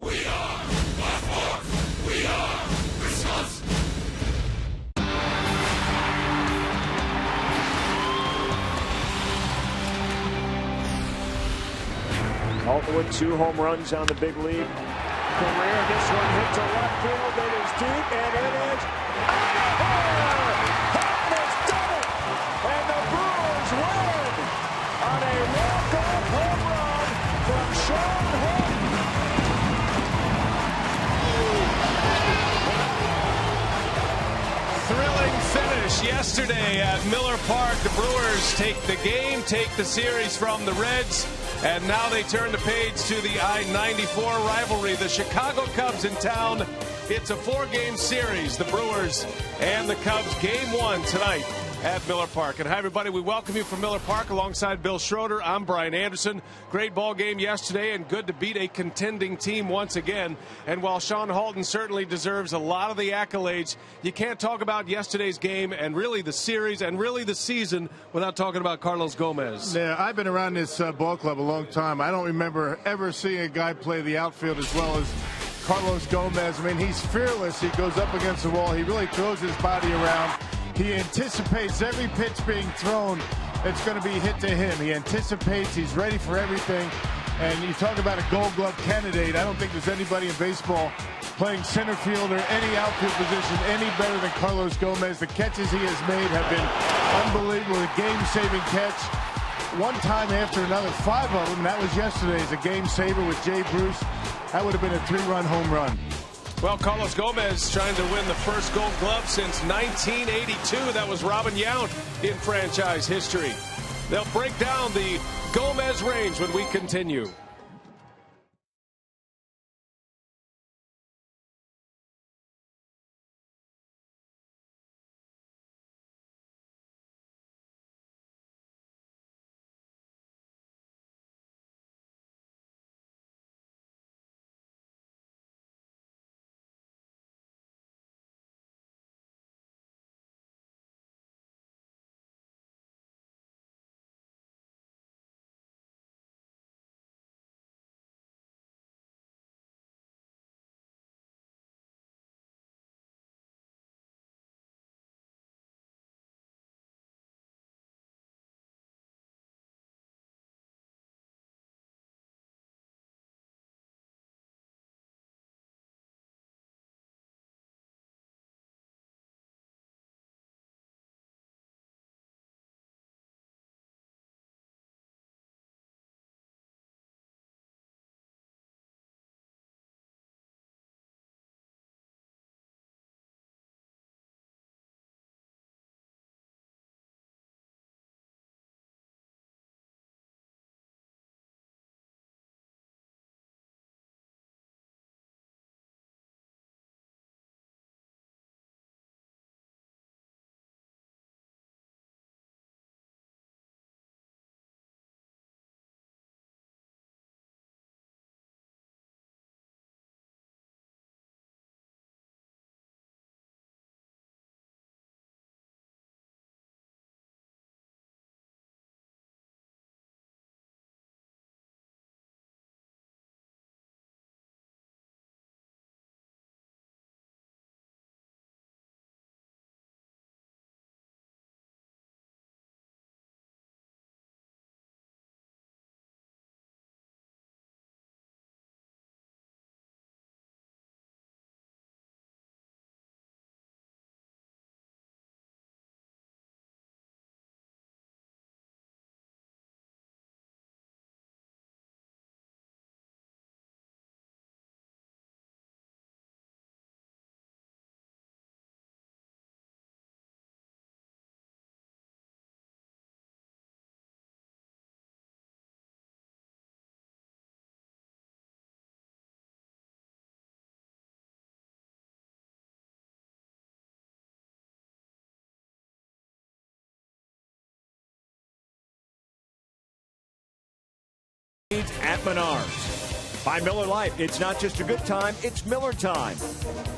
We are Blackmore. We are Wisconsin. 2 home runs on the big league career. This one hit to left field. It is deep, and it is out of here. Hutton has done it, and the Brewers win on a walk-off home run from Sean Hutton. Thrilling finish yesterday at Miller Park. The Brewers take the game, take the series from the Reds. And now they turn the page to the I-94 rivalry. The Chicago Cubs in town. It's a 4-game series. The Brewers and the Cubs. Game 1 tonight at Miller Park. And hi, everybody. We welcome you from Miller Park alongside Bill Schroeder. I'm Brian Anderson. Great ball game yesterday and good to beat a contending team once again. And while Sean Hutton certainly deserves a lot of the accolades, you can't talk about yesterday's game and really the series and really the season without talking about Carlos Gomez. Yeah, I've been around this ball club a long time. I don't remember ever seeing a guy play the outfield as well as Carlos Gomez. I mean, he's fearless. He goes up against the wall. He really throws his body around. He anticipates every pitch being thrown that's going to be hit to him. He anticipates. He's ready for everything. And you talk about a Gold Glove candidate. I don't think there's anybody in baseball playing center field or any outfield position any better than Carlos Gomez. The catches he has made have been unbelievable. A game-saving catch. One time after another, 5 of them. That was yesterday's, a game saver with Jay Bruce. That would have been a 3-run home run. Well, Carlos Gomez trying to win the first Gold Glove since 1982. That was Robin Yount in franchise history. They'll break down the Gomez range when we continue. At Menards. By Miller Lite, it's not just a good time, it's Miller time.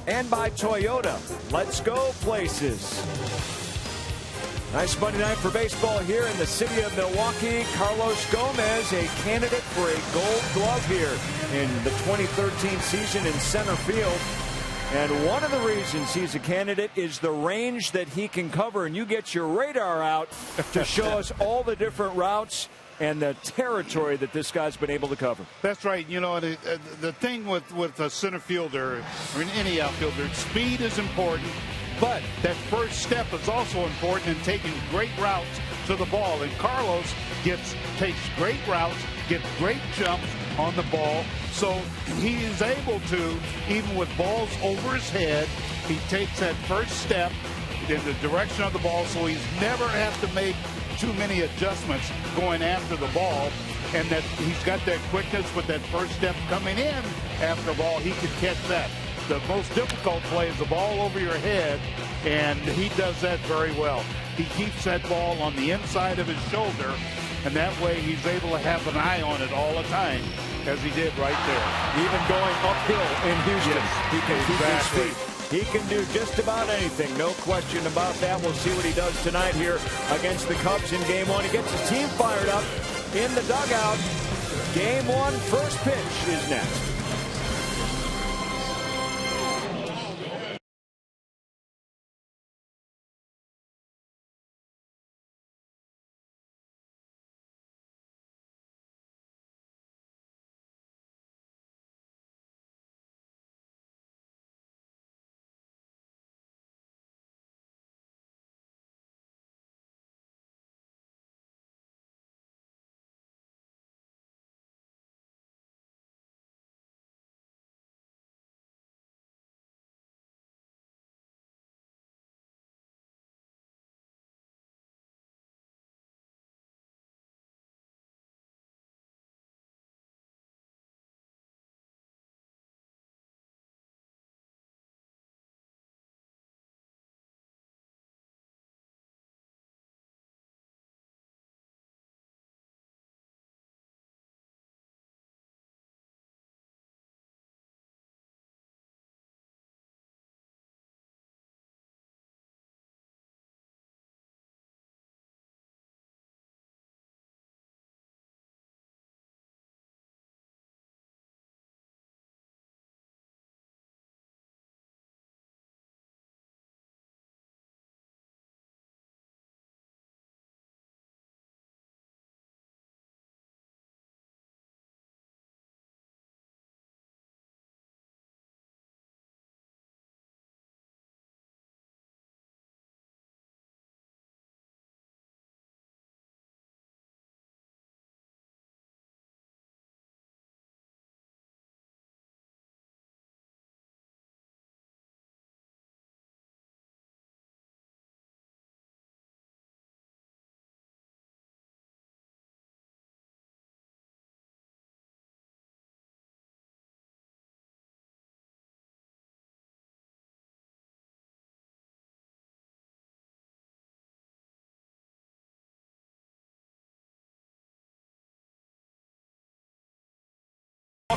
And by Toyota, let's go places. Nice Monday night for baseball here in the city of Milwaukee. Carlos Gomez, a candidate for a Gold Glove here in the 2013 season in center field. And one of the reasons he's a candidate is the range that he can cover. And you get your radar out to show us all the different routes and the territory that this guy's been able to cover. That's right. You know, the thing with a center fielder or any outfielder, speed is important. But that first step is also important in taking great routes to the ball. And Carlos takes great routes, gets great jumps on the ball. So he is able to, even with balls over his head, he takes that first step in the direction of the ball, so he's never have to make too many adjustments going after the ball. And that he's got that quickness with that first step coming in after the ball. He can catch that. The most difficult play is the ball over your head, and he does that very well. He keeps that ball on the inside of his shoulder, and that way he's able to have an eye on it all the time, as he did right there. Even going uphill in Houston, yes, he can keep his exactly. feet. He can do just about anything, no question about that. We'll see what he does tonight here against the Cubs in Game 1. He gets his team fired up in the dugout. Game 1, first pitch is next.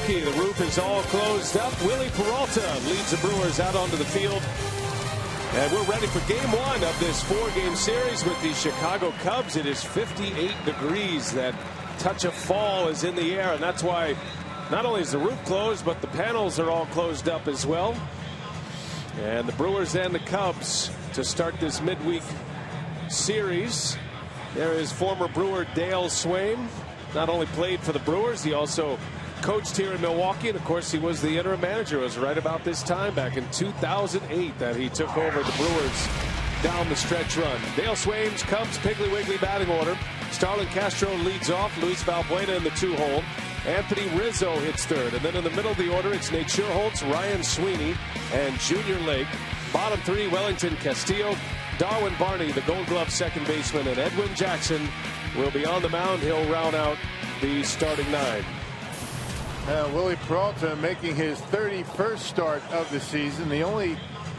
The roof is all closed up. Willie Peralta leads the Brewers out onto the field. And we're ready for Game 1 of this 4-game series with the Chicago Cubs. It is 58 degrees. That touch of fall is in the air, and that's why not only is the roof closed, but the panels are all closed up as well. And the Brewers and the Cubs to start this midweek series. There is former Brewer Dale Swaim. Not only played for the Brewers, he also coached here in Milwaukee, and of course he was the interim manager. It was right about this time back in 2008 that he took over the Brewers down the stretch run. Dale Swaim's Cubs Piggly Wiggly batting order. Starlin Castro leads off. Luis Valbuena in the 2-hole. Anthony Rizzo hits third, and then in the middle of the order it's Nate Scherholtz, Ryan Sweeney, and Junior Lake. Bottom 3, Wellington Castillo, Darwin Barney, the Gold Glove second baseman, and Edwin Jackson will be on the mound. He'll round out the starting 9. Willie Peralta making his 31st start of the season. The only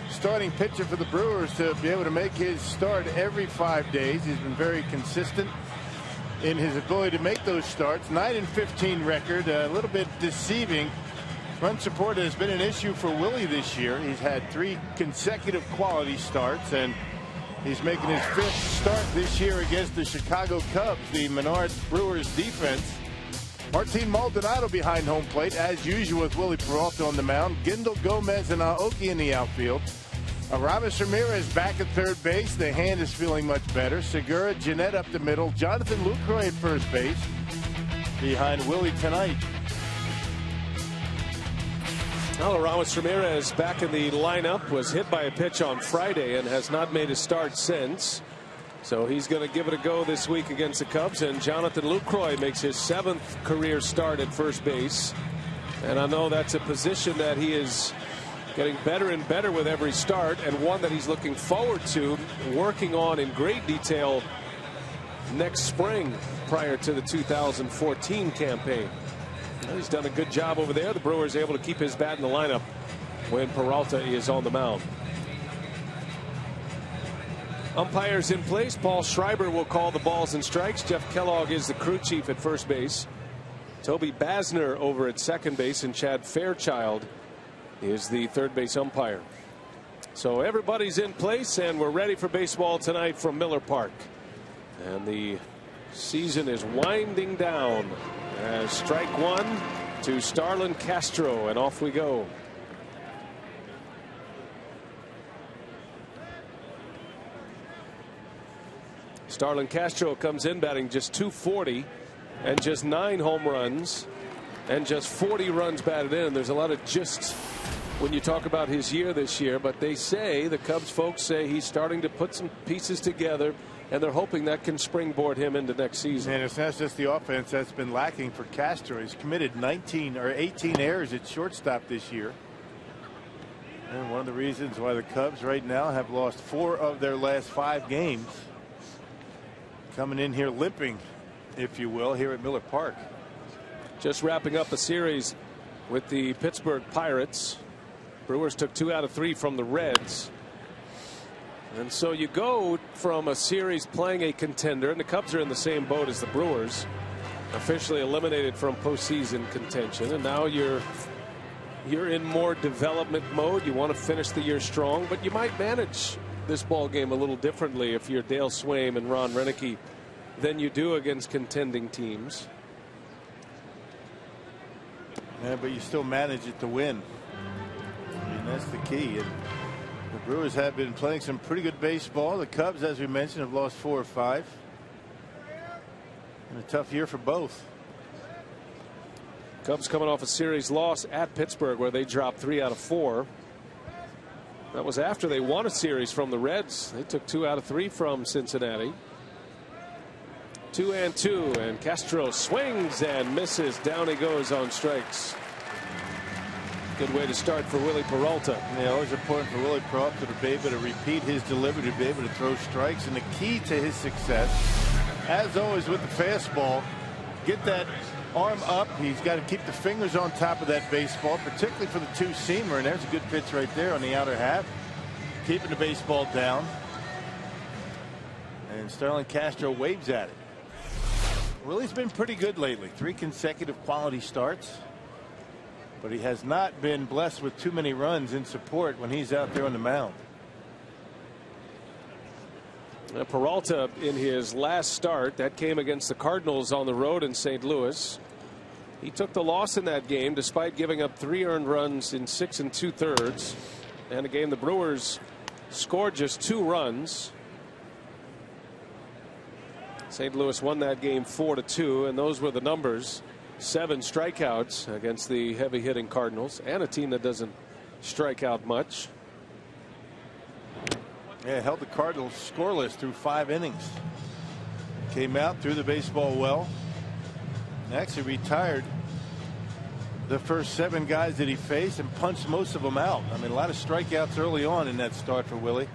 starting pitcher for the Brewers to be able to make his start every 5 days. He's been very consistent in his ability to make those starts. 9-15 record, a little bit deceiving. Run support has been an issue for Willie this year. He's had 3 consecutive quality starts, and He's making his 5th start this year against the Chicago Cubs, the Menard Brewers defense. Martin Maldonado behind home plate, as usual with Willie Peralta on the mound. Gindel, Gomez, and Aoki in the outfield. Aramis Ramirez back at third base. The hand is feeling much better. Segura, Jeanette up the middle. Jonathan Lucroy at first base. Behind Willie tonight. Well, Aramis Ramirez back in the lineup, was hit by a pitch on Friday and has not made a start since. So he's going to give it a go this week against the Cubs. And Jonathan Lucroy makes his 7th career start at first base. And I know that's a position that he is getting better and better with every start, and one that he's looking forward to working on in great detail next spring prior to the 2014 campaign. Well, he's done a good job over there. The Brewers able to keep his bat in the lineup when Peralta is on the mound. Umpires in place. Paul Schreiber will call the balls and strikes. Jeff Kellogg is the crew chief at first base. Toby Basner over at second base, and Chad Fairchild is the third base umpire. So everybody's in place, and we're ready for baseball tonight from Miller Park. And the season is winding down as strike one to Starlin Castro, and off we go. Starlin Castro comes in batting just .240 and just 9 home runs and just 40 runs batted in. There's a lot of just when you talk about his year this year, but they say, the Cubs folks say, he's starting to put some pieces together, and they're hoping that can springboard him into next season. And it's not just the offense that's been lacking for Castro. He's committed 18 errors at shortstop this year. And one of the reasons why the Cubs right now have lost 4 of their last 5 games. Coming in here limping, if you will, here at Miller Park. Just wrapping up a series with the Pittsburgh Pirates. Brewers took 2 out of 3 from the Reds. And so you go from a series playing a contender, and the Cubs are in the same boat as the Brewers, officially eliminated from postseason contention, and now you're in more development mode. You want to finish the year strong, but you might manage this ball game a little differently if you're Dale Swaim and Ron Renicky than you do against contending teams. Yeah, but you still manage it to win. I mean, that's the key. And the Brewers have been playing some pretty good baseball. The Cubs, as we mentioned, have lost 4 or 5. And a tough year for both. Cubs coming off a series loss at Pittsburgh where they dropped 3 out of 4. That was after they won a series from the Reds. They took 2 out of 3 from Cincinnati. 2-2, and Castro swings and misses. Down he goes on strikes. Good way to start for Willie Peralta. Yeah, always important for Willie Peralta to be able to repeat his delivery, to be able to throw strikes. And the key to his success, as always with the fastball, get that arm up. He's got to keep the fingers on top of that baseball, particularly for the 2-seamer. And there's a good pitch right there on the outer half, keeping the baseball down. And Starlin Castro waves at it. Willie's been pretty good lately. 3 consecutive quality starts, but he has not been blessed with too many runs in support when he's out there on the mound. Peralta in his last start, that came against the Cardinals on the road in St. Louis. He took the loss in that game despite giving up 3 earned runs in 6 2/3. And again, the Brewers scored just 2 runs. St. Louis won that game 4-2, and those were the numbers. 7 strikeouts against the heavy hitting Cardinals, and a team that doesn't strike out much. Yeah, held the Cardinals scoreless through 5 innings. Came out, threw the baseball well. Actually retired the first 7 guys that he faced and punched most of them out. I mean, a lot of strikeouts early on in that start for Willie.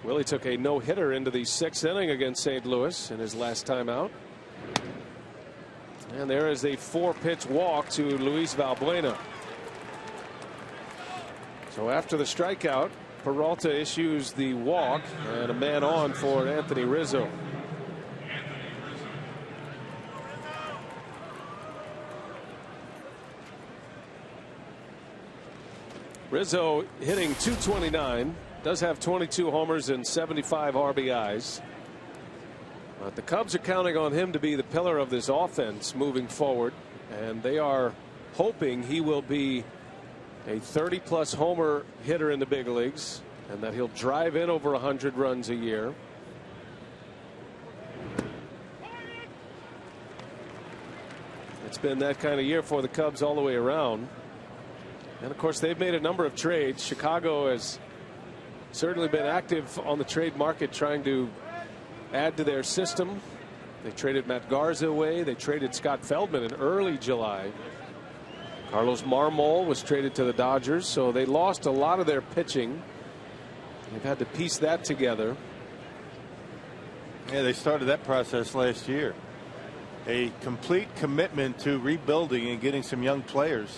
Willie took a no-hitter into the 6th inning against St. Louis in his last time out. And there is a 4-pitch walk to Luis Valbuena. So after the strikeout, Peralta issues the walk, and a man on for Anthony Rizzo. Rizzo hitting .229, does have 22 homers and 75 RBIs. But the Cubs are counting on him to be the pillar of this offense moving forward, and they are hoping he will be a 30-plus homer hitter in the big leagues, and that he'll drive in over 100 runs a year. It's been that kind of year for the Cubs all the way around. And of course, they've made a number of trades. Chicago has certainly been active on the trade market, trying to add to their system. They traded Matt Garza away. They traded Scott Feldman in early July. Carlos Marmol was traded to the Dodgers, so they lost a lot of their pitching. They've had to piece that together. Yeah, they started that process last year. A complete commitment to rebuilding and getting some young players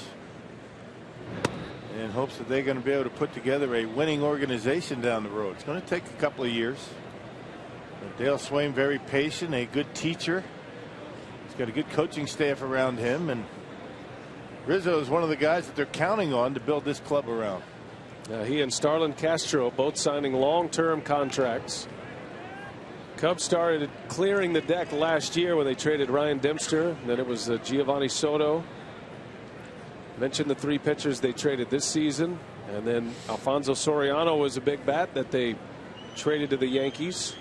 in hopes that they're going to be able to put together a winning organization down the road. It's going to take a couple of years. But Dale Swain, very patient, a good teacher. He's got a good coaching staff around him, and Rizzo is one of the guys that they're counting on to build this club around. He and Starlin Castro both signing long-term contracts. Cubs started clearing the deck last year when they traded Ryan Dempster. Then it was Giovanni Soto. Mentioned the 3 pitchers they traded this season, and then Alfonso Soriano was a big bat that they traded to the Yankees.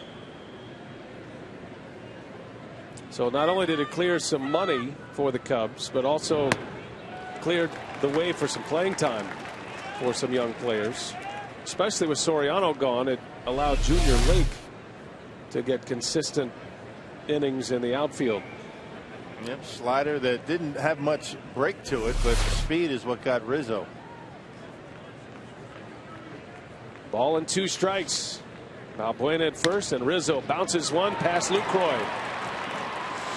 So not only did it clear some money for the Cubs, but also cleared the way for some playing time for some young players. Especially with Soriano gone, it allowed Junior Lake to get consistent innings in the outfield. Yep, slider that didn't have much break to it, but the speed is what got Rizzo. Ball and 2 strikes. Valbuena at first, and Rizzo bounces one past Lucroy.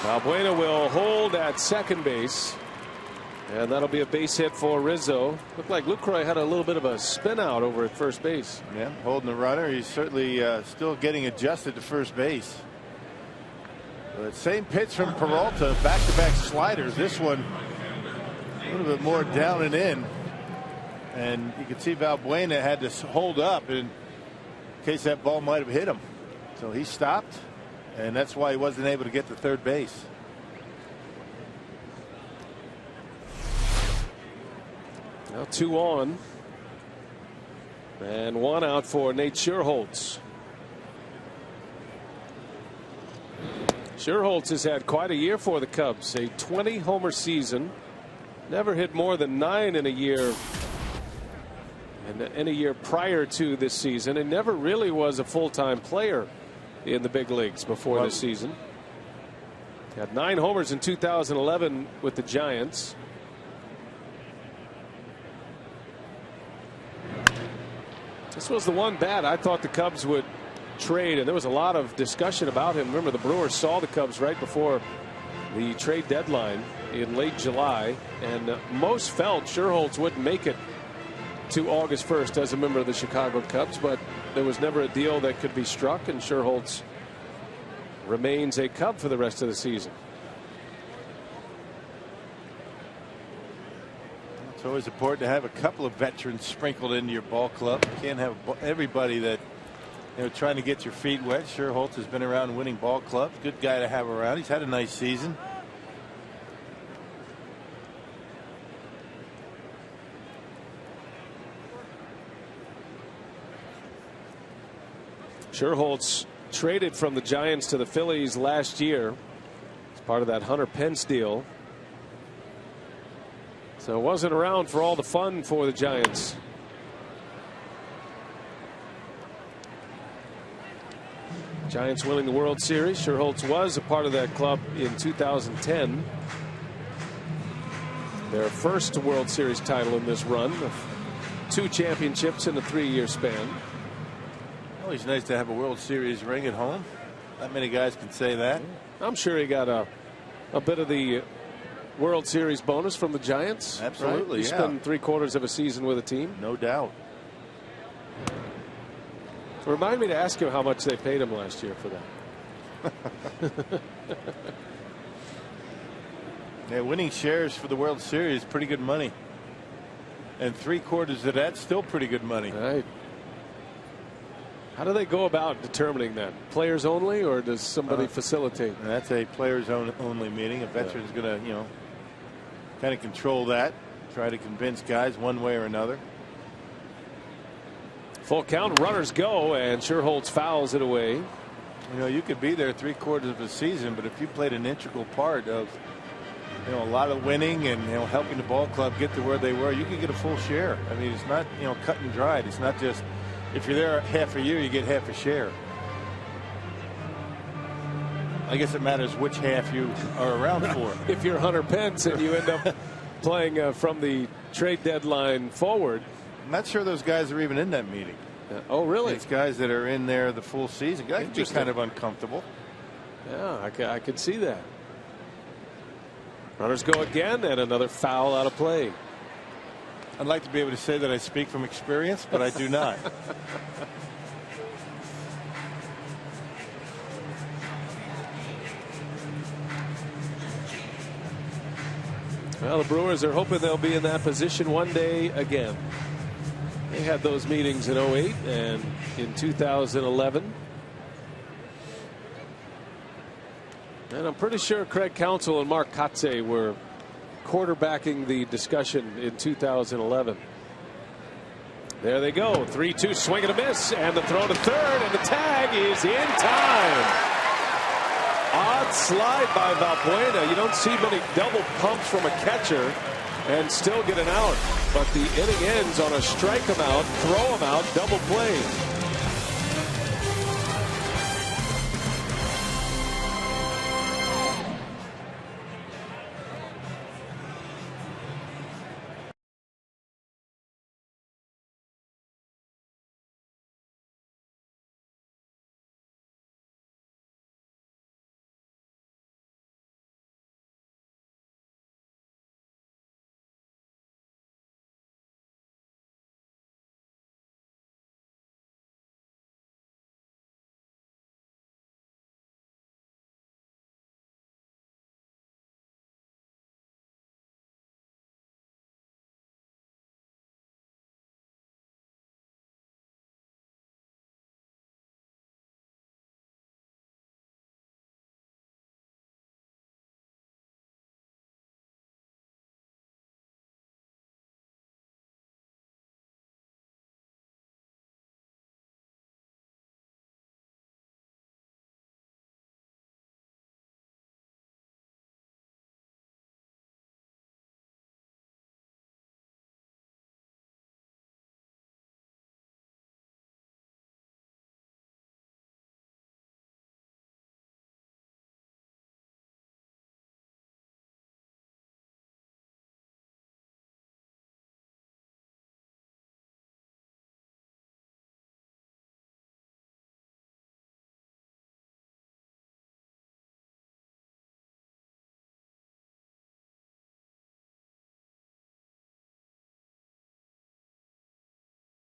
Valbuena will hold at second base, and that'll be a base hit for Rizzo. Looked like Lucroy had a little bit of a spin out over at first base. Yeah, holding the runner. He's certainly still getting adjusted to first base. But same pitch from Peralta, back-to-back sliders. This one a little bit more down and in, and you can see Valbuena had to hold up in case that ball might have hit him. So he stopped, and that's why he wasn't able to get to third base. Now 2 on, and 1 out for Nate Scherholz. Scherholz has had quite a year for the Cubs. A 20-homer season. Never hit more than 9 in a year. And in a year prior to this season, and never really was a full-time player in the big leagues before this season. Had 9 homers in 2011 with the Giants. This was the one bat I thought the Cubs would trade, and there was a lot of discussion about him. Remember, the Brewers saw the Cubs right before the trade deadline in late July, and most felt Scherholz wouldn't make it to August 1st as a member of the Chicago Cubs, but there was never a deal that could be struck, and Scherholz remains a Cub for the rest of the season. It's always important to have a couple of veterans sprinkled into your ball club. You can't have everybody that, trying to get your feet wet. Scherholz has been around winning ball clubs. Good guy to have around. He's had a nice season. Scherholz traded from the Giants to the Phillies last year as part of that Hunter Pence deal. So it wasn't around for all the fun for the Giants. Giants winning the World Series. Scherholz was a part of that club in 2010. Their first World Series title in this run of 2 championships in a 3-year span. Always nice to have a World Series ring at home. Not many guys can say that. I'm sure he got a bit of the World Series bonus from the Giants. Absolutely. Right? You spend 3/4 of a season with a team. No doubt. Remind me to ask him how much they paid him last year for that. Yeah, winning shares for the World Series, pretty good money. And 3/4 of that's still pretty good money. Right. How do they go about determining that? Players only, or does somebody facilitate? That's a players only meeting. A veteran's going to, kind of control that, try to convince guys one way or another. Full count, runners go, and Sherholtz fouls it away. You could be there 3/4 of a season, but if you played an integral part of a lot of winning and helping the ball club get to where they were, you could get a full share. I mean, it's not cut and dried. It's not just if you're there half a year you get half a share. I guess it matters which half you are around for. If you're Hunter Pence and you end up playing from the trade deadline forward. I'm not sure those guys are even in that meeting. Oh, really? It's guys that are in there the full season. That could be kind of uncomfortable. Yeah, I could see that. Runners go again, and another foul out of play. I'd like to be able to say that I speak from experience, but I do not. Well, the Brewers are hoping they'll be in that position one day again. They had those meetings in 2008 and in 2011. And I'm pretty sure Craig Counsell and Mark Kotze were quarterbacking the discussion in 2011. There they go. 3-2 swing and a miss, and the throw to third, and the tag is in time. Odd slide by Valbuena. You don't see many double pumps from a catcher and still get an out. But the inning ends on a strike him out, throw him out, double play.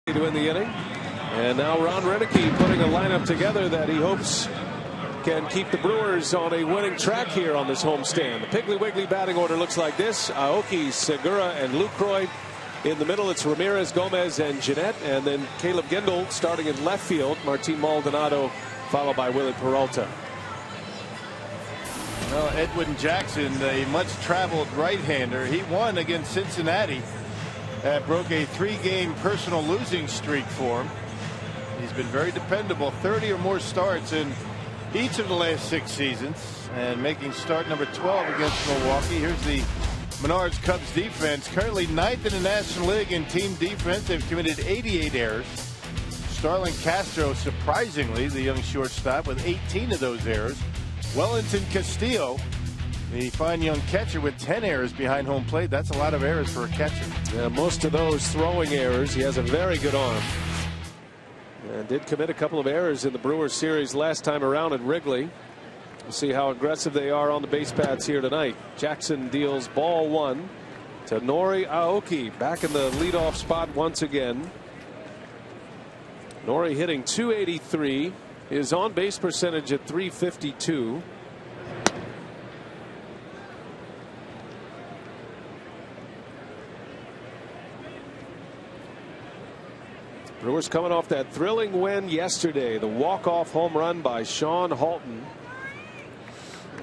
To win the inning, and now Ron Renicky putting a lineup together that he hopes can keep the Brewers on a winning track here on this homestand. The Piggly Wiggly batting order looks like this: Aoki, Segura, and Lucroy. In the middle, it's Ramirez, Gomez, and Jeanette, and then Caleb Gendel starting in left field. Martin Maldonado followed by Willie Peralta. Well, Edwin Jackson, a much-traveled right-hander, he won against Cincinnati. Broke a 3-game personal losing streak for him. He's been very dependable, 30 or more starts in each of the last 6 seasons, and making start number 12 against Milwaukee. Here's the Menards Cubs defense, currently 9th in the National League in team defense. They've committed 88 errors. Starlin Castro, surprisingly, the young shortstop, with 18 of those errors. Wellington Castillo, the fine young catcher, with 10 errors behind home plate. That's a lot of errors for a catcher. Yeah, most of those throwing errors. He has a very good arm. And did commit a couple of errors in the Brewers series last time around at Wrigley. We'll see how aggressive they are on the base paths here tonight. Jackson deals ball 1 to Nori Aoki, back in the leadoff spot once again. Nori hitting .283. His on base percentage at .352. Brewers coming off that thrilling win yesterday. The walk-off home run by Sean Halton.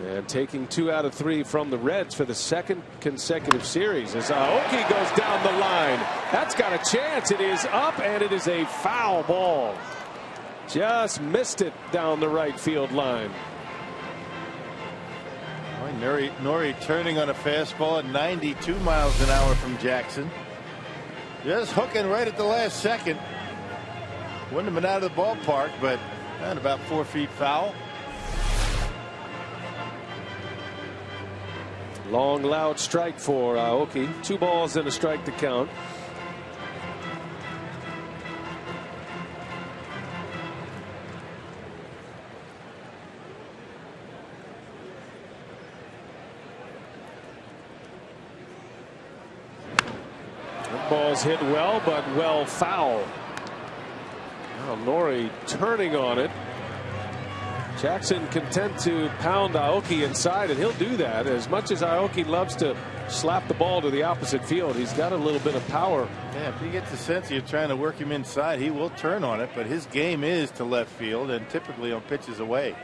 And taking 2 out of 3 from the Reds for the second consecutive series as Aoki goes down the line. That's got a chance. It is up, and it is a foul ball. Just missed it down the right field line. Nori turning on a fastball at 92 miles an hour from Jackson. Just hooking right at the last second. Wouldn't have been out of the ballpark, but at about 4 feet foul. Long, loud strike for Aoki. 2 balls and a strike to count. That ball's hit well, but well foul. Now Nori turning on it. Jackson content to pound Aoki inside, and he'll do that. As much as Aoki loves to slap the ball to the opposite field, he's got a little bit of power. Yeah, if he gets the sense you're trying to work him inside, he will turn on it, but his game is to left field and typically on pitches away.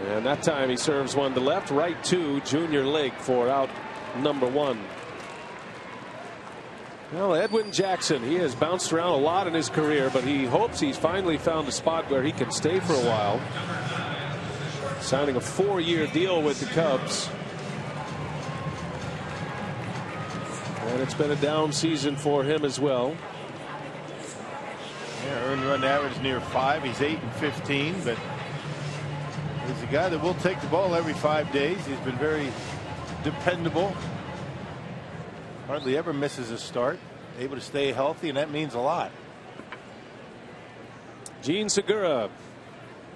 And that time he serves one to left, right to Junior Lake for out number 1. Well, Edwin Jackson, he has bounced around a lot in his career, but he hopes he's finally found a spot where he can stay for a while. Signing a 4-year deal with the Cubs. And it's been a down season for him as well. Yeah, earned run average near 5. He's 8-15, but he's a guy that will take the ball every 5 days. He's been very dependable. Hardly ever misses a start. Able to stay healthy, and that means a lot. Gene Segura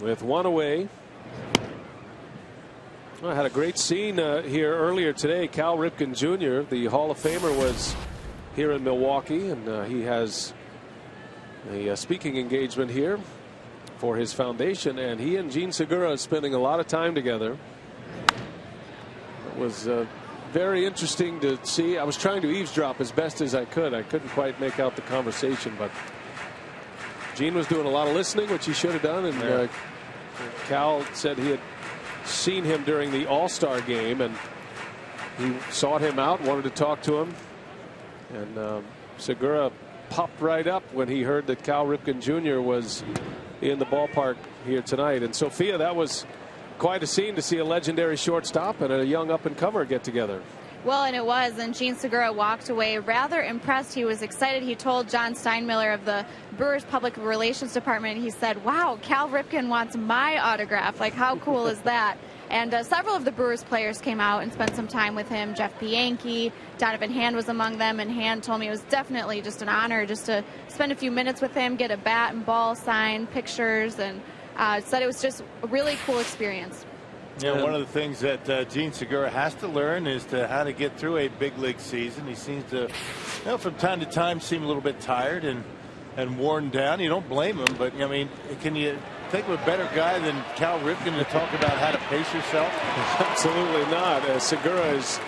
with 1 away. I had a great scene here earlier today. Cal Ripken Jr., the Hall of Famer, was here in Milwaukee, and he has a speaking engagement here for his foundation, and he and Gene Segura are spending a lot of time together. It was very interesting to see. I was trying to eavesdrop as best as I could. I couldn't quite make out the conversation, but Gene was doing a lot of listening, which he should have done, and Cal said he had seen him during the All-Star game, and he sought him out, wanted to talk to him, and Segura popped right up when he heard that Cal Ripken Jr. was in the ballpark here tonight. And Sophia, that was quite a scene to see a legendary shortstop and a young up-and-comer get together. Well, and it was, and Gene Segura walked away rather impressed. He was excited. He told John Steinmiller of the Brewers Public Relations Department, he said, wow, Cal Ripken wants my autograph. Like, how cool is that? And several of the Brewers players came out and spent some time with him. Jeff Bianchi, Donovan Hand was among them, and Hand told me it was definitely just an honor just to spend a few minutes with him, get a bat and ball signed, pictures, and said it was just a really cool experience. Yeah, one of the things that Gene Segura has to learn is how to get through a big league season. He seems to, from time to time, seem a little bit tired and worn down. You don't blame him, but I mean, can you think of a better guy than Cal Ripken to talk about how to pace yourself? Absolutely not. Segura is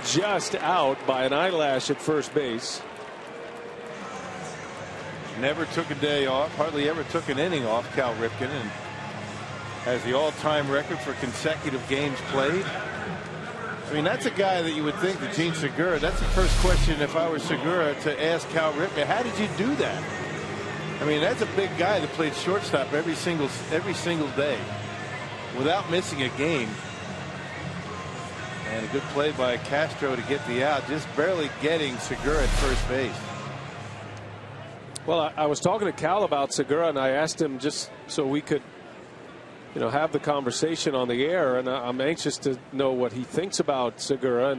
just out by an eyelash at first base. Never took a day off, hardly ever took an inning off, Cal Ripken, and has the all-time record for consecutive games played. I mean, that's a guy that you would think that Gene Segura, that's the first question if I were Segura to ask Cal Ripken, how did you do that? I mean, that's a big guy that played shortstop every single day without missing a game. And a good play by Castro to get the out, just barely getting Segura at first base. Well, I was talking to Cal about Segura, and I asked him just so we could, have the conversation on the air, and I'm anxious to know what he thinks about Segura,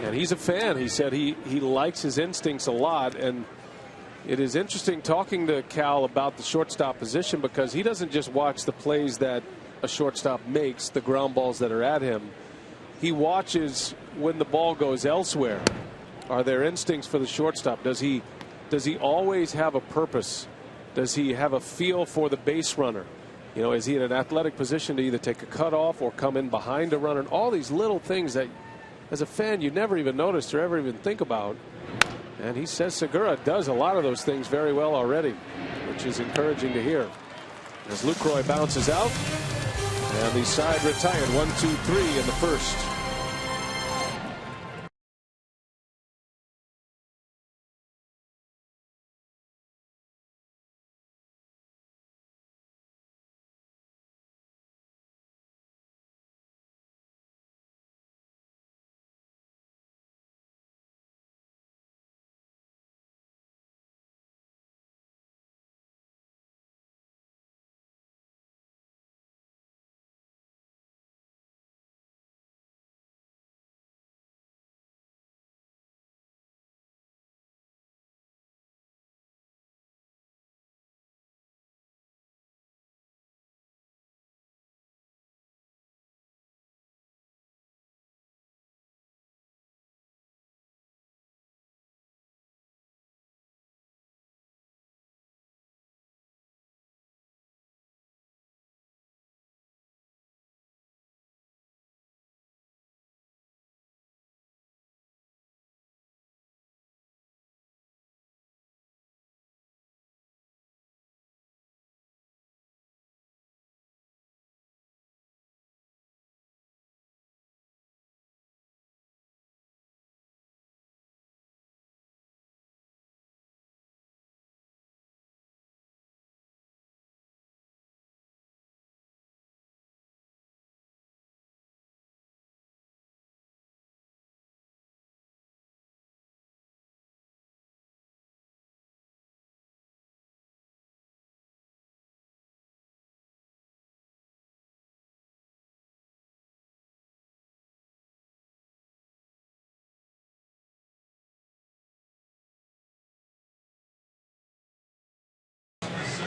and he's a fan. He said he likes his instincts a lot, and it is interesting talking to Cal about the shortstop position because he doesn't just watch the plays that a shortstop makes, the ground balls that are at him. He watches when the ball goes elsewhere. Are there instincts for the shortstop? Does he always have a purpose? Does he have a feel for the base runner? Is he in an athletic position to either take a cutoff or come in behind a runner? And all these little things that, as a fan, you never even notice or ever even think about. And he says Segura does a lot of those things very well already, which is encouraging to hear. As Lucroy bounces out, and the side retired 1-2-3 in the first.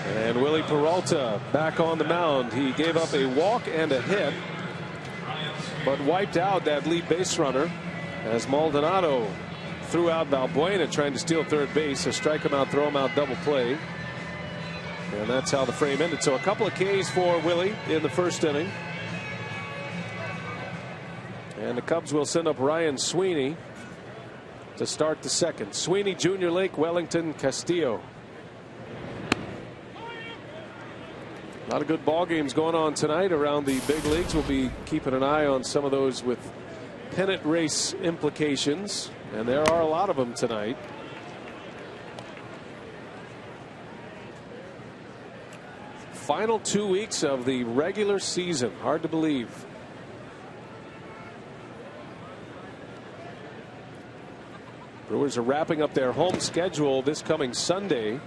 And Willie Peralta back on the mound. He gave up a walk and a hit, but wiped out that lead base runner as Maldonado threw out Valbuena trying to steal third base. A strike him out, throw him out, double play. And that's how the frame ended. So a couple of Ks for Willie in the first inning. And the Cubs will send up Ryan Sweeney to start the second. Sweeney, Junior Lake, Wellington, Castillo. A lot of good ball games going on tonight around the big leagues. We'll be keeping an eye on some of those with pennant race implications, and there are a lot of them tonight. Final 2 weeks of the regular season. Hard to believe. Brewers are wrapping up their home schedule this coming Sunday.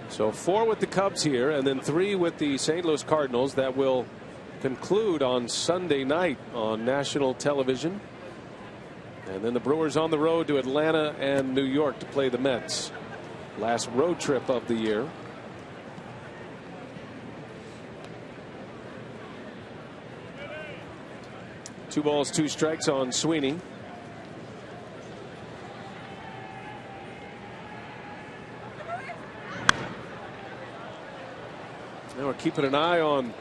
So 4 with the Cubs here, and then 3 with the St. Louis Cardinals. That will conclude on Sunday night on national television. And then the Brewers on the road to Atlanta and New York to play the Mets. Last road trip of the year. Two balls, 2 strikes on Sweeney. Now we're keeping an eye on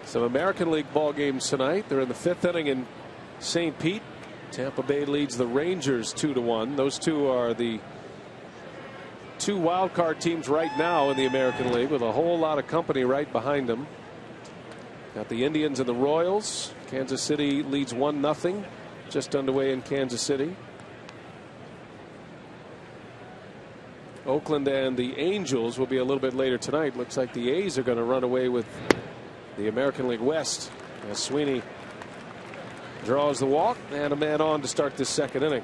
some American League ball games tonight. They're in the 5th inning in St. Pete. Tampa Bay leads the Rangers 2-1. Those two are the 2 wild card teams right now in the American League, with a whole lot of company right behind them. Got the Indians and the Royals. Kansas City leads 1-0. Just underway in Kansas City. Oakland and the Angels will be a little bit later tonight. Looks like the A's are going to run away with the American League West as Sweeney draws the walk and a man on to start this second inning.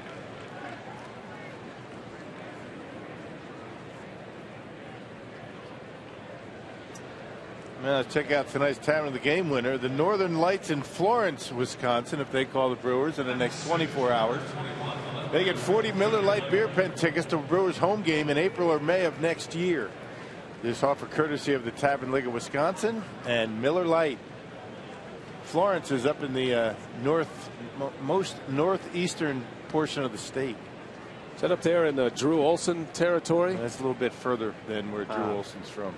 Now let's check out tonight's time of the game winner. The Northern Lights in Florence, Wisconsin, if they call the Brewers in the next 24 hours. They get 40 Miller Lite beer pen tickets to Brewers home game in April or May of next year. This offer courtesy of the Tavern League of Wisconsin and Miller Lite. Florence is up in the most northeastern portion of the state. Is that up there in the Drew Olson territory? That's a little bit further than where Drew Olson's from.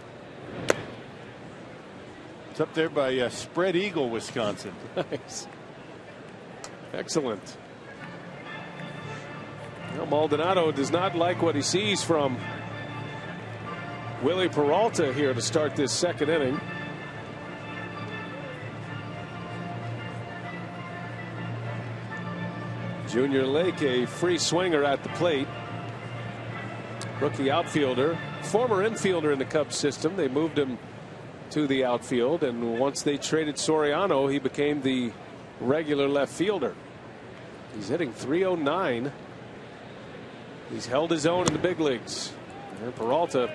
It's up there by Spread Eagle, Wisconsin. Nice. Excellent. Well, Maldonado does not like what he sees from Willie Peralta here to start this second inning. Junior Lake, a free swinger at the plate. Rookie outfielder, former infielder in the Cubs system. They moved him to the outfield, and once they traded Soriano, he became the regular left fielder. He's hitting .309. He's held his own in the big leagues. And Peralta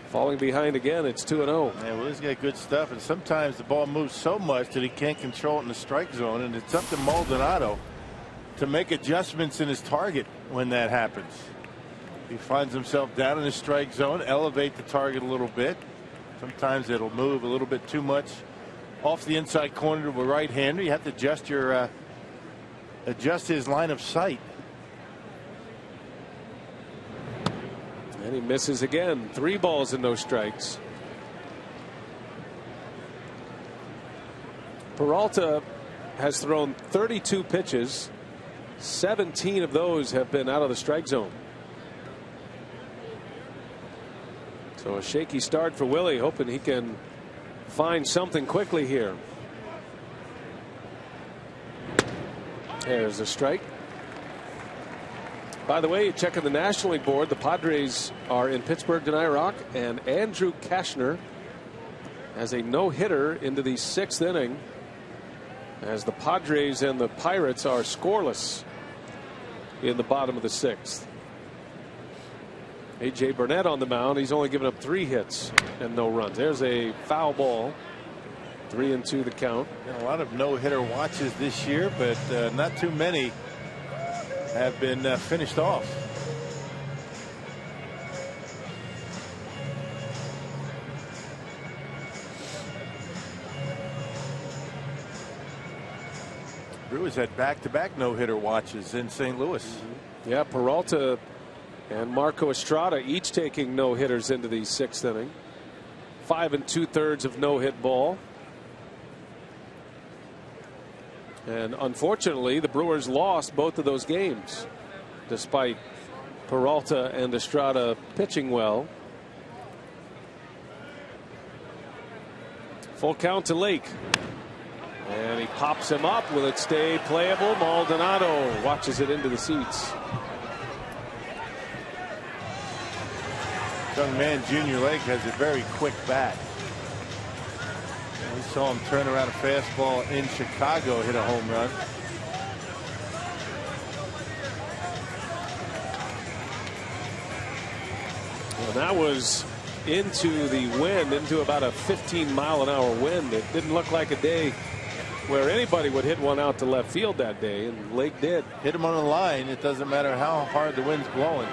falling behind again. It's 2-0. Yeah, well, he's got good stuff, and sometimes the ball moves so much that he can't control it in the strike zone, and it's up to Maldonado to make adjustments in his target when that happens. He finds himself down in the strike zone, elevate the target a little bit. Sometimes it'll move a little bit too much off the inside corner to a right-hander. You have to adjust his line of sight. And he misses again. 3 balls and no strikes. Peralta has thrown 32 pitches. 17 of those have been out of the strike zone. So a shaky start for Willie, hoping he can find something quickly here. There's a strike. By the way, checking the National League board, the Padres are in Pittsburgh tonight, Rock, and Andrew Kashner has a no-hitter into the 6th inning, as the Padres and the Pirates are scoreless in the bottom of the 6th. A.J. Burnett on the mound. He's only given up 3 hits and no runs. There's a foul ball. 3-2 the count. A lot of no-hitter watches this year, but not too many have been finished off. Brewers had back-to-back no-hitter watches in St. Louis. Yeah, Peralta and Marco Estrada each taking no-hitters into the 6th inning. 5 2/3 of no-hit ball. And unfortunately, the Brewers lost both of those games, despite Peralta and Estrada pitching well. Full count to Lake. And he pops him up. Will it stay playable? Maldonado watches it into the seats. Young man, Junior Lake, has a very quick bat. We saw him turn around a fastball in Chicago, hit a home run. Well, that was into the wind, into about a 15-mile-an-hour wind. It didn't look like a day where anybody would hit one out to left field that day, and Lake did. Hit him on the line. It doesn't matter how hard the wind's blowing.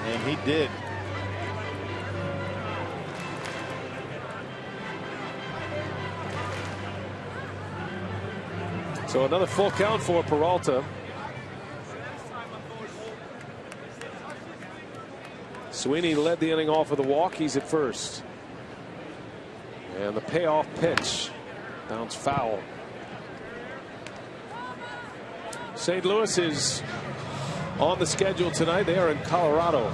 And he did. So another full count for Peralta. Sweeney led the inning off with a walk. He's at first. And the payoff pitch. Bounce foul. St. Louis is on the schedule tonight. They are in Colorado.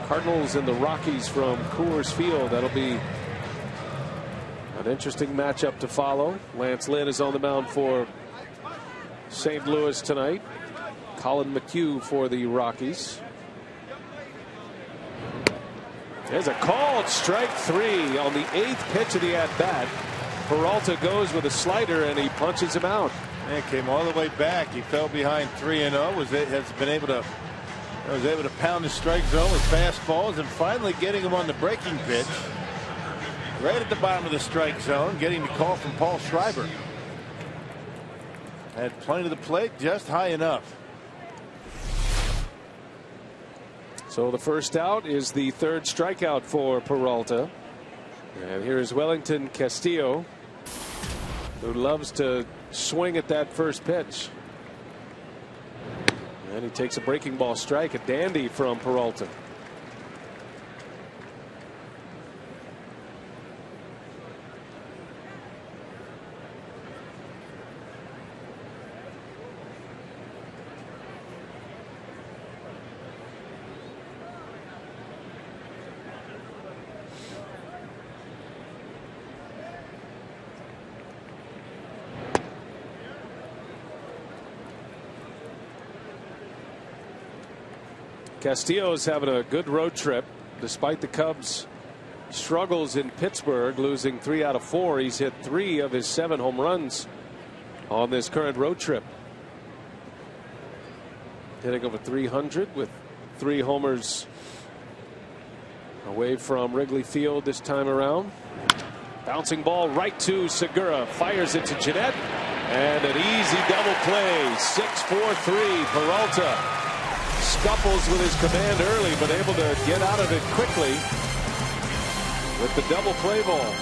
Cardinals and the Rockies from Coors Field. That'll be an interesting matchup to follow. Lance Lynn is on the mound for St. Louis tonight. Colin McHugh for the Rockies. There's a called strike 3 on the 8th pitch of the at-bat. Peralta goes with a slider and he punches him out. And came all the way back. He fell behind 3-0. Was able to pound the strike zone with fastballs, and finally getting him on the breaking pitch right at the bottom of the strike zone, getting the call from Paul Schreiber. Had plenty to the plate, just high enough. So the first out is the 3rd strikeout for Peralta. And here is Wellington Castillo, who loves to swing at that first pitch. And he takes a breaking ball strike, a dandy from Peralta. Castillo's having a good road trip despite the Cubs' struggles in Pittsburgh, losing 3 out of 4. He's hit 3 of his 7 home runs on this current road trip. Hitting over 300 with 3 homers away from Wrigley Field this time around. Bouncing ball right to Segura. Fires it to Jeanette. And an easy double play. 6-4-3. Peralta scuffles with his command early, but able to get out of it quickly with the double play ball.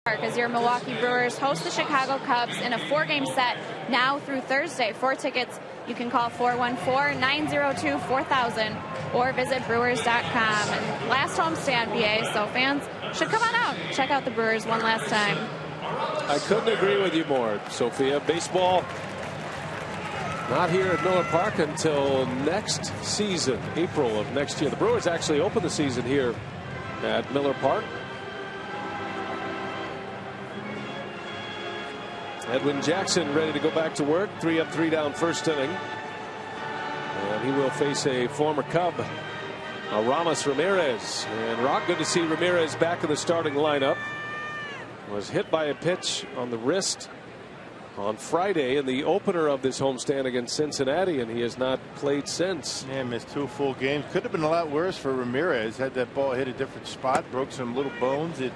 As your Milwaukee Brewers host the Chicago Cubs in a 4-game set now through Thursday. For tickets, you can call 414-902-4000 or visit Brewers.com. And last homestand, BA, so fans should come on out. Check out the Brewers one last time. I couldn't agree with you more, Sophia. Baseball not here at Miller Park until next season, April of next year. The Brewers actually open the season here at Miller Park. Edwin Jackson ready to go back to work. 3 up, 3 down, first inning. And he will face a former Cub, Ramos Ramirez. And Rock, good to see Ramirez back in the starting lineup. Was hit by a pitch on the wrist on Friday in the opener of this homestand against Cincinnati, and he has not played since. Yeah, missed 2 full games. Could have been a lot worse for Ramirez. Had that ball hit a different spot, broke some little bones. It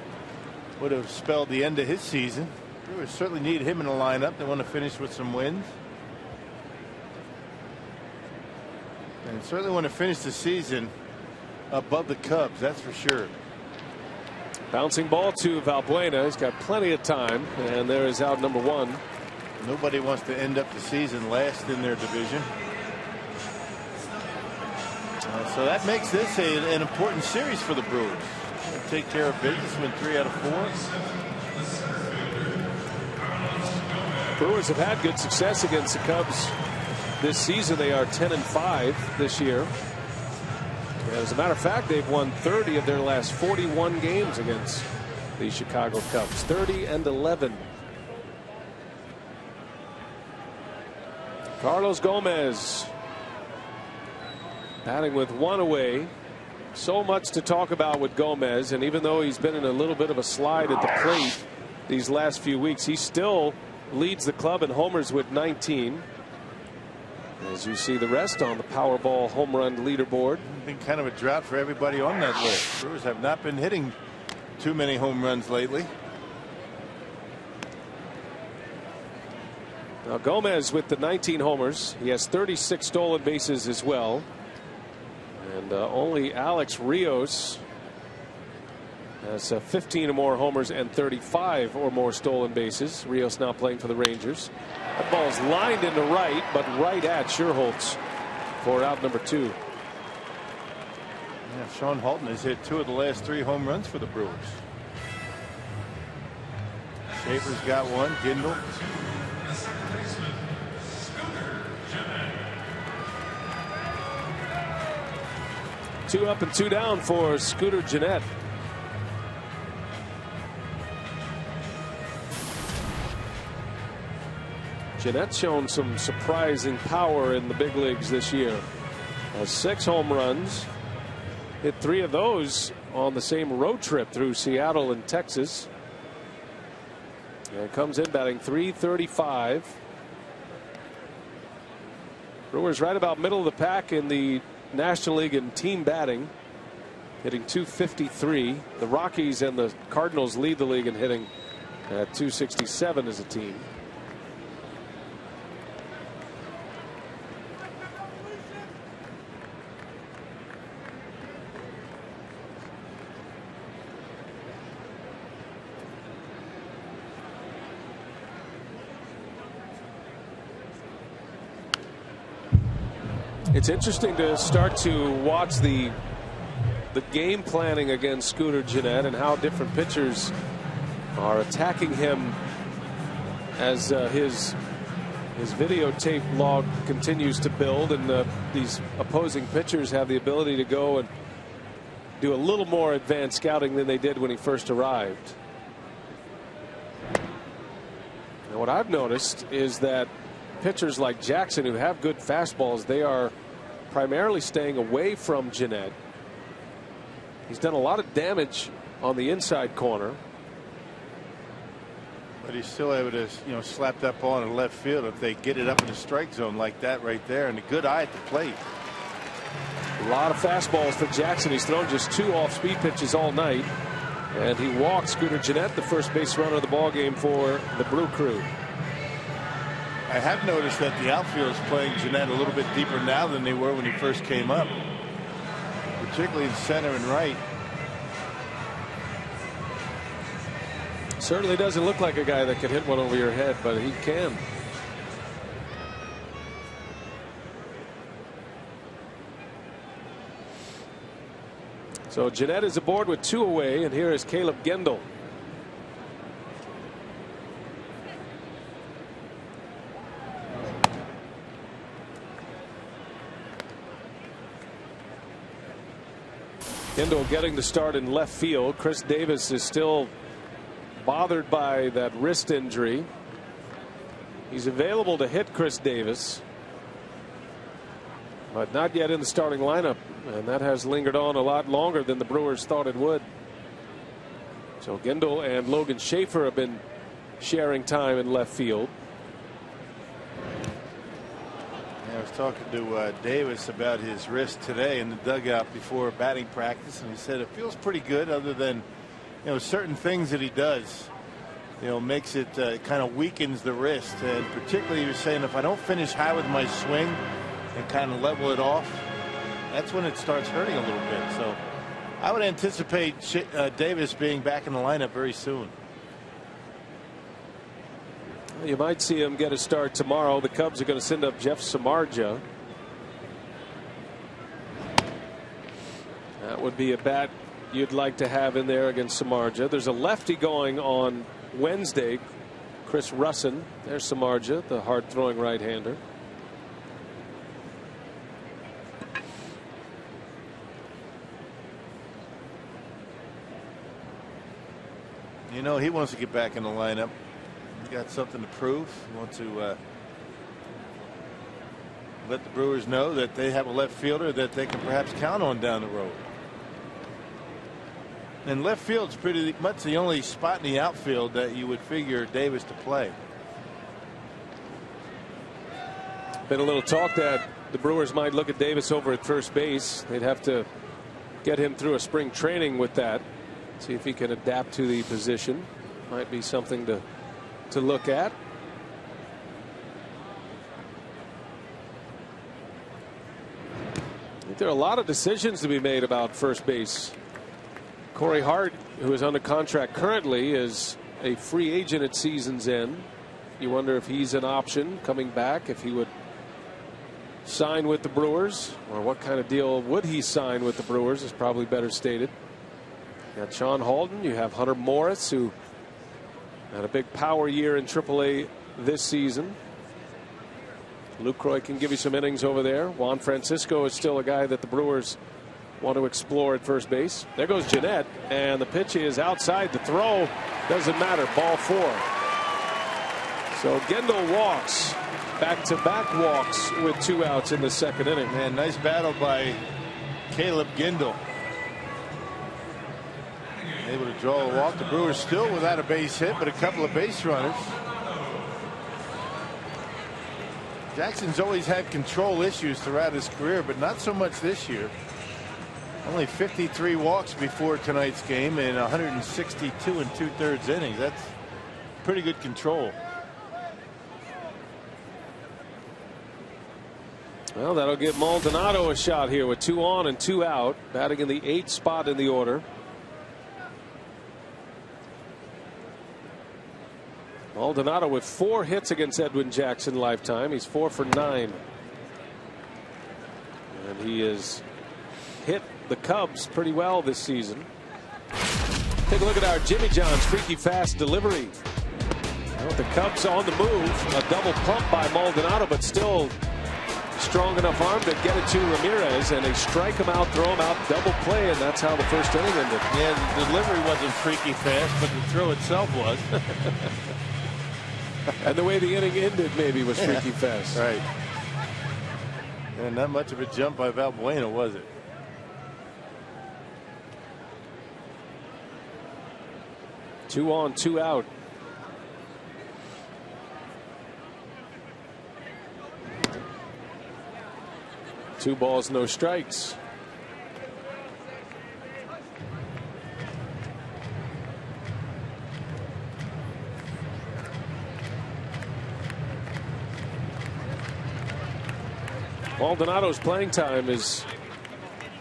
would have spelled the end of his season. Brewers certainly need him in the lineup. They want to finish with some wins. And certainly want to finish the season above the Cubs, that's for sure. Bouncing ball to Valbuena. He's got plenty of time, and there is out number 1. Nobody wants to end up the season last in their division. So that makes this an important series for the Brewers. Take care of business, win 3 out of 4. Brewers have had good success against the Cubs this season. They are 10-5 this year. And as a matter of fact, they've won 30 of their last 41 games against the Chicago Cubs. 30-11. Carlos Gomez batting with 1 away. So much to talk about with Gomez, and even though he's been in a little bit of a slide at the plate these last few weeks, he still leads the club in homers with 19. As you see the rest on the Powerball home run leaderboard. Been kind of a drought for everybody on that list. Brewers have not been hitting too many home runs lately. Now Gomez with the 19 homers. He has 36 stolen bases as well. And only Alex Rios That's 15 or more homers and 35 or more stolen bases. Rios now playing for the Rangers. That ball's lined into right, but right at Scherholtz for out number 2. Yeah, Sean Halton has hit 2 of the last 3 home runs for the Brewers. Schaefer's got 1. Gindel. Two up and 2 down for Scooter Gennett. Gennett's shown some surprising power in the big leagues this year. 6 home runs. Hit 3 of those on the same road trip through Seattle and Texas. And comes in batting .335. Brewers right about middle of the pack in the National League in team batting, hitting .253. The Rockies and the Cardinals lead the league in hitting at .267 as a team. It's interesting to start to watch the game planning against Scooter Gennett and how different pitchers are attacking him as his videotape log continues to build, and these opposing pitchers have the ability to go and do a little more advanced scouting than they did when he first arrived. And what I've noticed is that pitchers like Jackson, who have good fastballs, they are primarily staying away from Gennett. He's done a lot of damage on the inside corner, but he's still able to, slap that ball in the left field if they get it up in the strike zone like that right there, and a good eye at the plate. A lot of fastballs for Jackson. He's thrown just 2 off-speed pitches all night, and he walked Scooter Gennett, the first base runner of the ball game for the Brew Crew. I have noticed that the outfield is playing Gennett a little bit deeper now than they were when he first came up, particularly in center and right. Certainly doesn't look like a guy that can hit one over your head, but he can. So Gennett is aboard with 2 away, and here is Caleb Gendel. Gendel getting the start in left field. Chris Davis is still bothered by that wrist injury. He's available to hit Chris Davis, but not yet in the starting lineup, and that has lingered on a lot longer than the Brewers thought it would. So Gendel and Logan Schaefer have been sharing time in left field. I was talking to Davis about his wrist today in the dugout before batting practice, and he said it feels pretty good, other than certain things that he does makes it kind of weakens the wrist, and particularly he was saying if I don't finish high with my swing and kind of level it off, that's when it starts hurting a little bit. So I would anticipate Davis being back in the lineup very soon. You might see him get a start tomorrow. The Cubs are going to send up Jeff Samardzija. That would be a bat you'd like to have in there against Samardzija. There's a lefty going on Wednesday, Chris Russin. There's Samardzija, the hard throwing right-hander. He wants to get back in the lineup. He's got something to prove. He wants to let the Brewers know that they have a left fielder that they can perhaps count on down the road. And left field's pretty much the only spot in the outfield that you would figure Davis to play. Been a little talk that the Brewers might look at Davis over at first base. They'd have to get him through a spring training with that. See if he can adapt to the position. Might be something to look at. I think there are a lot of decisions to be made about first base Corey Hart, who is under contract currently, is a free agent at season's end. You wonder if he's an option coming back, if he would sign with the Brewers, or what kind of deal would he sign with the Brewers is probably better stated. You got Sean Halden, you have Hunter Morris, who had a big power year in AAA this season. Lucroy can give you some innings over there. Juan Francisco is still a guy that the Brewers want to explore at first base. There goes Jeanette, and the pitch is outside. The throw doesn't matter. Ball 4. So Gendel walks, back-to-back walks with 2 outs in the second inning. Man, nice battle by Caleb Gendel. Able to draw a walk. The Brewers still without a base hit, but a couple of base runners. Jackson's always had control issues throughout his career, but not so much this year. Only 53 walks before tonight's game in 162 2/3 innings. That's pretty good control. Well, that'll give Maldonado a shot here with 2 on and 2 out, batting in the 8th spot in the order. Maldonado with 4 hits against Edwin Jackson lifetime. He's 4 for 9. And he has hit the Cubs pretty well this season. Take a look at our Jimmy John's freaky fast delivery. Well, the Cubs on the move. A double pump by Maldonado, but still strong enough arm to get it to Ramirez, and they strike him out, throw him out, double play, and that's how the first inning ended. Yeah, the delivery wasn't freaky fast, but the throw itself was. And the way the inning ended maybe was freaky fast. Right. And not much of a jump by Valbuena, was it? Two on, 2 out. Two balls, no strikes. Maldonado's playing time is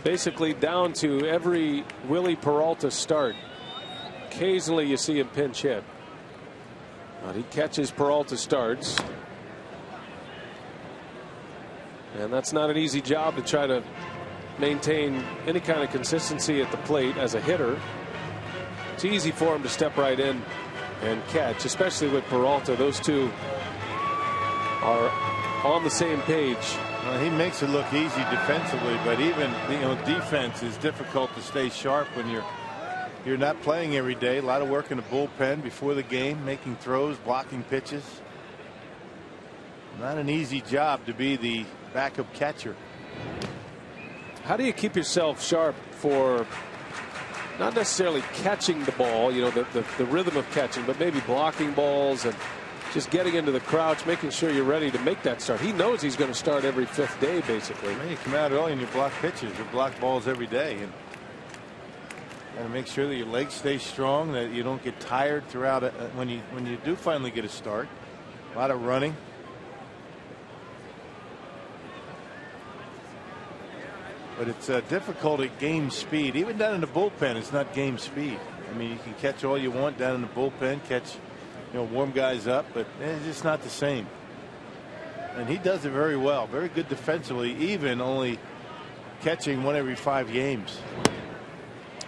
basically down to every Willie Peralta start. Occasionally you see him pinch hit, but he catches Peralta starts, and that's not an easy job to try to maintain any kind of consistency at the plate as a hitter. It's easy for him to step right in and catch, especially with Peralta. Those two are on the same page. Well, he makes it look easy defensively, but even defense is difficult to stay sharp when you're not playing every day. A lot of work in the bullpen before the game, making throws, blocking pitches. Not an easy job to be the backup catcher. How do you keep yourself sharp for not necessarily catching the ball, the rhythm of catching, but maybe blocking balls and just getting into the crouch, making sure you're ready to make that start? He knows he's going to start every 5th day, basically. Well, you come out early and you block pitches. You block balls every day, and got to make sure that your legs stay strong, that you don't get tired throughout it when you do finally get a start. A lot of running. But it's difficult at game speed. Even down in the bullpen, it's not game speed. I mean, you can catch all you want down in the bullpen, catch, warm guys up, but it's just not the same. And he does it very well. Very good defensively, even only catching 1 every 5 games.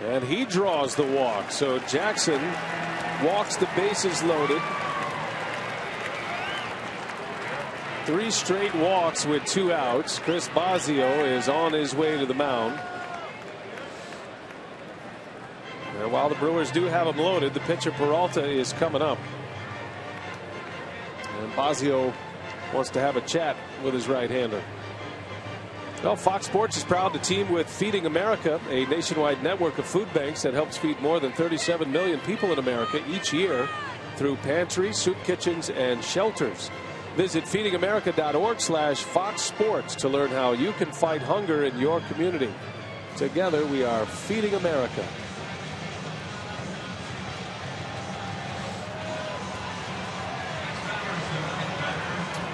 And he draws the walk. So Jackson walks the bases loaded. 3 straight walks with 2 outs. Chris Bosio is on his way to the mound. And while the Brewers do have him loaded, the pitcher Peralta is coming up. And Bosio wants to have a chat with his right-hander. Well, Fox Sports is proud to team with Feeding America, a nationwide network of food banks that helps feed more than 37 million people in America each year through pantries, soup kitchens, and shelters. Visit feedingamerica.org/Fox Sports to learn how you can fight hunger in your community. Together, we are Feeding America.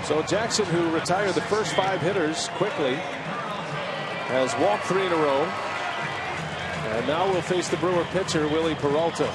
So Jackson, who retired the first 5 hitters quickly, has walked 3 in a row. And And now we'll face the Brewer pitcher, Willie Peralta.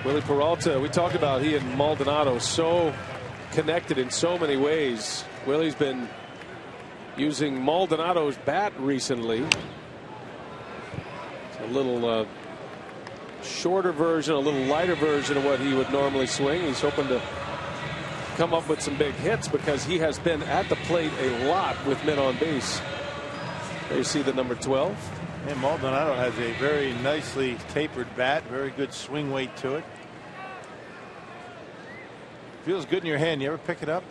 Willie Peralta, we talked about he and Maldonado so connected in so many ways. Willie's been using Maldonado's bat recently. It's a little shorter version, a little lighter version of what he would normally swing. He's hoping to come up with some big hits because he has been at the plate a lot with men on base. There you see the number 12. And Maldonado has a very nicely tapered bat, very good swing weight to it. Feels good in your hand. You ever pick it up?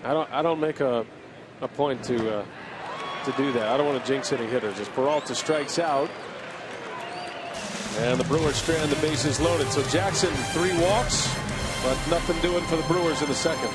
I don't make a point to do that. I don't want to jinx any hitters. As Peralta strikes out, and the Brewers strand the bases loaded. So Jackson 3 walks, but nothing doing for the Brewers in the second.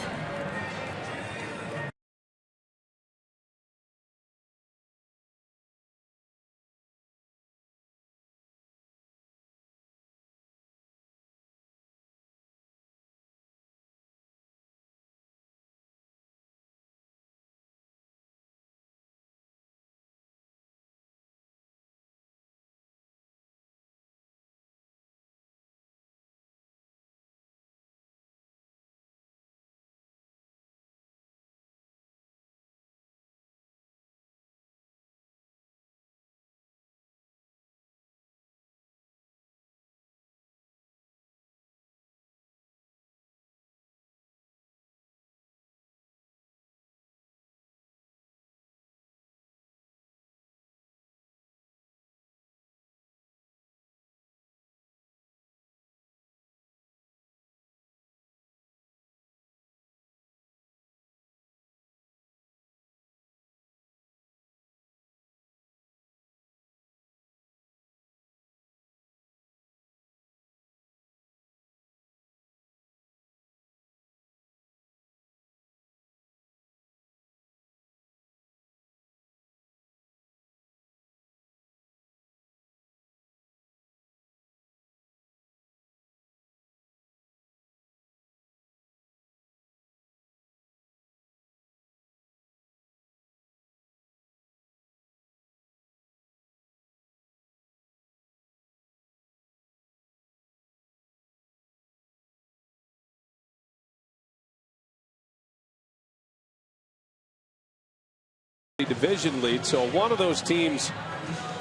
Division lead, so one of those teams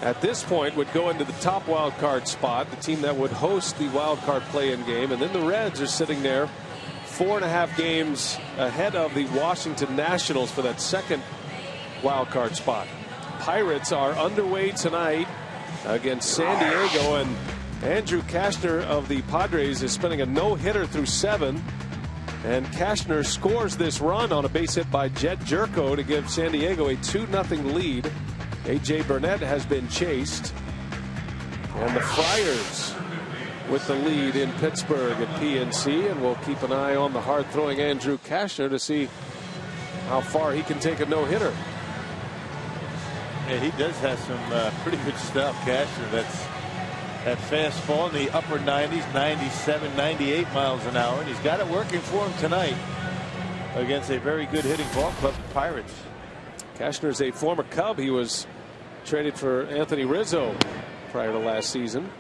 at this point would go into the top wild card spot, the team that would host the wild card play-in game, and then the Reds are sitting there 4.5 games ahead of the Washington Nationals for that second wild card spot. Pirates are underway tonight against San Diego, and Andrew Cashner of the Padres is spinning a no-hitter through 7. And Cashner scores this run on a base hit by Jed Jerko to give San Diego a 2-0 lead. A.J. Burnett has been chased. And the Friars with the lead in Pittsburgh at PNC. And we'll keep an eye on the hard-throwing Andrew Cashner to see how far he can take a no-hitter. Yeah, he does have some pretty good stuff, Cashner. That's that fastball in the upper 90s, 97, 98 miles an hour. And he's got it working for him tonight against a very good hitting ball club, the Pirates. Cashner's a former Cub. He was traded for Anthony Rizzo prior to last season.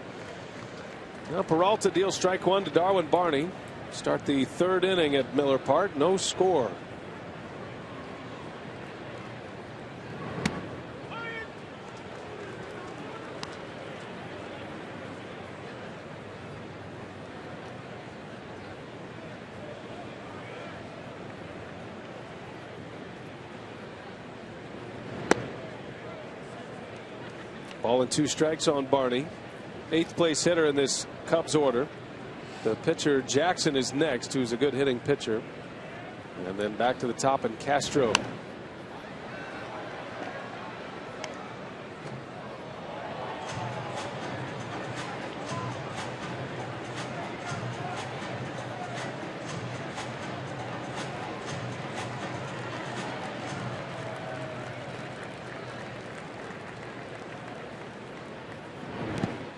Now Peralta deals strike 1 to Darwin Barney. Start the 3rd inning at Miller Park. No score. Ball and 2 strikes on Barney. 8th place hitter in this Cubs order. The pitcher Jackson is next, who's a good hitting pitcher. And then back to the top and Castro.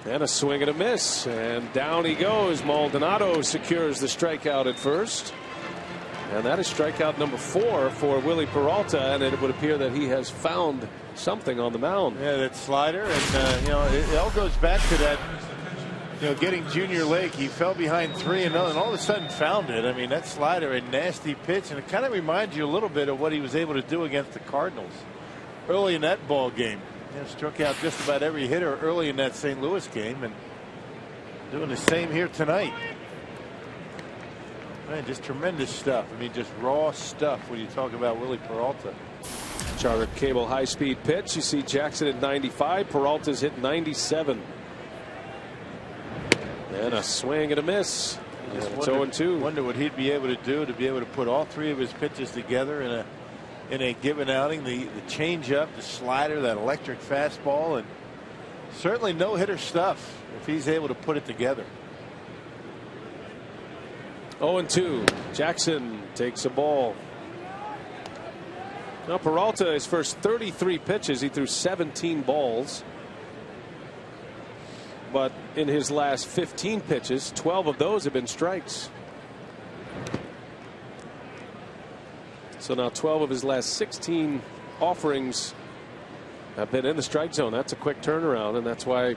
And a swing and a miss, and down he goes. Maldonado secures the strikeout at first, and that is strikeout number 4 for Willie Peralta, and it would appear that he has found something on the mound. Yeah, that slider, and you know, it all goes back to that, you know, getting Junior Lake. He fell behind 3-0 and all of a sudden found it. I mean, that slider, a nasty pitch, and it kind of reminds you a little bit of what he was able to do against the Cardinals early in that ball game. You know, struck out just about every hitter early in that St. Louis game, and doing the same here tonight. Man, just tremendous stuff. I mean, just raw stuff when you talk about Willie Peralta. Charter Cable high-speed pitch. You see Jackson at 95. Peralta's hit 97. And a swing and a miss. And it's 0-2. Wonder what he'd be able to do to be able to put all 3 of his pitches together in a given outing. The changeup, the slider, that electric fastball, and certainly no hitter stuff if he's able to put it together. 0-2. Jackson takes a ball. Now Peralta, his first 33 pitches, he threw 17 balls. But in his last 15 pitches, 12 of those have been strikes. So now 12 of his last 16 offerings have been in the strike zone. That's a quick turnaround, and that's why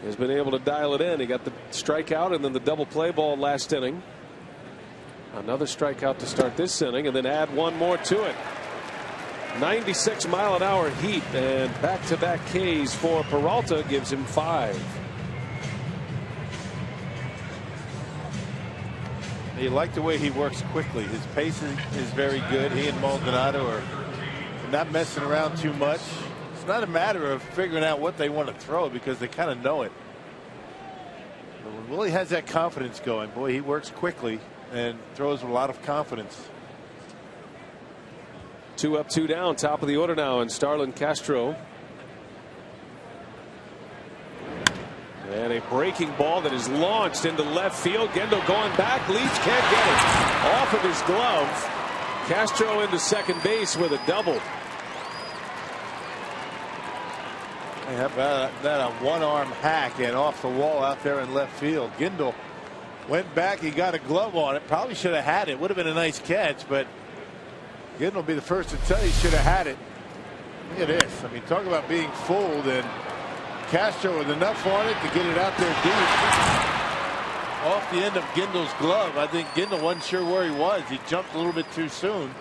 he's been able to dial it in. He got the strikeout and then the double play ball last inning. Another strikeout to start this inning, and then add one more to it. 96-mile-an-hour heat, and back-to-back Ks for Peralta gives him 5. You like the way he works quickly. His pace is very good. He and Maldonado are not messing around too much. It's not a matter of figuring out what they want to throw because they kind of know it. But when Willie has that confidence going, boy, he works quickly and throws with a lot of confidence. 2 up, 2 down, top of the order now, and Starlin Castro. And a breaking ball that is launched into left field. Gendo going back. Leach can't get it. Off of his glove. Castro into second base with a double. How about that? A one-arm hack and off the wall out there in left field. Gindel went back. He got a glove on it. Probably should have had it. Would have been a nice catch, but Gindel will be the first to tell you he should have had it. Look at this. I mean, talk about being fooled, and Castro with enough on it to get it out there deep. Off the end of Gindel's glove. I think Gindel wasn't sure where he was. He jumped a little bit too soon.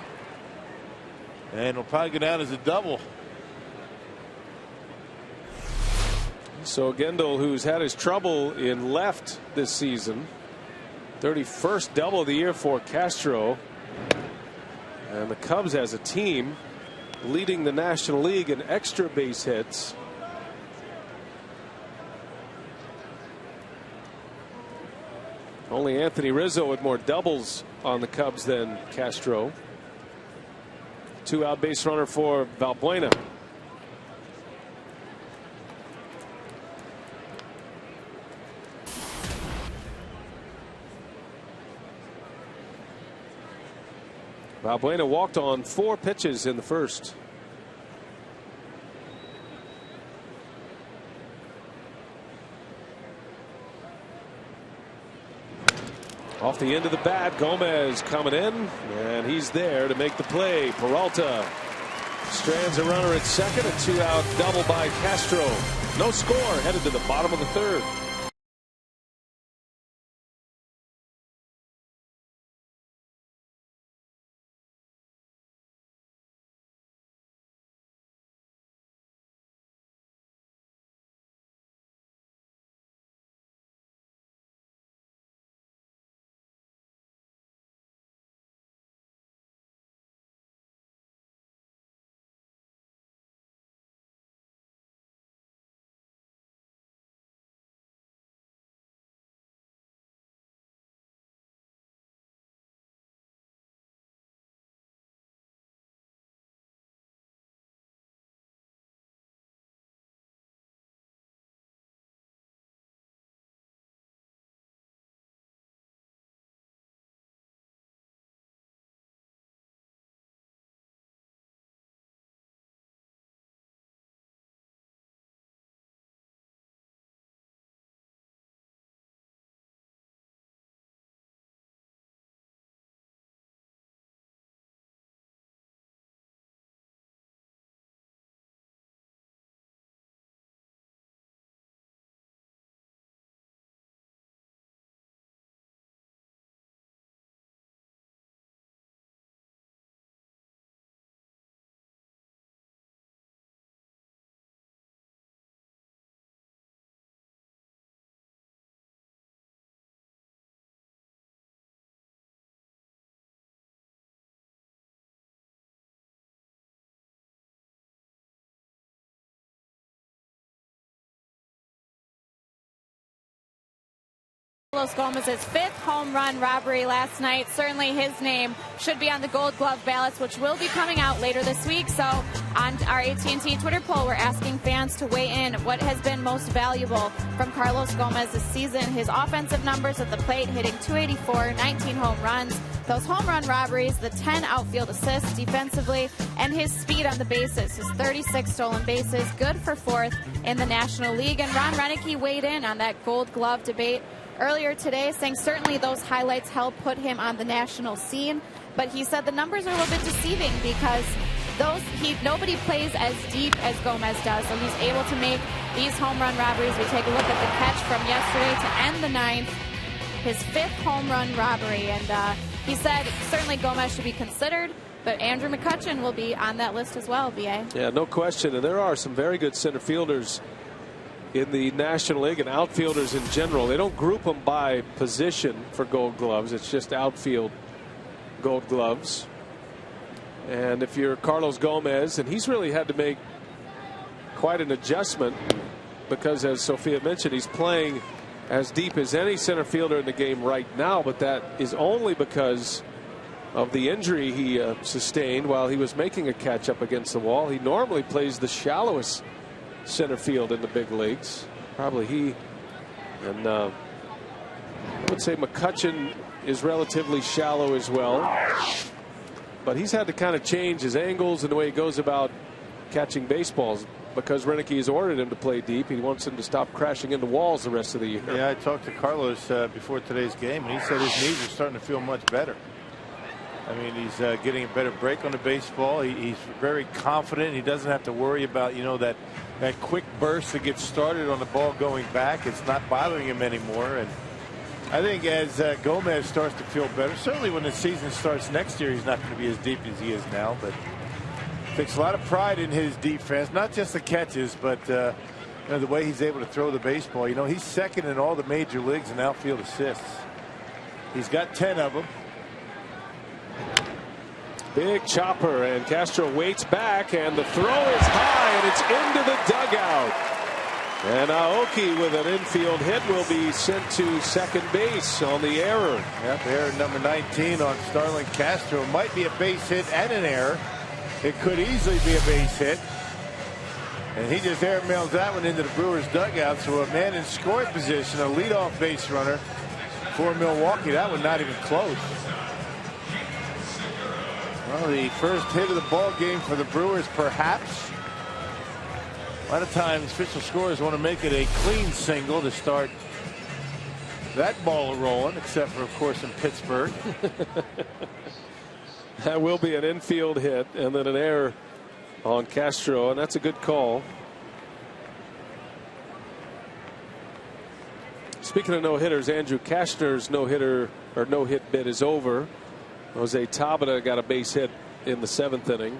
And it'll probably go down as a double. So Gindel, who's had his trouble in left this season, 31st double of the year for Castro. And the Cubs as a team leading the National League in extra base hits. Only Anthony Rizzo with more doubles on the Cubs than Castro. 2 out base runner for Valbuena. Valbuena walked on 4 pitches in the first. Off the end of the bat, Gomez coming in, and he's there to make the play. Peralta strands a runner at second, a 2-out double by Castro. No score, headed to the bottom of the 3rd. Carlos Gomez's 5th home run robbery last night. Certainly his name should be on the Gold Glove ballots, which will be coming out later this week. So on our AT&T Twitter poll, we're asking fans to weigh in what has been most valuable from Carlos Gomez this season. His offensive numbers at the plate, hitting .284, 19 home runs, those home run robberies, the 10 outfield assists defensively, and his speed on the bases, his 36 stolen bases, good for 4th in the National League. And Ron Renneke weighed in on that Gold Glove debate earlier today, saying certainly those highlights help put him on the national scene. But he said the numbers are a little bit deceiving because nobody plays as deep as Gomez does. So he's able to make these home run robberies. We take a look at the catch from yesterday to end the 9th, his 5th home run robbery. And he said certainly Gomez should be considered, but Andrew McCutchen will be on that list as well, BA. Yeah, no question. And there are some very good center fielders in the National League and outfielders in general. They don't group them by position for Gold Gloves. It's just outfield Gold Gloves. And if you're Carlos Gomez, and he's really had to make quite an adjustment because, as Sophia mentioned, he's playing as deep as any center fielder in the game right now, but that is only because of the injury he sustained while he was making a catch up against the wall. He normally plays the shallowest center field in the big leagues. Probably he and I would say McCutchen is relatively shallow as well, but he's had to kind of change his angles and the way he goes about catching baseballs because Renneke has ordered him to play deep. He wants him to stop crashing into walls the rest of the year. Yeah, I talked to Carlos before today's game, and he said his knees are starting to feel much better. I mean, he's getting a better break on the baseball. He's very confident. He doesn't have to worry about, you know, that quick burst that gets started on the ball going back. It's not bothering him anymore. And I think as Gomez starts to feel better, certainly when the season starts next year, he's not going to be as deep as he is now, but takes a lot of pride in his defense, not just the catches, but you know, the way he's able to throw the baseball. You know, he's second in all the major leagues in outfield assists. He's got 10 of them. Big chopper, and Castro waits back, and the throw is high, and it's into the dugout. And Aoki with an infield hit will be sent to second base on the error. Yep, error number 19 on Starlin Castro. Might be a base hit and an error. It could easily be a base hit. And he just airmails that one into the Brewers dugout. So a man in scoring position, a leadoff base runner for Milwaukee. That one not even close. Well, the first hit of the ball game for the Brewers, perhaps. A lot of times official scorers want to make it a clean single to start that ball rolling, except for, of course, in Pittsburgh. That will be an infield hit and then an error on Castro, and that's a good call. Speaking of no-hitters, Andrew Kashner's no-hitter or no-hit bid is over. Jose Tabata got a base hit in the 7th inning,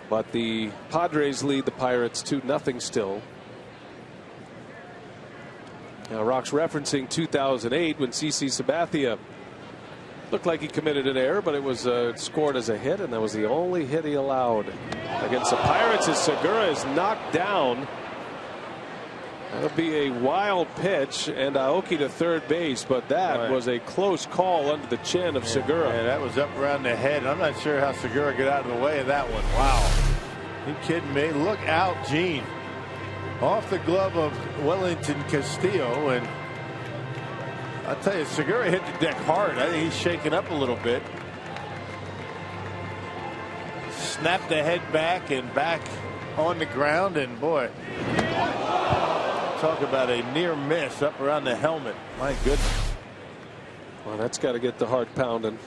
but the Padres lead the Pirates 2-0 still. Now Rock's referencing 2008 when CC Sabathia looked like he committed an error, but it was scored as a hit, and that was the only hit he allowed against the Pirates as Segura is knocked down. That'll be a wild pitch, and Aoki to third base, but that was a close call under the chin of Segura. Yeah, that was up around the head. I'm not sure how Segura got out of the way of that one. Wow. You kidding me? Look out, Gene. Off the glove of Wellington Castillo, and I'll tell you, Segura hit the deck hard. I think he's shaken up a little bit. Snapped the head back and back on the ground, and boy, talk about a near miss up around the helmet. My goodness. Well, that's got to get the heart pounding.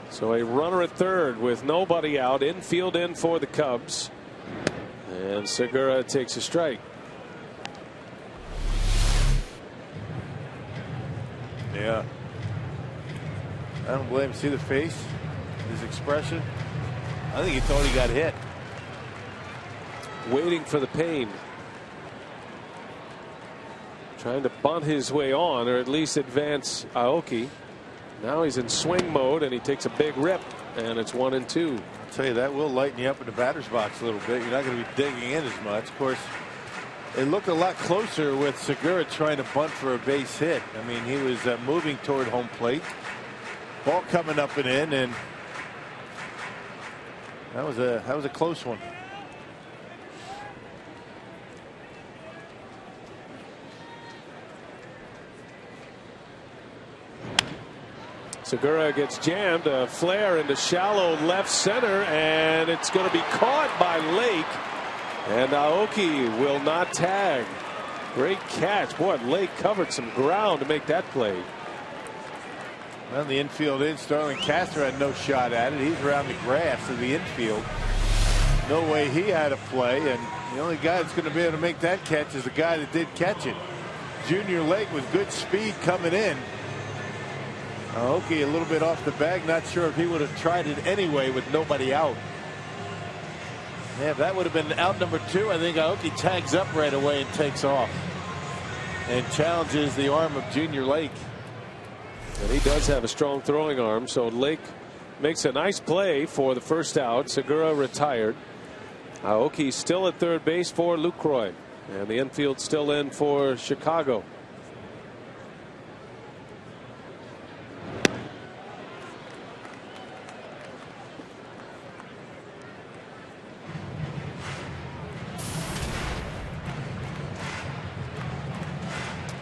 So a runner at third with nobody out, infield in for the Cubs, and Segura takes a strike. Yeah. I don't blame him. See the face, his expression. I think he thought he got hit. Waiting for the pain. Trying to bunt his way on, or at least advance Aoki. Now he's in swing mode, and he takes a big rip, and it's 1-2. I'll tell you, that will lighten you up in the batter's box a little bit. You're not going to be digging in as much. Of course, It looked a lot closer with Segura trying to bunt for a base hit. I mean, he was moving toward home plate. Ball coming up and in, and that was a close one. Segura gets jammed, a flare into shallow left center, and it's going to be caught by Lake. And Aoki will not tag. Great catch. Boy, Lake covered some ground to make that play. Well, the infield in. Starlin Castro had no shot at it. He's around the grass of the infield. No way he had a play, and the only guy that's going to be able to make that catch is the guy that did catch it. Junior Lake with good speed coming in. Aoki a little bit off the bag. Not sure if he would have tried it anyway with nobody out. Yeah, if that would have been out number 2, I think Aoki tags up right away and takes off and challenges the arm of Junior Lake. And he does have a strong throwing arm, so Lake makes a nice play for the first out. Segura retired. Aoki still at third base for Lucroy, and the infield still in for Chicago.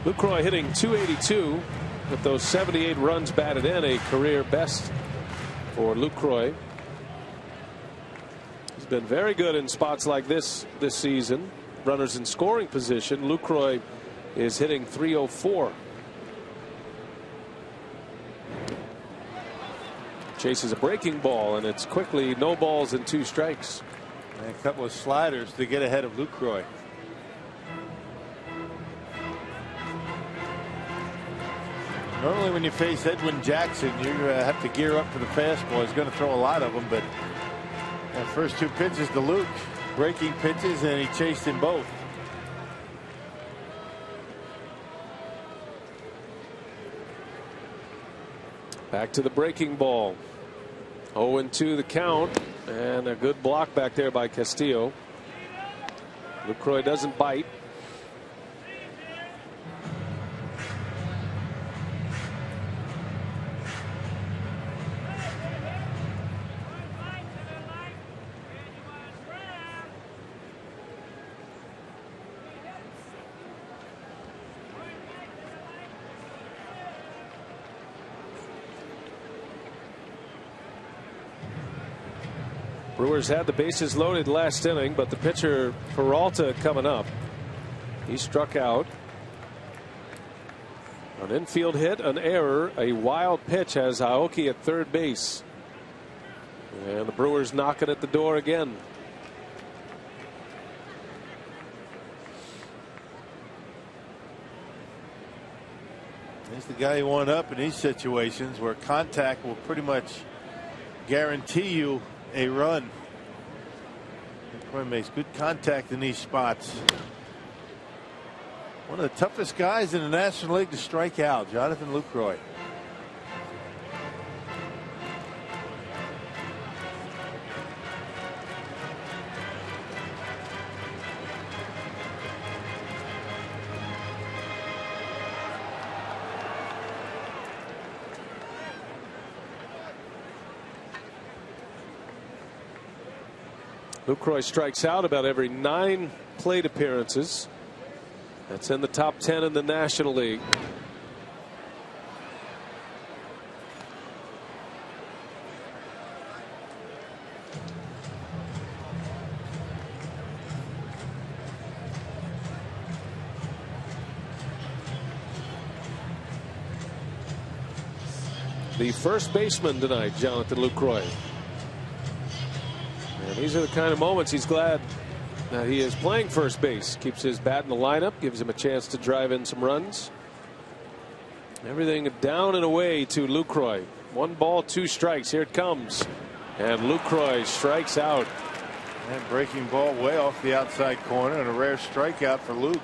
Lucroy hitting .282 with those 78 runs batted in, a career best for Lucroy. He's been very good in spots like this season. Runners in scoring position. Lucroy is hitting .304. Chases a breaking ball, and it's quickly no balls and 2 strikes. And a couple of sliders to get ahead of Lucroy. Normally when you face Edwin Jackson, you have to gear up for the fastball. He's going to throw a lot of them, but that first 2 pitches to Luke, breaking pitches, and he chased them both. Back to the breaking ball. 0-2 the count, and a good block back there by Castillo. Lucroy doesn't bite. Brewers had the bases loaded last inning, but the pitcher Peralta coming up. He struck out. An infield hit, an error, a wild pitch has Aoki at third base. And the Brewers knocking at the door again. He's the guy you want up in these situations where contact will pretty much guarantee you a run. Lucroy makes good contact in these spots. One of the toughest guys in the National League to strike out, Jonathan Lucroy. Lucroy strikes out about every 9 plate appearances. That's in the top 10 in the National League. The first baseman tonight, Jonathan Lucroy. And these are the kind of moments he's glad that he is playing first base. Keeps his bat in the lineup, gives him a chance to drive in some runs. Everything down and away to Lucroy. 1 ball, 2 strikes. Here it comes. And Lucroy strikes out. And breaking ball way off the outside corner, and a rare strikeout for Luke.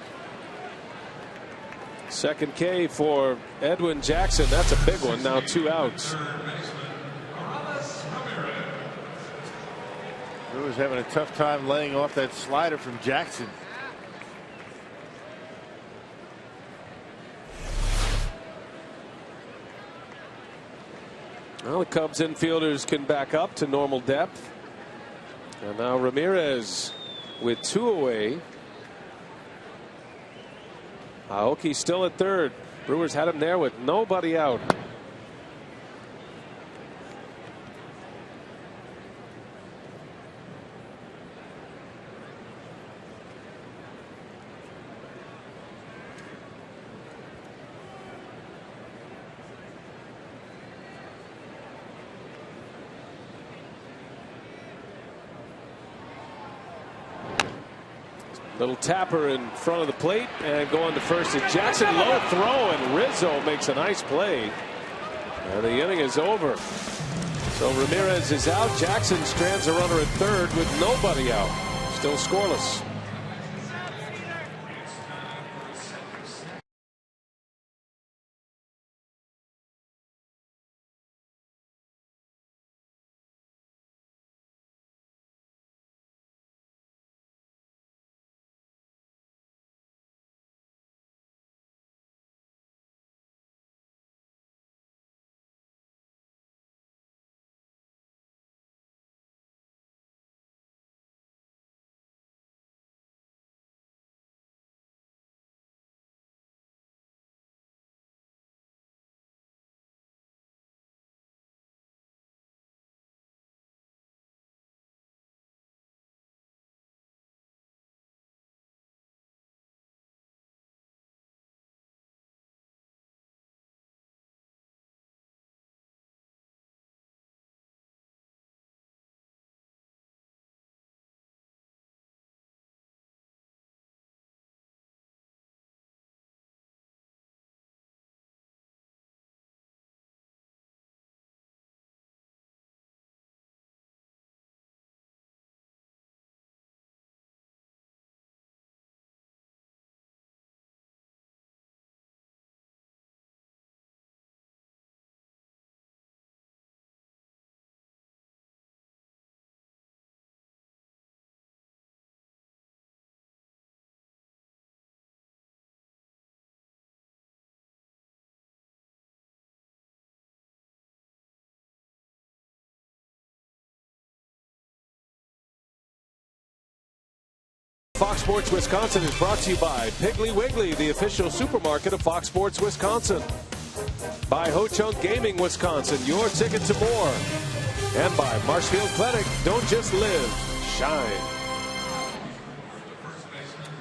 Second K for Edwin Jackson. That's a big one. Now 2 outs. Brewers having a tough time laying off that slider from Jackson. Well, the Cubs infielders can back up to normal depth. And now Ramirez with 2 away. Aoki still at third. Brewers had him there with nobody out. Little tapper in front of the plate and going to first is Jackson. Low throw, and Rizzo makes a nice play. And the inning is over. So Ramirez is out. Jackson strands a runner at third with nobody out. Still scoreless. Fox Sports Wisconsin is brought to you by Piggly Wiggly, the official supermarket of Fox Sports Wisconsin. By Ho Chunk Gaming Wisconsin, your ticket to more. And by Marshfield Clinic, don't just live, shine.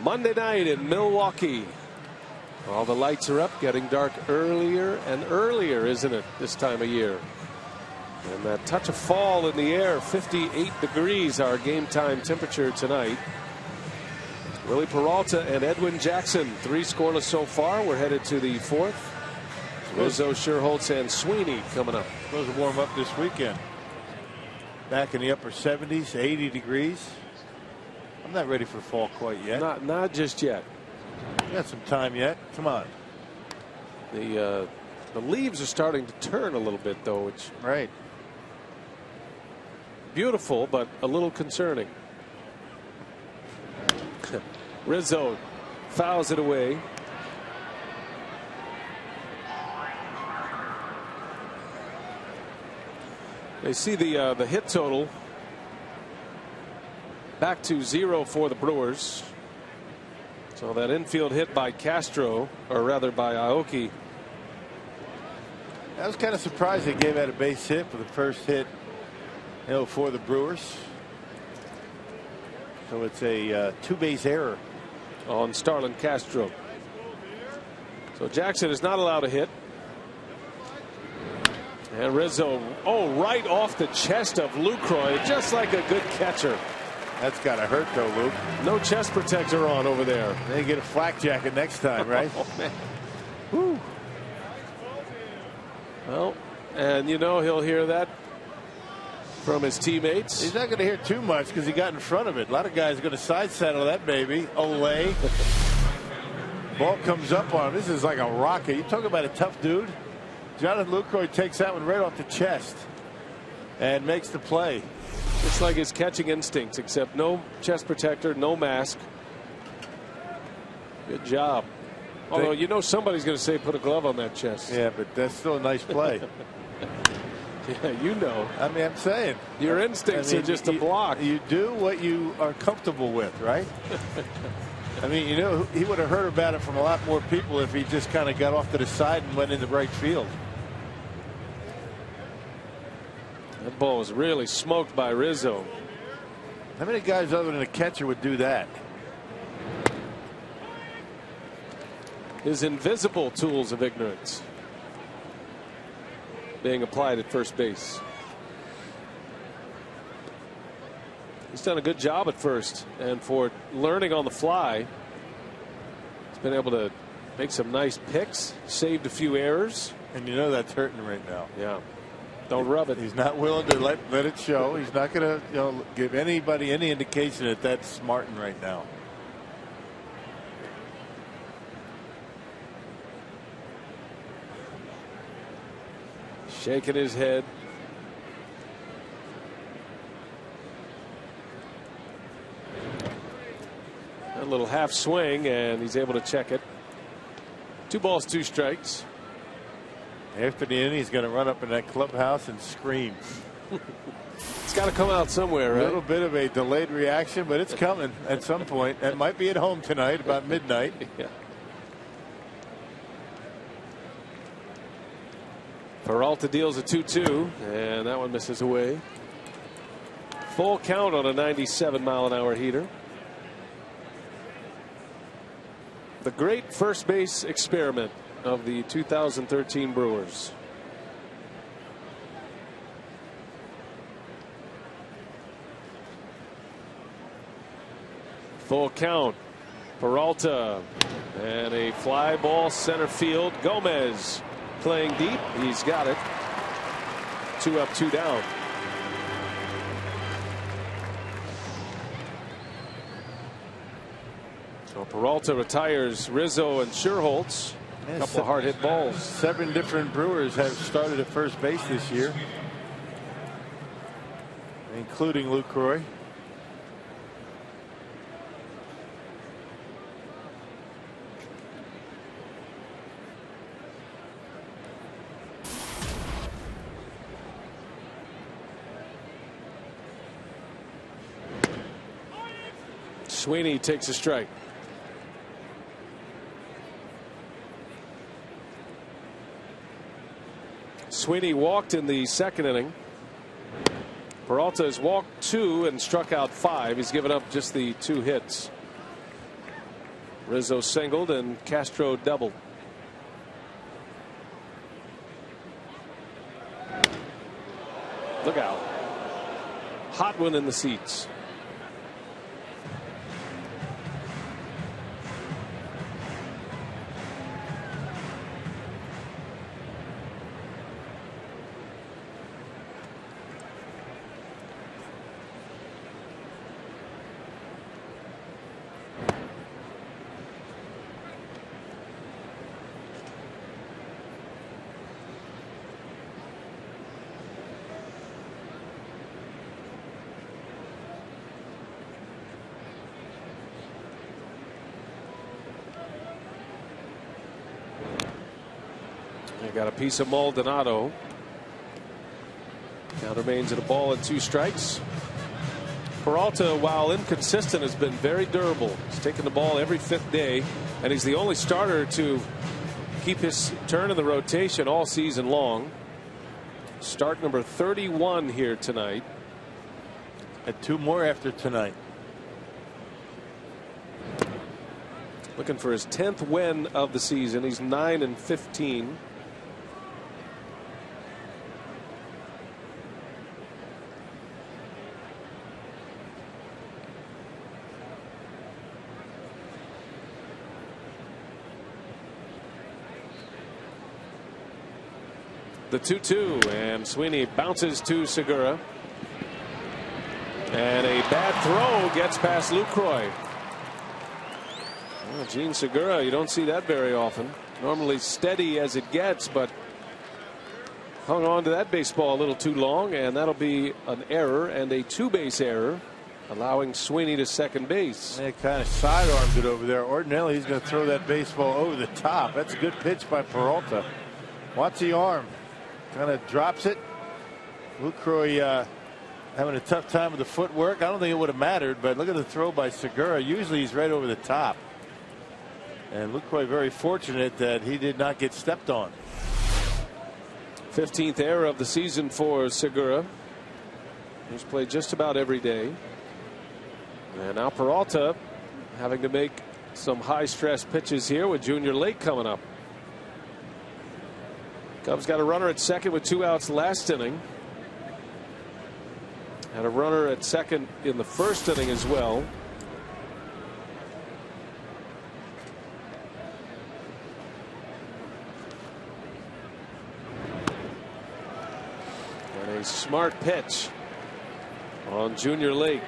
Monday night in Milwaukee. All the lights are up, getting dark earlier and earlier, isn't it, this time of year? And that touch of fall in the air, 58 degrees, our game time temperature tonight. Willie Peralta and Edwin Jackson, 3 scoreless so far. We're headed to the 4th. Rizzo, Sherholtz, and Sweeney coming up. Supposed to warm up this weekend. Back in the upper 70s, 80 degrees. I'm not ready for fall quite yet. Not just yet. Got some time yet. Come on. The leaves are starting to turn a little bit, though, which right. Beautiful, but a little concerning. Rizzo fouls it away. They see the hit total back to 0 for the Brewers. So that infield hit by Castro, or rather by Aoki. I was kind of surprised they gave out a base hit for the first hit, for the Brewers. So it's a 2-base error on Starlin Castro. So Jackson is not allowed a hit. And Rizzo, right off the chest of Lucroy, just like a good catcher. That's got to hurt, though, Luke. No chest protector on over there. They get a flak jacket next time, right? Oh, man. Woo. Well, and he'll hear that from his teammates. He's not going to hear too much because he got in front of it. A lot of guys are going to side saddle that baby. Olay. Ball comes up on him. This is like a rocket. You talk about a tough dude. Jonathan Lucroy takes that one right off the chest and makes the play. It's like his catching instincts, except no chest protector, no mask. Good job. Although somebody's going to say put a glove on that chest. Yeah, but that's still a nice play. Yeah, you know. I mean, I'm saying. Your instincts are just to block. You do what you are comfortable with, right? I mean, you know, he would have heard about it from a lot more people if he just kind of got off to the side and went into right field. That ball was really smoked by Rizzo. How many guys other than a catcher would do that? His invisible tools of ignorance being applied at first base. He's done a good job at first, and for learning on the fly, he's been able to make some nice picks, saved a few errors. And you know that's hurting right now. Yeah. Don't rub it. He's not willing to let it show. He's not going to give anybody any indication that that's smarting right now. Shaking his head. A little half swing, and he's able to check it. 2 balls, 2 strikes. After the inning, he's going to run up in that clubhouse and scream. It's got to come out somewhere, right? A little bit of a delayed reaction, but it's coming at some point. It might be at home tonight about midnight. Yeah. Peralta deals a 2-2, and that one misses away. Full count on a 97-mile-an-hour heater. The great first base experiment of the 2013 Brewers. Full count. Peralta, and a fly ball center field. Gomez playing deep. He's got it. 2 up, 2 down. So Peralta retires Rizzo and Scherholtz. A couple of hard hit balls. 7 different Brewers have started at first base this year, including Lucroy. Sweeney takes a strike. Sweeney walked in the second inning. Peralta has walked 2 and struck out 5. He's given up just the 2 hits. Rizzo singled and Castro doubled. Look out. Hot one in the seats. Got a piece of Maldonado. Count remains at a ball and 2 strikes. Peralta, while inconsistent, has been very durable. He's taken the ball every 5th day, and he's the only starter to keep his turn in the rotation all season long. Start number 31 here tonight. And 2 more after tonight. Looking for his 10th win of the season. He's 9-15. The 2-2, and Sweeney bounces to Segura, and a bad throw gets past Lucroy. Well, Gene Segura, you don't see that very often. Normally steady as it gets, but hung on to that baseball a little too long, and that'll be an error and a 2-base error, allowing Sweeney to second base. They kind of sidearmed it over there. Ordinarily, he's going to throw that baseball over the top. That's a good pitch by Peralta. Watch the arm. Kind of drops it Lucroy having a tough time with the footwork. I don't think it would have mattered, but look at the throw by Segura. Usually he's right over the top. And Lucroy very fortunate that he did not get stepped on. 15th error of the season for Segura. He's played just about every day. And now Peralta having to make some high stress pitches here with Junior Lake coming up. Cubs got a runner at second with 2 outs last inning. Had a runner at second in the first inning as well. And a smart pitch on Junior Lake.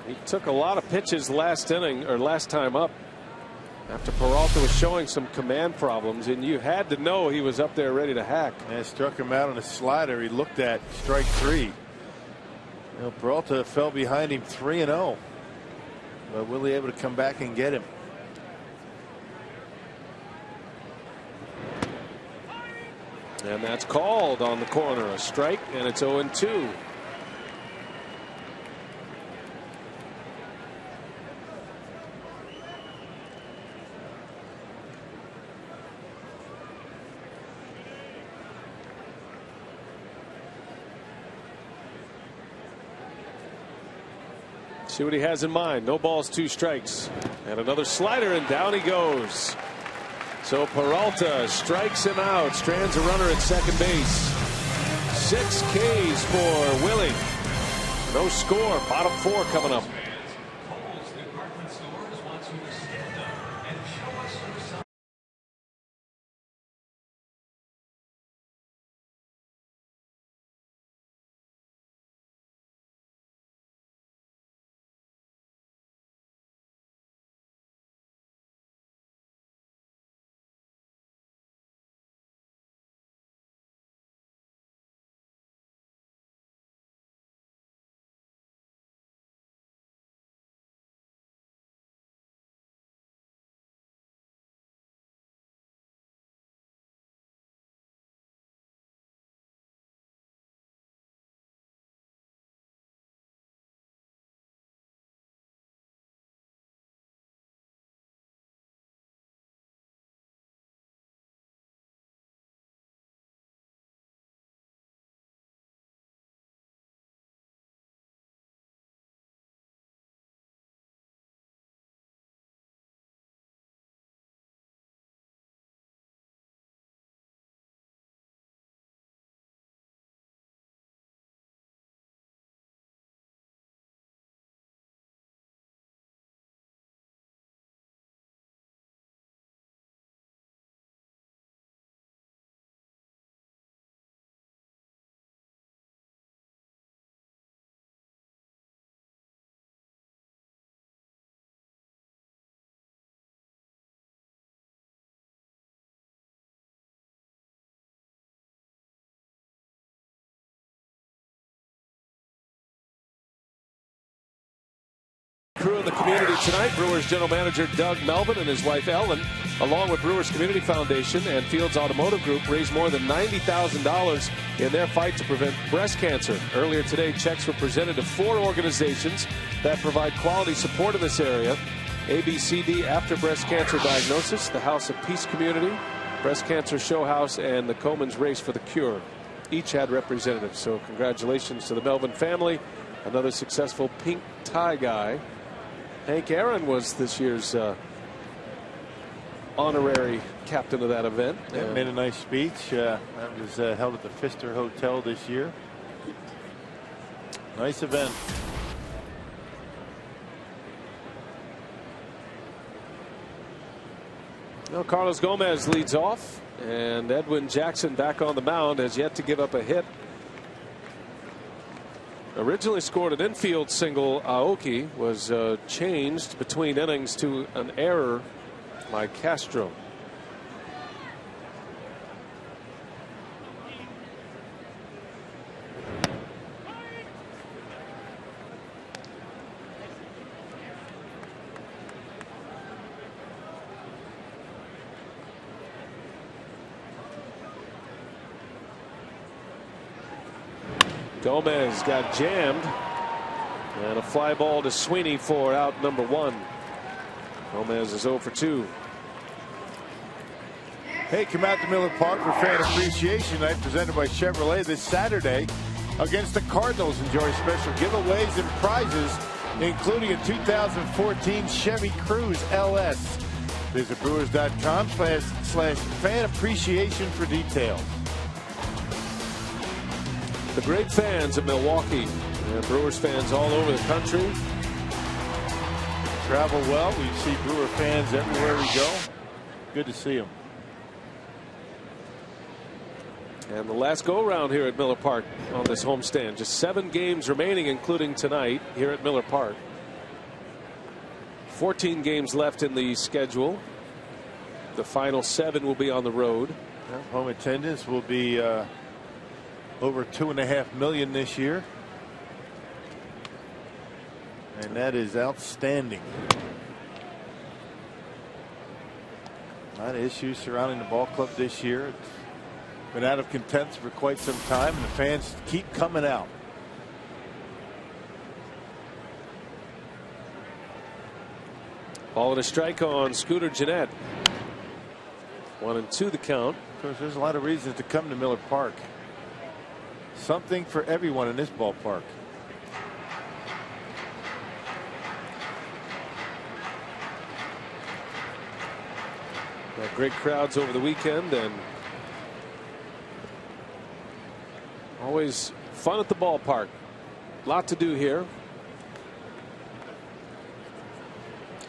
He took a lot of pitches last inning, or last time up, after Peralta was showing some command problems, and you had to know he was up there ready to hack. And struck him out on a slider. He looked at strike 3. You know, Peralta fell behind him 3-0, but Willie able to come back and get him. And that's called on the corner, a strike, and it's 0-2. See what he has in mind. No balls, 2 strikes, and another slider, and down he goes. So Peralta strikes him out, strands a runner at second base. 6 Ks for Willie. No score. Bottom 4 coming up. Crew in the community tonight. Brewers general manager Doug Melvin and his wife Ellen, along with Brewers Community Foundation and Fields Automotive Group, raised more than $90,000 in their fight to prevent breast cancer. Earlier today, checks were presented to 4 organizations that provide quality support in this area: ABCD After Breast Cancer Diagnosis, the House of Peace Community, Breast Cancer Show House, and the Komen's Race for the Cure. Each had representatives. So congratulations to the Melvin family. Another successful pink tie guy. Hank Aaron was this year's honorary captain of that event. Yeah, made a nice speech. That was held at the Pfister Hotel this year. Nice event. Now Carlos Gomez leads off, and Edwin Jackson back on the mound has yet to give up a hit. Originally scored an infield single. Aoki was changed between innings to an error by Castro. Gomez got jammed. And a fly ball to Sweeney for out number 1. Gomez is 0 for 2. Hey, come out to Miller Park for Fan Appreciation Night presented by Chevrolet this Saturday against the Cardinals. Enjoy special giveaways and prizes, including a 2014 Chevy Cruze LS. Visit Brewers.com/fan appreciation for details. The great fans of Milwaukee and Brewers fans all over the country. Travel well. We see Brewer fans everywhere we go. Good to see them. And the last go-round here at Miller Park on this homestand. Just 7 games remaining, including tonight here at Miller Park. 14 games left in the schedule. The final 7 will be on the road. Home attendance will be over 2.5 million this year. And that is outstanding. A lot of issues surrounding the ball club this year. It's been out of contention for quite some time, and the fans keep coming out. Ball and a strike on Scooter Gennett. 1-2 the count. Of course, there's a lot of reasons to come to Miller Park. Something for everyone in this ballpark. Got great crowds over the weekend and always fun at the ballpark. A lot to do here.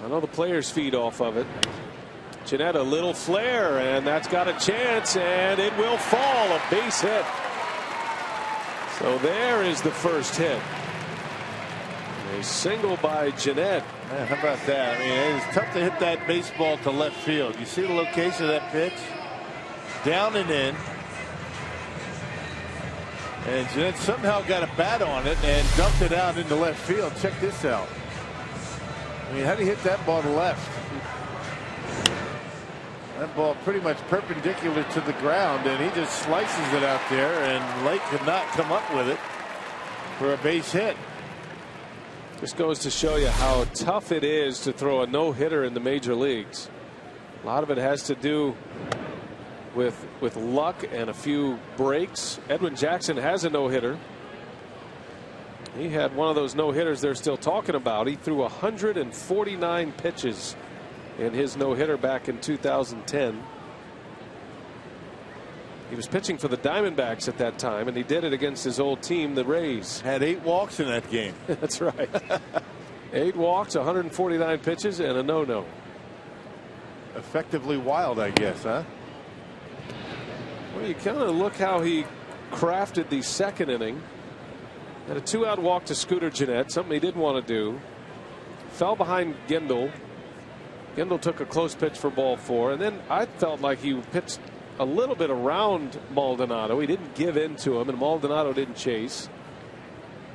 I know the players feed off of it. Gennett, a little flare, and that's got a chance, and it will fall. A base hit. So there is the first hit. A single by Gennett. Man, how about that? I mean, it's tough to hit that baseball to left field. You see the location of that pitch? Down and in. And Gennett somehow got a bat on it and dumped it out into left field. Check this out. I mean, how do you hit that ball to left? That ball pretty much perpendicular to the ground, and he just slices it out there, and Lake could not come up with it for a base hit. This goes to show you how tough it is to throw a no-hitter in the major leagues. A lot of it has to do with luck and a few breaks. Edwin Jackson has a no-hitter. He had one of those no-hitters they're still talking about. He threw 149 pitches in his no-hitter back in 2010. He was pitching for the Diamondbacks at that time, and he did it against his old team, the Rays. Had 8 walks in that game. That's right. 8 walks, 149 pitches, and a no-no. Effectively wild, I guess, huh? Well, you kind of look how he crafted the second inning. Had a 2-out walk to Scooter Gennett, something he didn't want to do. Fell behind Gendel. Gendel took a close pitch for ball 4, and then I felt like he pitched a little bit around Maldonado. He didn't give in to him, and Maldonado didn't chase.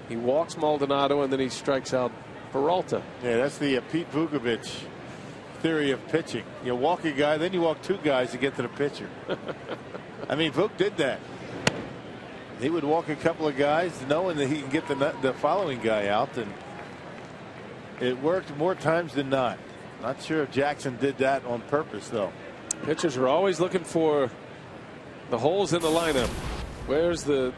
He walks Maldonado, and then he strikes out Peralta. Yeah, that's the Pete Vukovich theory of pitching. You walk a guy, then you walk 2 guys to get to the pitcher. I mean, Vuk did that. He would walk a couple of guys knowing that he can get the following guy out, and it worked more times than not. Not sure if Jackson did that on purpose, though. Pitchers are always looking for the holes in the lineup. Where's the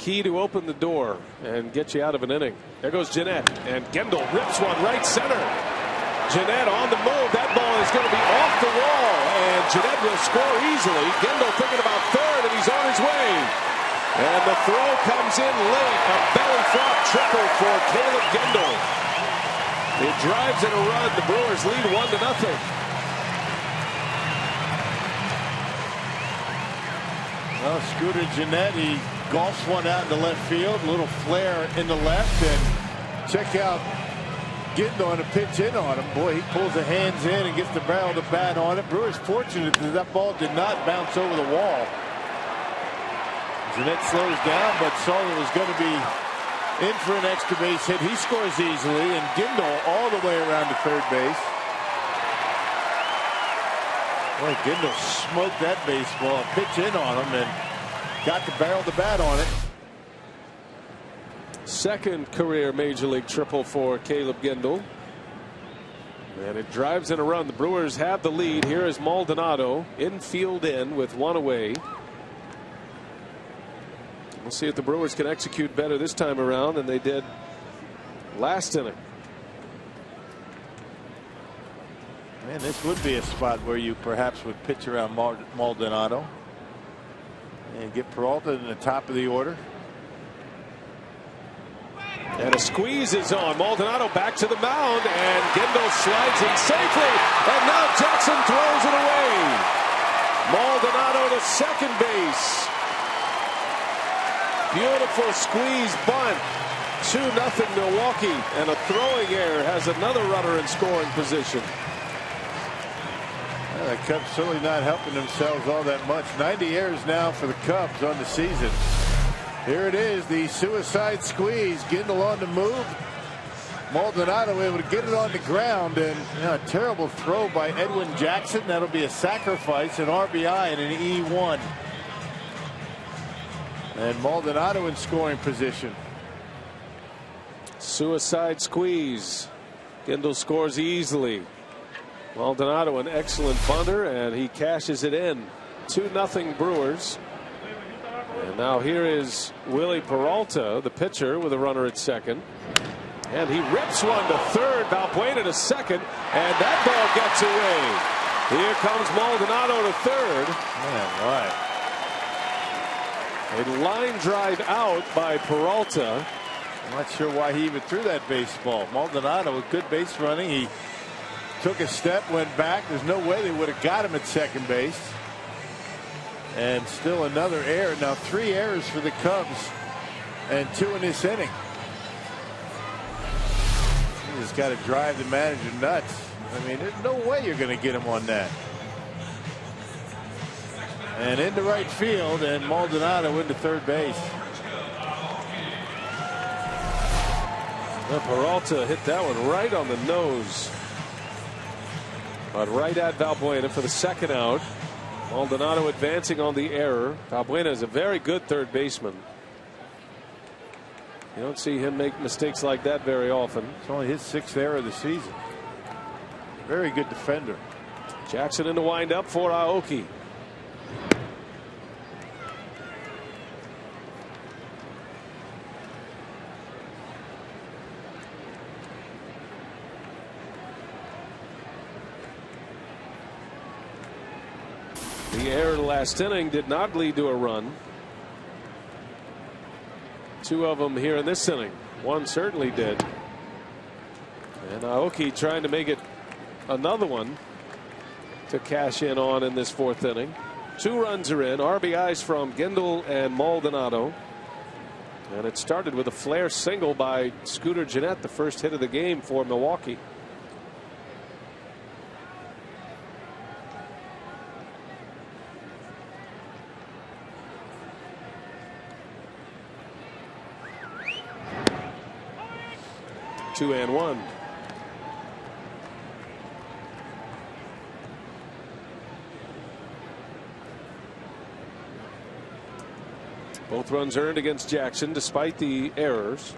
key to open the door and get you out of an inning? There goes Gennett, and Gendel rips one right center. Gennett on the move. That ball is going to be off the wall, and Gennett will score easily. Gendel thinking about third, and he's on his way. And the throw comes in late. A belly flop triple for Caleb Gendel. It drives in a run. The Brewers lead 1-0. Well, Scooter Gennett, he golfs one out in the left field, a little flare in the left, and check out Gendel on a pitch in on him. Boy, he pulls the hands in and gets the barrel of the bat on it. Brewers fortunate that that ball did not bounce over the wall. Gennett slows down, but saw it was going to be in for an extra base hit. He scores easily, and Gendel all the way around to third base. Boy, Gendel smoked that baseball, pitch in on him, and got the barrel of the bat on it. Second career major league triple for Caleb Gendel. And it drives in a run. The Brewers have the lead. Here is Maldonado infield in with one away. We'll see if the Brewers can execute better this time around than they did last inning. Man, this would be a spot where you perhaps would pitch around Maldonado and get Peralta in the top of the order. And a squeeze is on. Maldonado back to the mound, and Gendel slides in safely. And now Jackson throws it away. Maldonado to second base. Beautiful squeeze bunt. 2-0 Milwaukee, and a throwing error has another runner in scoring position. Well, the Cubs certainly not helping themselves all that much. 90 errors now for the Cubs on the season. Here it is, the suicide squeeze. Gendel on the move. Maldonado able to get it on the ground, and a terrible throw by Edwin Jackson. That'll be a sacrifice, an RBI, and an E1. And Maldonado in scoring position. Suicide squeeze. Gendel scores easily. Maldonado an excellent bunter, and he cashes it in. 2-0 Brewers. And now here is Willie Peralta, the pitcher, with a runner at second. And he rips one to third. Valbuena to second. And that ball gets away. Here comes Maldonado to third. Man, a line drive out by Peralta. I'm not sure why he even threw that baseball. Maldonado with good base running. He took a step, went back. There's no way they would have got him at second base. And still another error. Now 3 errors for the Cubs and 2 in this inning. You just got to drive the manager nuts. I mean, there's no way you're going to get him on that. And into right field, and Maldonado into third base. Well, Peralta hit that one right on the nose. But right at Valbuena for the second out. Maldonado advancing on the error. Valbuena is a very good third baseman. You don't see him make mistakes like that very often. It's only his 6th error of the season. Very good defender. Jackson in the windup for Aoki. The error last inning did not lead to a run. 2 of them here in this inning. One certainly did. And Aoki trying to make it another one to cash in on in this 4th inning. 2 runs are in. RBIs from Gendel and Maldonado. And it started with a flare single by Scooter Gennett, the first hit of the game for Milwaukee. Two and one. Both runs earned against Jackson despite the errors.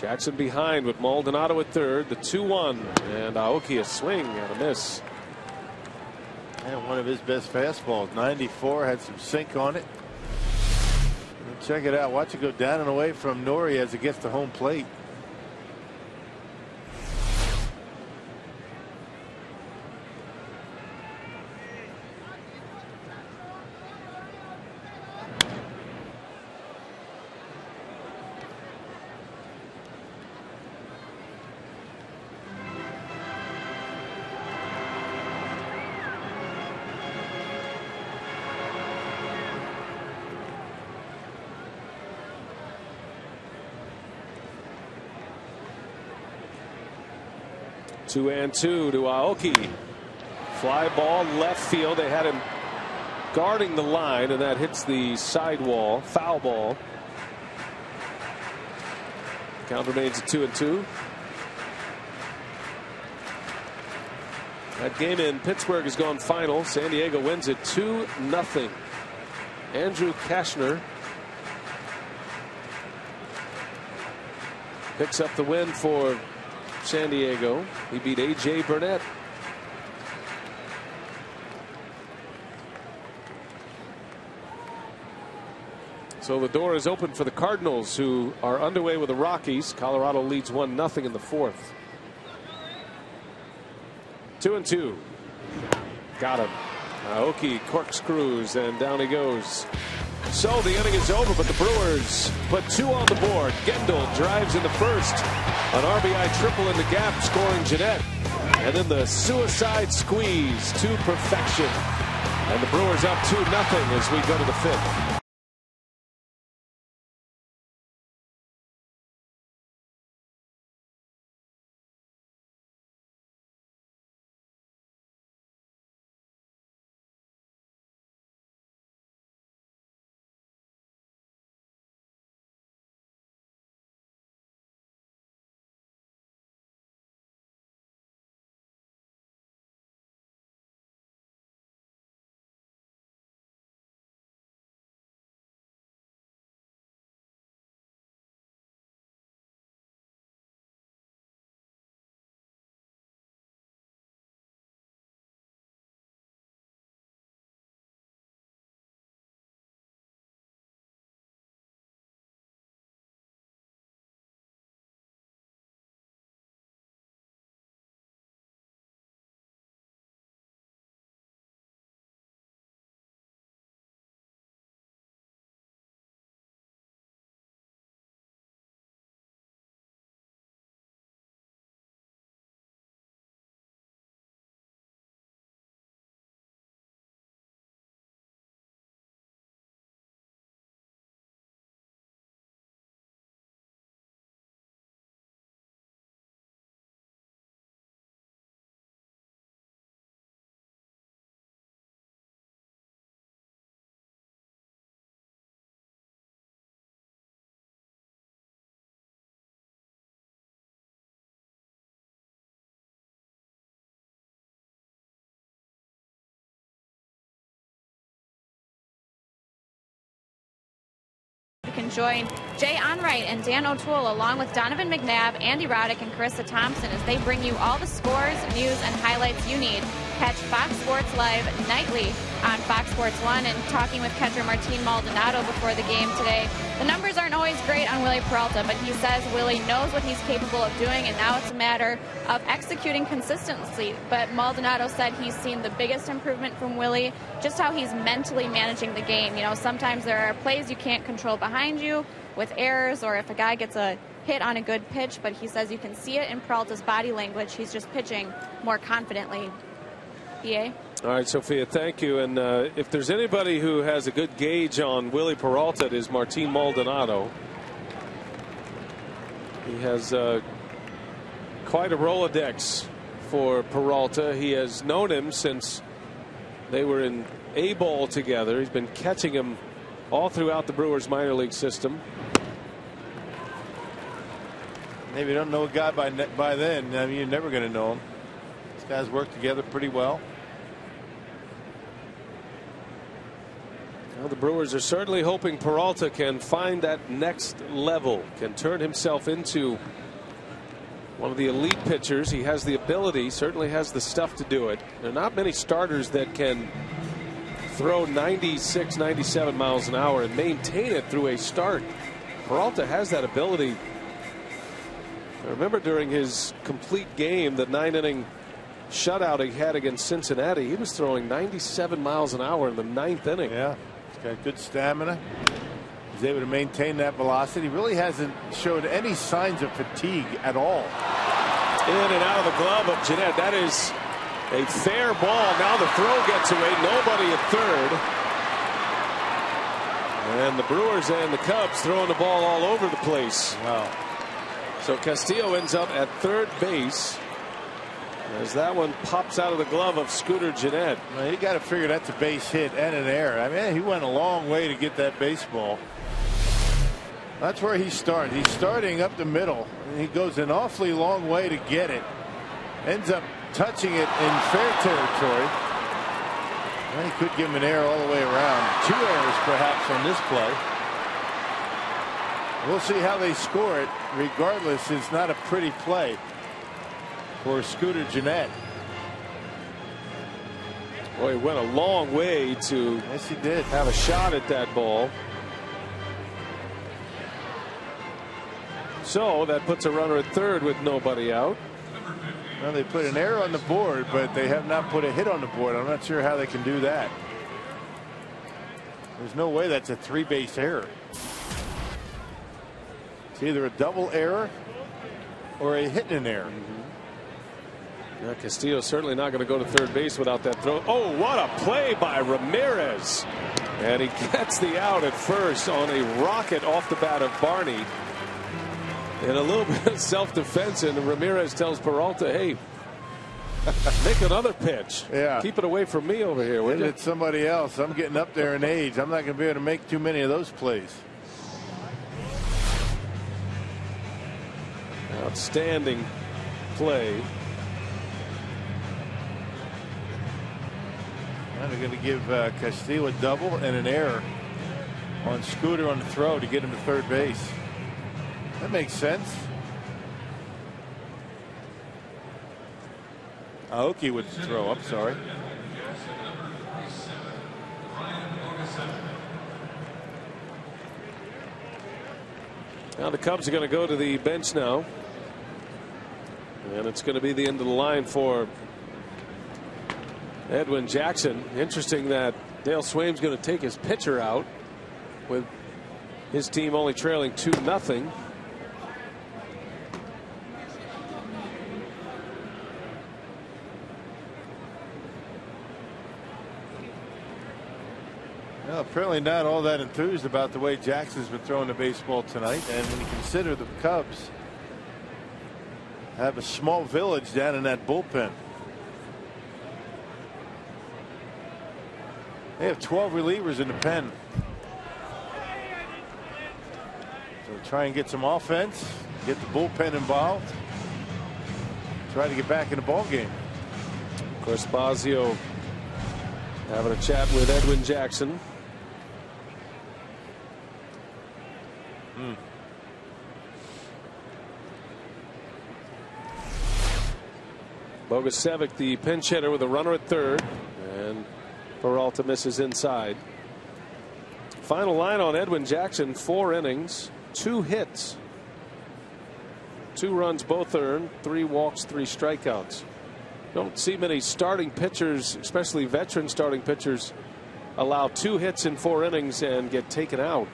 Jackson behind with Maldonado at third. The 2-1, and Aoki a swing and a miss. And one of his best fastballs. 94, had some sink on it. Check it out. Watch it go down and away from Nori as it gets to home plate. Two and two to Aoki. Fly ball left field. They had him guarding the line, and that hits the sidewall. Foul ball. Count remains at 2-2. That game in Pittsburgh has gone final. San Diego wins it 2-0. Andrew Kashner picks up the win for San Diego. He beat A.J. Burnett. So the door is open for the Cardinals, who are underway with the Rockies. Colorado leads 1-0 in the fourth. 2-2. Got him. Aoki corkscrews, and down he goes. So the inning is over, but the Brewers put 2 on the board. Gendel drives in the first. An RBI triple in the gap, scoring Jeanette. And then the suicide squeeze to perfection. And the Brewers up 2-0 as we go to the fifth. Can join Jay Onright and Dan O'Toole along with Donovan McNabb, Andy Roddick, and Carissa Thompson as they bring you all the scores, news, and highlights you need. Catch Fox Sports Live nightly on Fox Sports 1, and talking with catcher Martin Maldonado before the game today. The numbers aren't always great on Willie Peralta, but he says Willie knows what he's capable of doing, and now it's a matter of executing consistently. But Maldonado said he's seen the biggest improvement from Willie, just how he's mentally managing the game. You know, sometimes there are plays you can't control behind you with errors, or if a guy gets a hit on a good pitch, but he says you can see it in Peralta's body language. He's just pitching more confidently. PA? All right, Sophia, thank you. And if there's anybody who has a good gauge on Willie Peralta, it is Martin Maldonado. He has quite a Rolodex for Peralta. He has known him since they were in A-ball together. He's been catching him all throughout the Brewers minor league system. Maybe you don't know a guy by then. I mean, you're never going to know him. These guys work together pretty well. Well, the Brewers are certainly hoping Peralta can find that next level, can turn himself into one of the elite pitchers. He has the ability, certainly has the stuff to do it. There are not many starters that can throw 96, 97 miles an hour and maintain it through a start. Peralta has that ability. I remember during his complete game, the 9-inning shutout he had against Cincinnati, he was throwing 97 miles an hour in the 9th inning. Yeah, he's got good stamina. He's able to maintain that velocity. He really hasn't showed any signs of fatigue at all. In and out of the glove of Jeanette. That is a fair ball. Now the throw gets away. Nobody at third. And the Brewers and the Cubs throwing the ball all over the place. Wow. So Castillo ends up at third base as that one pops out of the glove of Scooter Jeanette. Well, you got to figure that's a base hit and an error. I mean, he went a long way to get that baseball. That's where he's starting. He's starting up the middle, and he goes an awfully long way to get it. Ends up touching it in fair territory. Well, he could give him an error all the way around. 2 errors perhaps on this play. We'll see how they score it. Regardless, it's not a pretty play for Scooter Gennett. Boy, he went a long way to Yes, he did. have a shot at that ball. So that puts a runner at third with nobody out. Well, they put an error on the board, but they have not put a hit on the board. I'm not sure how they can do that. There's no way that's a 3-base error. It's either a double error or a hit and error. Yeah, Castillo's certainly not going to go to third base without that throw. Oh, what a play by Ramirez. And he gets the out at first on a rocket off the bat of Barney. And a little bit of self-defense, and Ramirez tells Peralta, hey, make another pitch. Yeah. Keep it away from me over here, will you? It's somebody else. I'm getting up there in age. I'm not going to be able to make too many of those plays. Outstanding play. Now they're going to give Castillo a double and an error on Scooter on the throw to get him to third base. That makes sense. Aoki with the throw. I'm sorry. Now the Cubs are going to go to the bench now. And it's going to be the end of the line for Edwin Jackson. Interesting that Dale Swaim's going to take his pitcher out with his team only trailing 2-0. Well, apparently not all that enthused about the way Jackson's been throwing the baseball tonight. And when you consider the Cubs have a small village down in that bullpen. They have 12 relievers in the pen. So try and get some offense, get the bullpen involved, try to get back in the ball game. Of course, Bosio having a chat with Edwin Jackson. Bogusevic, the pinch hitter, with a runner at third, and Peralta misses inside. Final line on Edwin Jackson: 4 innings, 2 hits, 2 runs both earned, 3 walks, 3 strikeouts. Don't see many starting pitchers, especially veteran starting pitchers, allow 2 hits in 4 innings and get taken out.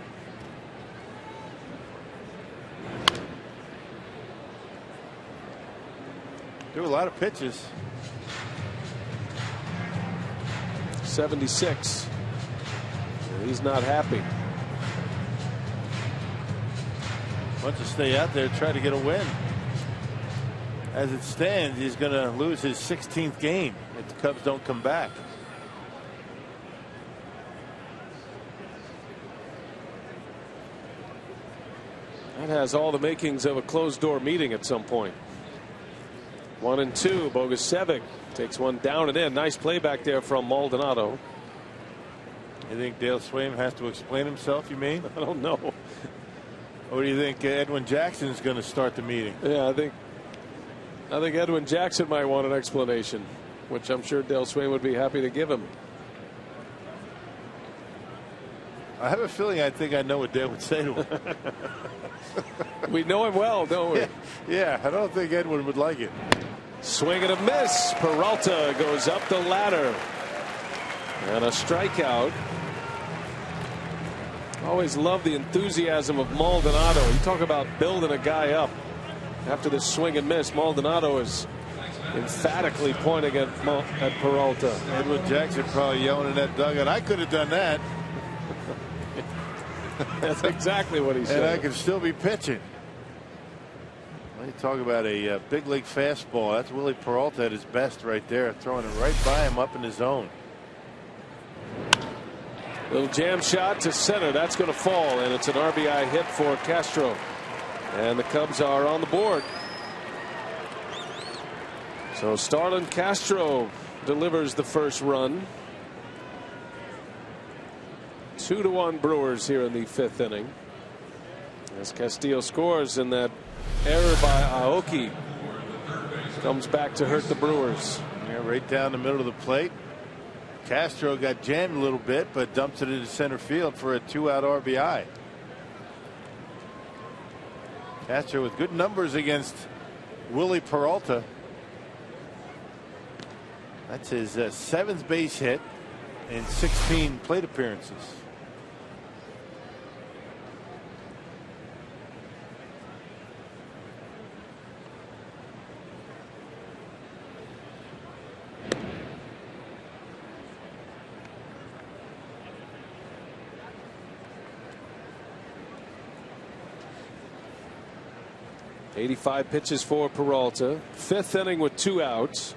Do a lot of pitches. 76. He's not happy. Wants to stay out there, try to get a win. As it stands, he's going to lose his 16th game if the Cubs don't come back. That has all the makings of a closed door meeting at some point. 1-2. Bogusevic takes one down and in. Nice play back there from Maldonado. You think Dale Swaim has to explain himself, you mean? I don't know. Or do you think Edwin Jackson is going to start the meeting? Yeah, I think Edwin Jackson might want an explanation, which I'm sure Dale Swaim would be happy to give him. I have a feeling I know what Dale would say to him. We know him well, don't we? Yeah, I don't think Edwin would like it. Swing and a miss. Peralta goes up the ladder. And a strikeout. Always love the enthusiasm of Maldonado. You talk about building a guy up. After this swing and miss, Maldonado is emphatically pointing at Peralta. Edwin Jackson probably yelling in that dugout, I could have done that. That's exactly what he said. And I could still be pitching. When you talk about a big league fastball, that's Willie Peralta at his best right there, throwing it right by him up in the zone. Little jam shot to center. That's going to fall, and it's an RBI hit for Castro. And the Cubs are on the board. So Starlin Castro delivers the first run. 2-1 Brewers here in the 5th inning. As Castillo scores, and that error by Aoki comes back to hurt the Brewers. Yeah, right down the middle of the plate. Castro got jammed a little bit, but dumps it into center field for a 2-out RBI. Castro with good numbers against Willie Peralta. That's his 7th base hit in 16 plate appearances. '85 pitches for Peralta. 5th inning with 2 outs.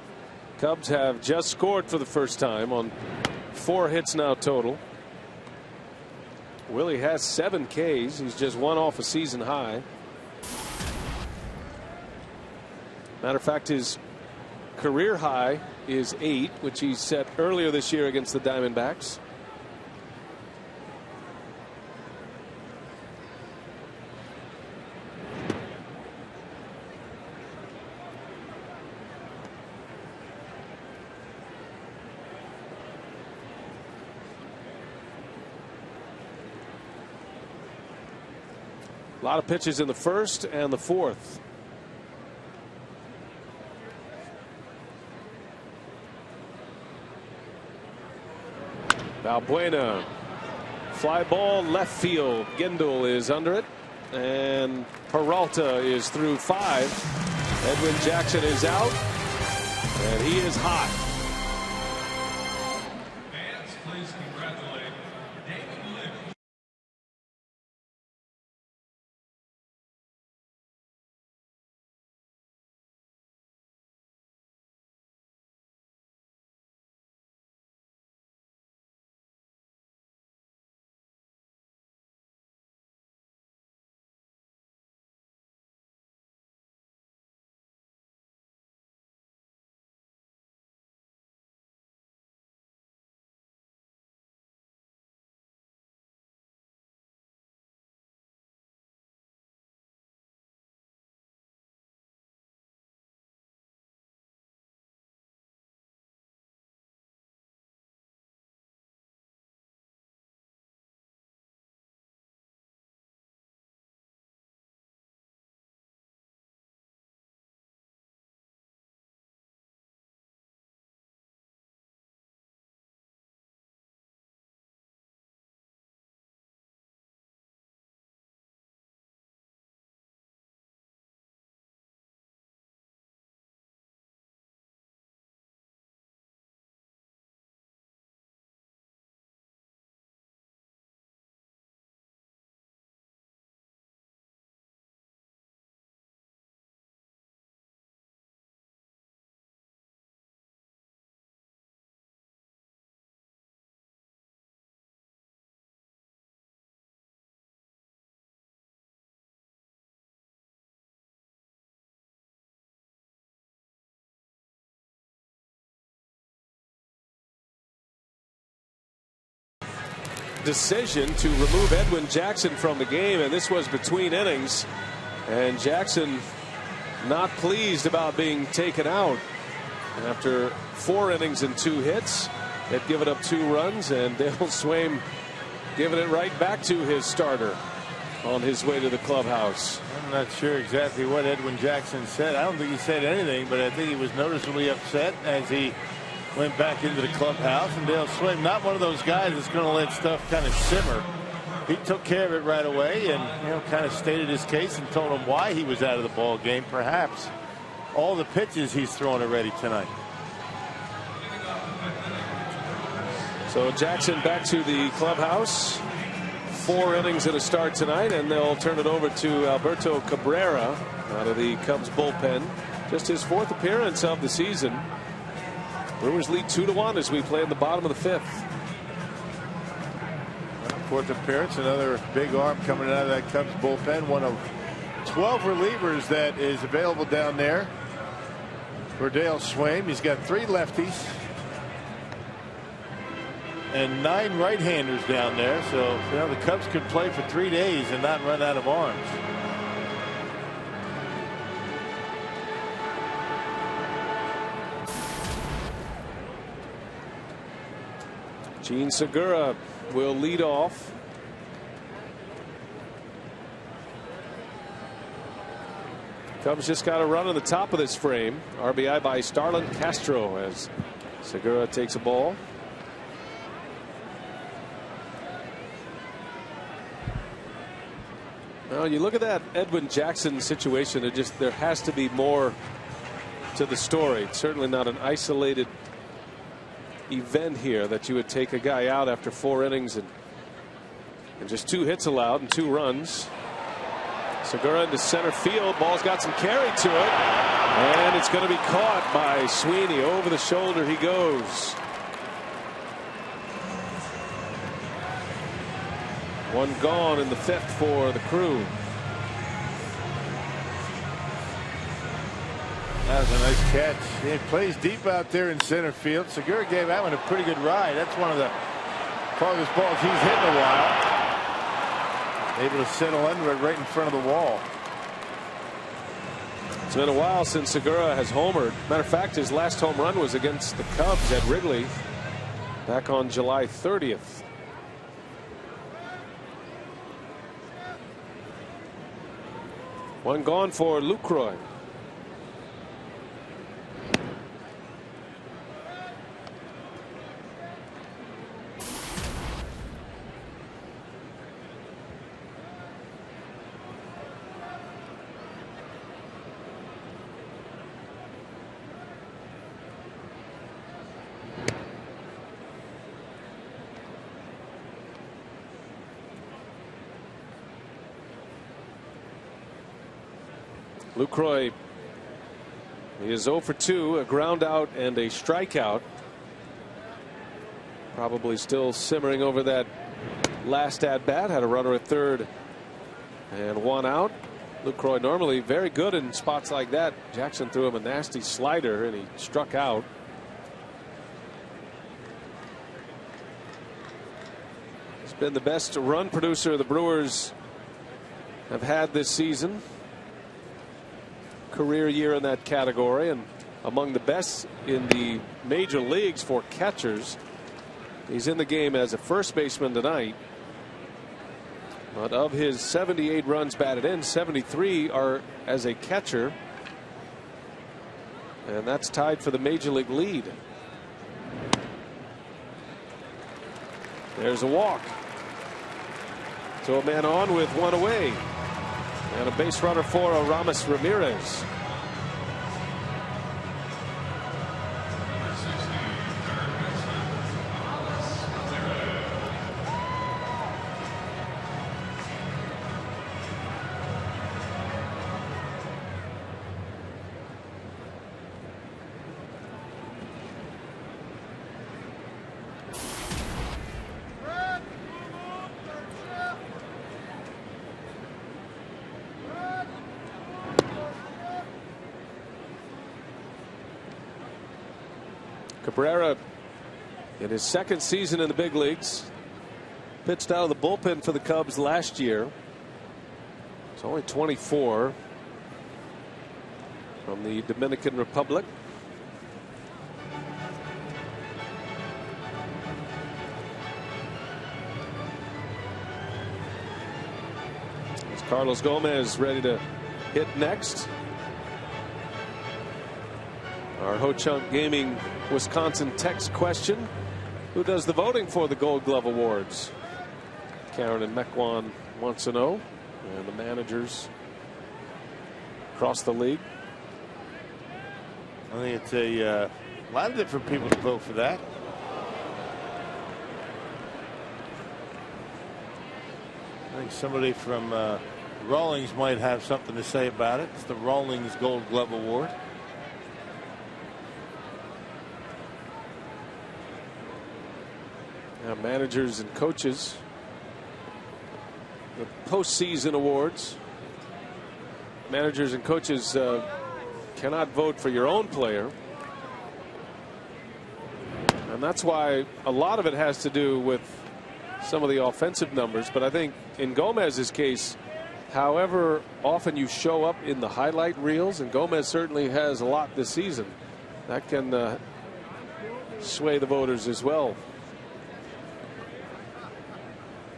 Cubs have just scored for the first time on 4 hits now total. Willie has 7 Ks. He's just 1 off a season high. Matter of fact, his career high is 8, which he set earlier this year against the Diamondbacks. A lot of pitches in the 1st and the 4th. Valbuena. Fly ball left field. Gendel is under it. And Peralta is through 5. Edwin Jackson is out. And he is hot. Fans, please congratulate David Lynch. Decision to remove Edwin Jackson from the game, and this was between innings, and Jackson not pleased about being taken out after 4 innings and 2 hits. They'd given up 2 runs, and Dale Swaim giving it right back to his starter on his way to the clubhouse. I'm not sure exactly what Edwin Jackson said. I don't think he said anything, but I think he was noticeably upset as he went back into the clubhouse. And Dale Swaim, not one of those guys that's going to let stuff kind of simmer. He took care of it right away, and kind of stated his case and told him why he was out of the ball game. Perhaps all the pitches he's thrown already tonight. So Jackson back to the clubhouse. 4 innings and a start tonight, and they'll turn it over to Alberto Cabrera out of the Cubs bullpen. Just his 4th appearance of the season. Brewers lead 2-1 as we play in the bottom of the 5th. 4th appearance, another big arm coming out of that Cubs bullpen. One of 12 relievers that is available down there. for Dale Swaim. He's got 3 lefties and 9 right-handers down there. So the Cubs could play for 3 days and not run out of arms. Gene Segura will lead off. Cubs just got a run on the top of this frame. RBI by Starlin Castro as Segura takes a ball. Now you look at that Edwin Jackson situation. There has to be more to the story. It's certainly not an isolated event here that you would take a guy out after 4 innings and just 2 hits allowed and 2 runs. Segura into center field. Ball's got some carry to it, and it's going to be caught by Sweeney. Over the shoulder he goes. 1 gone in the 5th for the Crew. That was a nice catch. He plays deep out there in center field. Segura gave that one a pretty good ride. That's one of the farthest balls he's hit in a while. Able to settle under it right in front of the wall. It's been a while since Segura has homered. Matter of fact, his last home run was against the Cubs at Wrigley back on July 30th. One gone for Lucroy. Lucroy, he is 0 for 2, a ground out and a strikeout. Probably still simmering over that last at bat. Had a runner at third and 1 out. Lucroy normally very good in spots like that. Jackson threw him a nasty slider and he struck out. He's been the best run producer the Brewers have had this season. Career year in that category and among the best in the major leagues for catchers. He's in the game as a first baseman tonight. But of his 78 runs batted in, 73 are as a catcher. And that's tied for the major league lead. There's a walk. So a man on with 1 away. And a base runner for Aramis Ramirez. Cabrera in his 2nd season in the big leagues. Pitched out of the bullpen for the Cubs last year. He's only 24. From the Dominican Republic. As Carlos Gomez ready to hit next. Our Ho-Chunk Gaming Wisconsin text question: who does the voting for the Gold Glove Awards? Karen and Mequon wants to know, and the managers across the league. I think it's a lot of different people to vote for that. I think somebody from Rawlings might have something to say about it. It's the Rawlings Gold Glove Award. Now managers and coaches, the postseason awards. Managers and coaches cannot vote for your own player. And that's why a lot of it has to do with some of the offensive numbers. But I think in Gomez's case, however often you show up in the highlight reels, and Gomez certainly has a lot this season, that can sway the voters as well.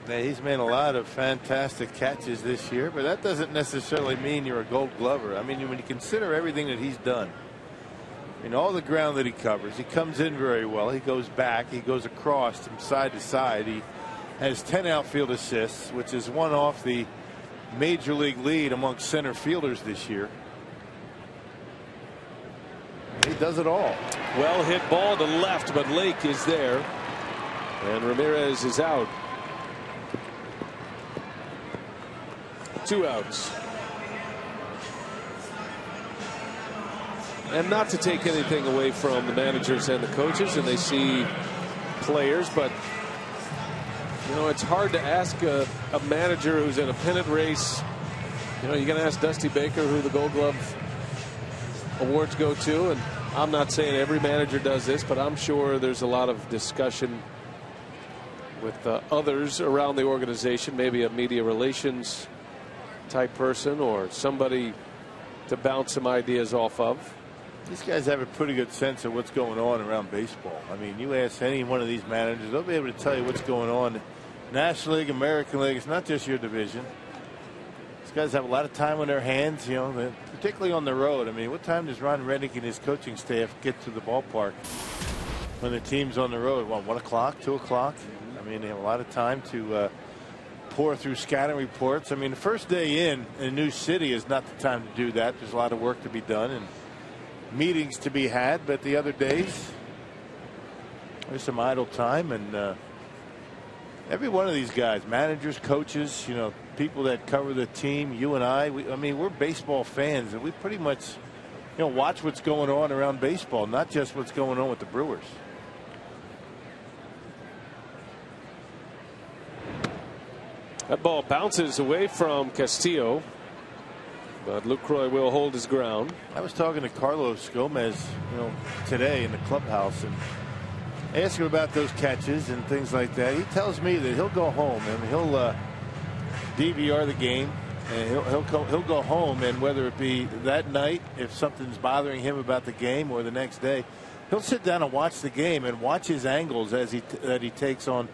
Now, he's made a lot of fantastic catches this year, but that doesn't necessarily mean you're a Gold Glover. I mean, when you consider everything that he's done, all the ground that he covers, he comes in very well. He goes back, he goes across from side to side. He has 10 outfield assists, which is one off the major league lead amongst center fielders this year. He does it all. Well hit ball to left, but Lake is there, and Ramirez is out. 2 outs. And not to take anything away from the managers and the coaches, and they see players, but it's hard to ask a manager who's in a pennant race. You're going to ask Dusty Baker who the Gold Glove awards go to, and I'm not saying every manager does this, but I'm sure there's a lot of discussion with others around the organization, maybe a media relations type person or somebody to bounce some ideas off of. These guys have a pretty good sense of what's going on around baseball. I mean, you ask any one of these managers, they'll be able to tell you what's going on. National League, American League, it's not just your division. These guys have a lot of time on their hands, particularly on the road. I mean, what time does Ron Reddick and his coaching staff get to the ballpark when the team's on the road? 1 o'clock, 2 o'clock? I mean, they have a lot of time to pour through scouting reports. I mean, the first day in a new city is not the time to do that. There's a lot of work to be done and meetings to be had, but the other days there's some idle time. And every one of these guys, managers, coaches, people that cover the team, you and I mean, we're baseball fans, and we pretty much watch what's going on around baseball, not just what's going on with the Brewers. That ball bounces away from Castillo, but Lucroy will hold his ground. I was talking to Carlos Gomez, today in the clubhouse, and asked him about those catches and things like that. He tells me that he'll go home and he'll DVR the game, and he'll go home, and whether it be that night, if something's bothering him about the game, or the next day, he'll sit down and watch the game and watch his angles that he takes on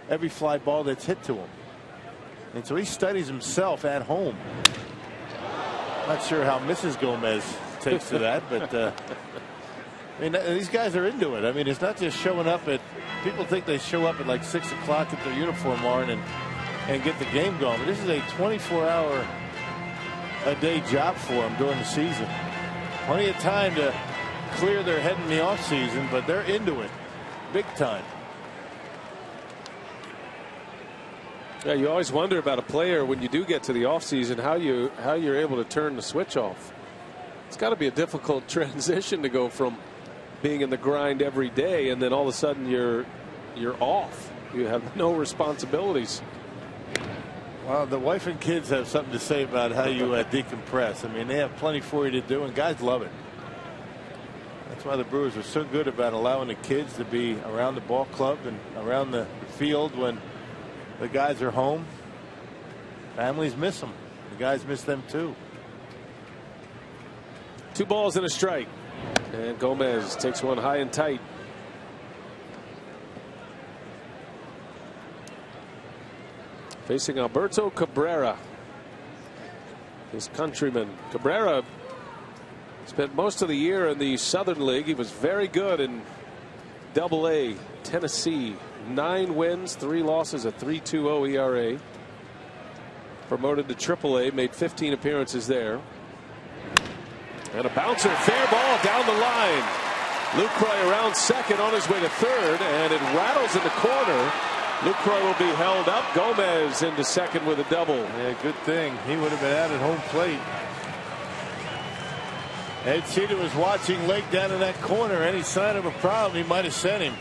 every fly ball that's hit to him. And so he studies himself at home. Not sure how Mrs. Gomez takes to that, but I mean, these guys are into it. I mean, it's not just showing up at. People think they show up at like 6 o'clock at their uniform line and get the game going. But this is a 24-hour-a-day job for them during the season. Plenty of time to clear their head in the off season, but they're into it big time. Yeah, you always wonder about a player when you do get to the offseason how you're able to turn the switch off. It's got to be a difficult transition to go from being in the grind every day and then all of a sudden you're off. You have no responsibilities. Well, the wife and kids have something to say about how you decompress. I mean, they have plenty for you to do, and guys love it. That's why the Brewers are so good about allowing the kids to be around the ball club and around the field when the guys are home. Families miss them. The guys miss them too. 2 balls and a strike, and Gomez takes one high and tight. Facing Alberto Cabrera, his countryman. Cabrera spent most of the year in the Southern League. He was very good in Double-A Tennessee. 9 wins, 3 losses, a 3.20 ERA. Promoted to Triple-A, made 15 appearances there. And a bouncer, fair ball down the line. Lucroy around second, on his way to third, and it rattles in the corner. Lucroy will be held up. Gomez into second with a double. Yeah, good thing. He would have been out at home plate. Ed Cedar was watching Lake down in that corner. Any sign of a problem, he might have sent him.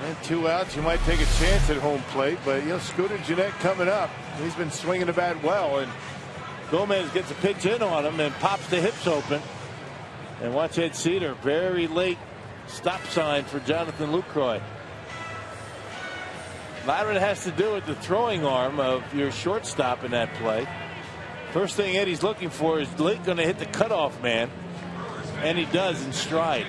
And 2 outs, you might take a chance at home plate, but Scooter Gennett coming up. He's been swinging the bat well, and Gomez gets a pitch in on him and pops the hips open. And watch Ed Cedar, very late stop sign for Jonathan Lucroy. A lot of it has to do with the throwing arm of your shortstop in that play. First thing Eddie's looking for is Lake going to hit the cutoff man, and he does in stride.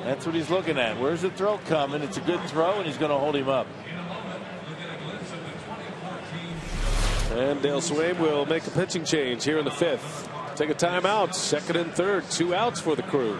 That's what he's looking at. Where's the throw coming? It's a good throw, and he's going to hold him up. And Dale Swaim will make a pitching change here in the 5th. Take a timeout. 2nd and 3rd. 2 outs for the Crew.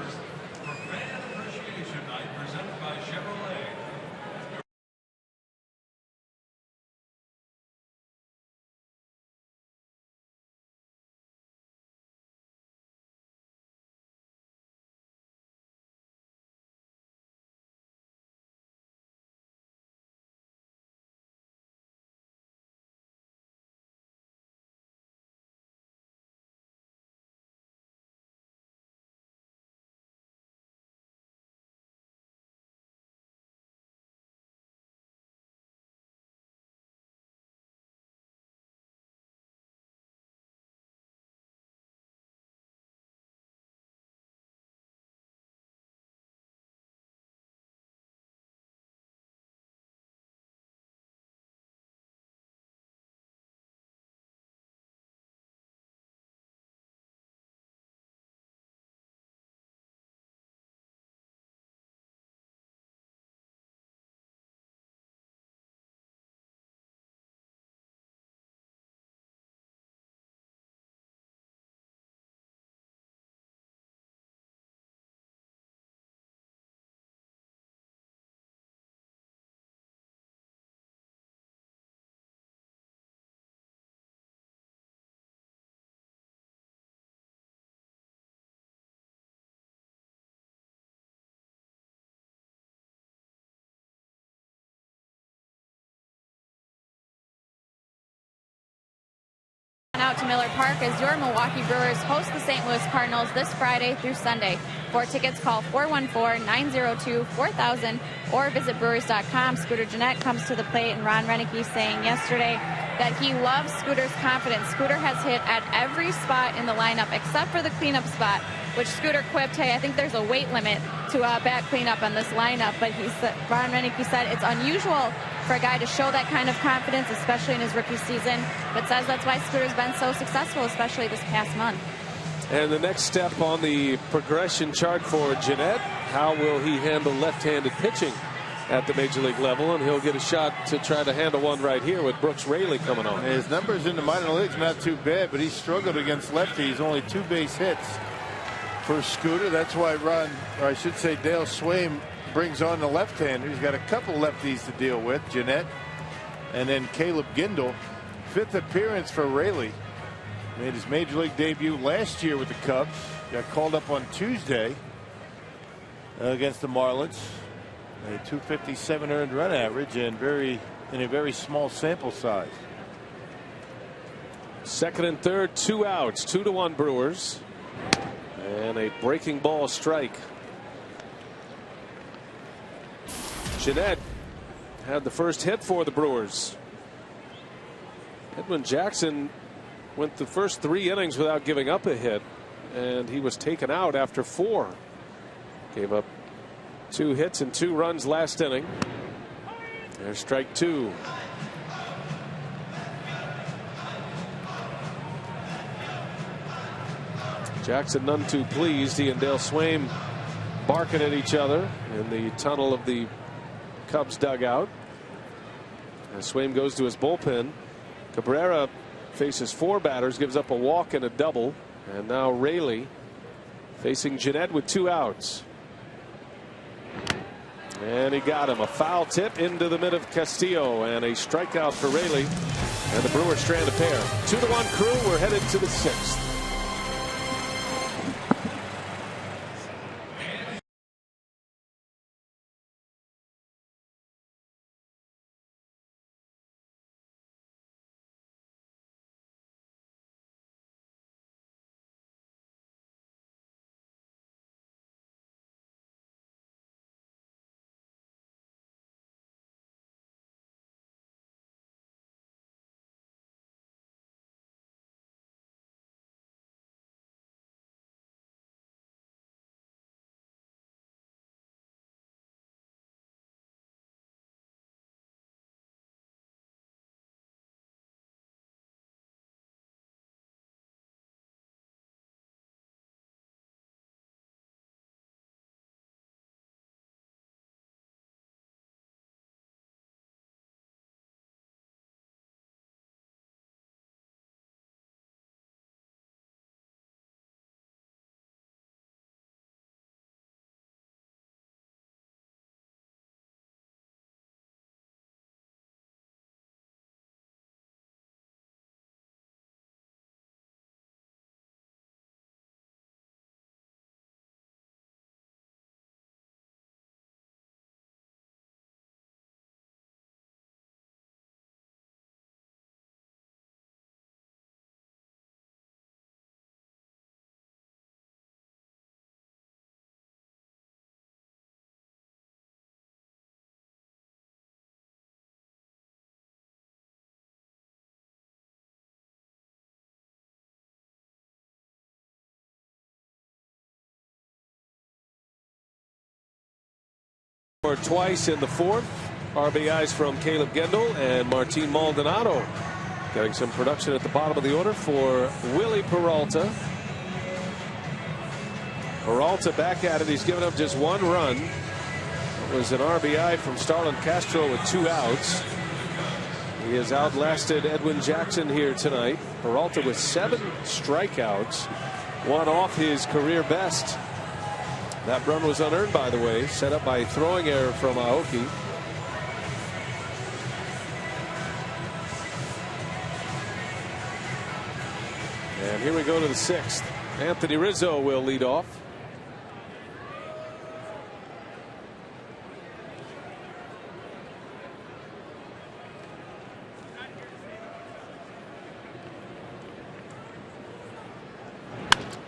Out to Miller Park as your Milwaukee Brewers host the St. Louis Cardinals this Friday through Sunday. For tickets, call 414-902-4000 or visit Brewers.com. Scooter Gennett comes to the plate, and Ron Renneke saying yesterday that he loves Scooter's confidence. Scooter has hit at every spot in the lineup except for the cleanup spot, which Scooter quipped, hey, I think there's a weight limit to bat cleanup on this lineup. But Ron Renneke said it's unusual for a guy to show that kind of confidence, especially in his rookie season, but says that's why Scooter's been so successful, especially this past month. And the next step on the progression chart for Gennett, how will he handle left-handed pitching at the major league level? And he'll get a shot to try to handle one right here with Brooks Raley coming on. His numbers in the minor leagues not too bad, but he struggled against lefties. Only 2 base hits for Scooter. That's why Dale Swaim brings on the left-hander. He's got a couple lefties to deal with, Gennett and then Caleb Gindel. 5th appearance for Raley. Made his major league debut last year with the Cubs. Got called up on Tuesday against the Marlins. A 257 earned run average and in a very small sample size. 2nd and 3rd, 2 outs, 2-1 Brewers. And a breaking ball strike. Gennett had the first hit for the Brewers. Edwin Jackson went the first 3 innings without giving up a hit, and he was taken out after 4. Gave up 2 hits and 2 runs last inning. There's strike 2. Jackson none too pleased. He and Dale Swaim barking at each other in the tunnel of the Cubs dugout. As Swaim goes to his bullpen, Cabrera faces 4 batters, gives up a walk and a double, and now Raley facing Gennett with 2 outs. And he got him. A foul tip into the mid of Castillo, and a strikeout for Raley, and the Brewers strand a pair. 2-1 Crew. We're headed to the 6th. Or twice in the fourth. RBIs from Caleb Gendel and Martin Maldonado. Getting some production at the bottom of the order for Willie Peralta. Peralta back at it. He's given up just one run. It was an RBI from Starlin Castro with 2 outs. He has outlasted Edwin Jackson here tonight. Peralta with 7 strikeouts. One off his career best. That run was unearned, by the way, set up by a throwing error from Aoki. And here we go to the 6th. Anthony Rizzo will lead off.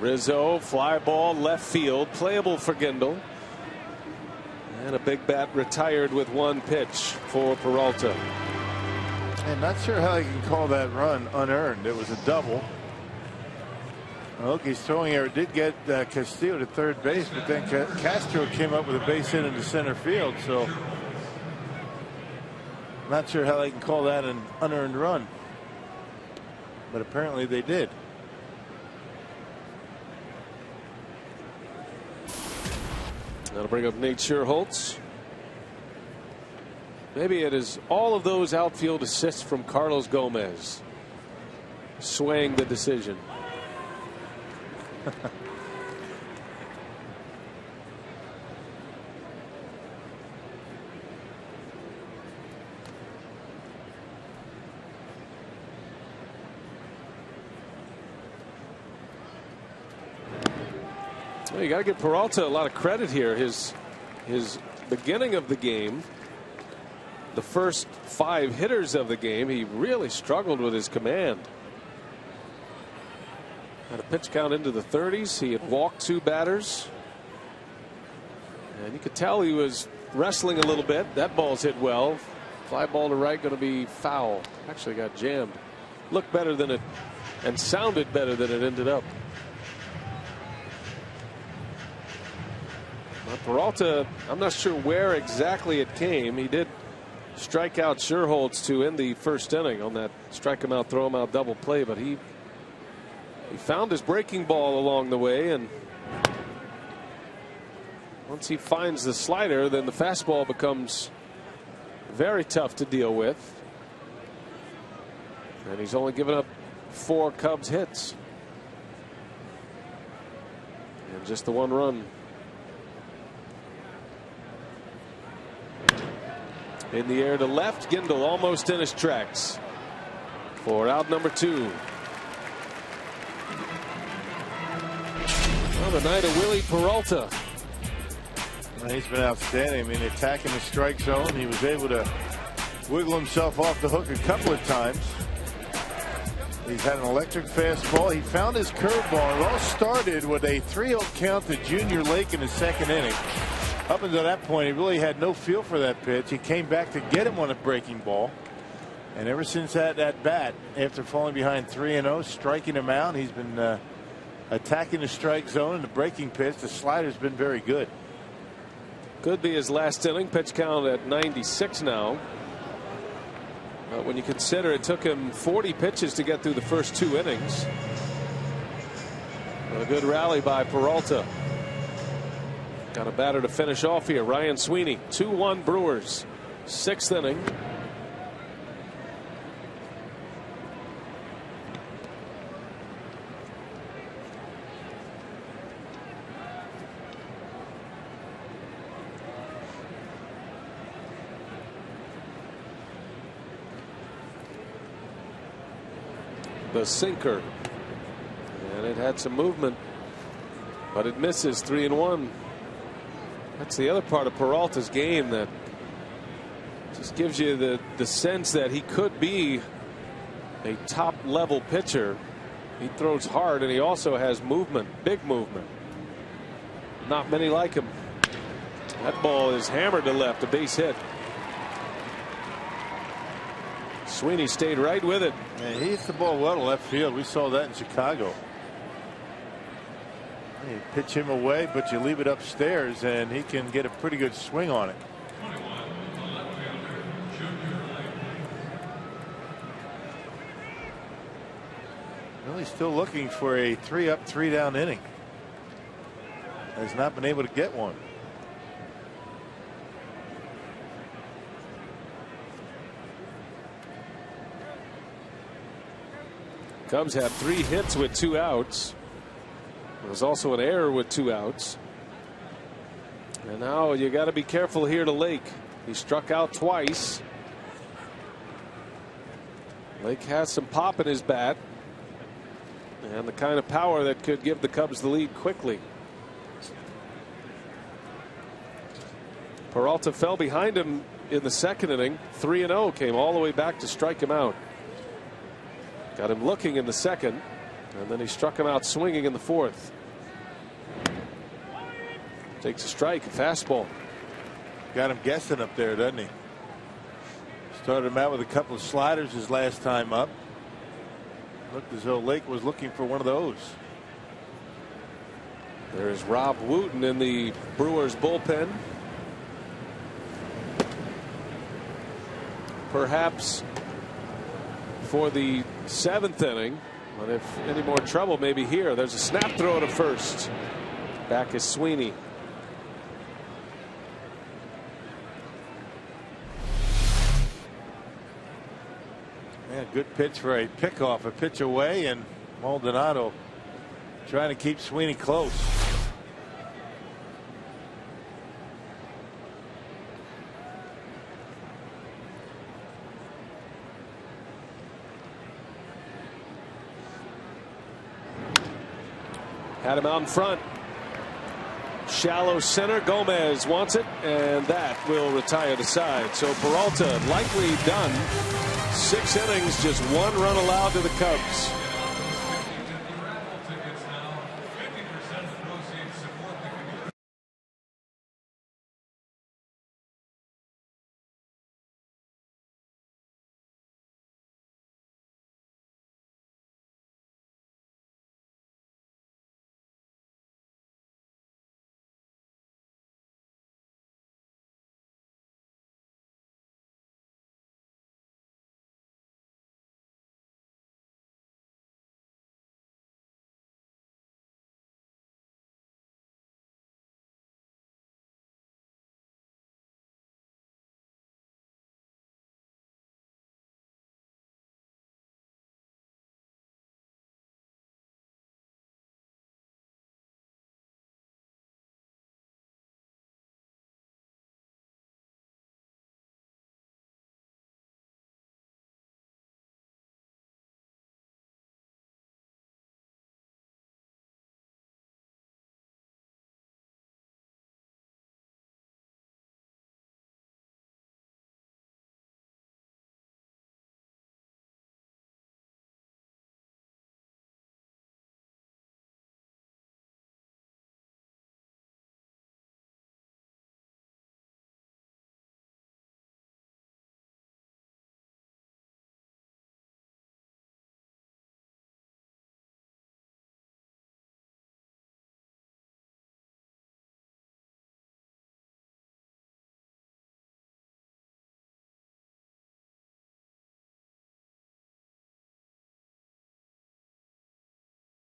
Rizzo, fly ball left field, playable for Gendel. And a big bat retired with 1 pitch for Peralta. And not sure how you can call that run unearned. It was a double. Aoki's throwing error did get Castillo to third base, but then Castro came up with a base hit into center field. So not sure how they can call that an unearned run. But apparently they did. That'll bring up Nate Scherholtz. Maybe it is all of those outfield assists from Carlos Gomez swaying the decision. Well, you got to give Peralta a lot of credit here. His beginning of the game, the first 5 hitters of the game, he really struggled with his command. Had a pitch count into the 30s. He had walked 2 batters. And you could tell he was wrestling a little bit. That ball's hit well. Fly ball to right, going to be foul. Actually got jammed. Looked better than it, and sounded better than it ended up. Peralta, I'm not sure where exactly it came. He did strike out Scherholtz to end the first inning on that strike him out, throw him out double play, but he found his breaking ball along the way, and once he finds the slider, then the fastball becomes very tough to deal with. And he's only given up 4 Cubs hits and just the 1 run. In the air to left, Gendel almost in his tracks for out number 2. Well, the night of Willie Peralta. Well, he's been outstanding. I mean, attacking the strike zone. He was able to wiggle himself off the hook a couple of times. He's had an electric fastball. He found his curveball. It all started with a 3-0 count to Junior Lake in the 2nd inning. Up until that point, he really had no feel for that pitch. He came back to get him on a breaking ball. And ever since that bat, after falling behind 3-0, striking him out, he's been attacking the strike zone and the breaking pitch. The slider's been very good. Could be his last inning. Pitch count at 96 now. But when you consider it took him 40 pitches to get through the first 2 innings. A good rally by Peralta. Got a batter to finish off here. Ryan Sweeney. 2-1 Brewers. 6th inning. The sinker. And it had some movement, but it misses. 3-1. That's the other part of Peralta's game that just gives you the sense that he could be a top level pitcher. He throws hard and he also has movement, big movement. Not many like him. That ball is hammered to left, a base hit. Sweeney stayed right with it. Yeah, he hits the ball well to left field. We saw that in Chicago. You pitch him away, but you leave it upstairs and he can get a pretty good swing on it. He's still looking for a 3-up, 3-down inning. Has not been able to get one. Cubs had 3 hits with 2 outs. There was also an error with 2 outs. And now you got to be careful here to Lake. He struck out twice. Lake has some pop in his bat and the kind of power that could give the Cubs the lead quickly. Peralta fell behind him in the second inning. 3-0, came all the way back to strike him out. Got him looking in the second, and then he struck him out swinging in the fourth. Takes a strike, a fastball. Got him guessing up there, doesn't he? Started him out with a couple of sliders his last time up. Looked as though Lake was looking for one of those. There's Rob Wooten in the Brewers bullpen. Perhaps for the 7th inning, but if any more trouble, maybe here. There's a snap throw to first. Back is Sweeney. Man, good pitch for a pickoff, a pitch away, and Maldonado trying to keep Sweeney close. Had him out in front. Shallow center. Gomez wants it, and that will retire the side. So Peralta likely done. 6 innings, just 1 run allowed to the Cubs.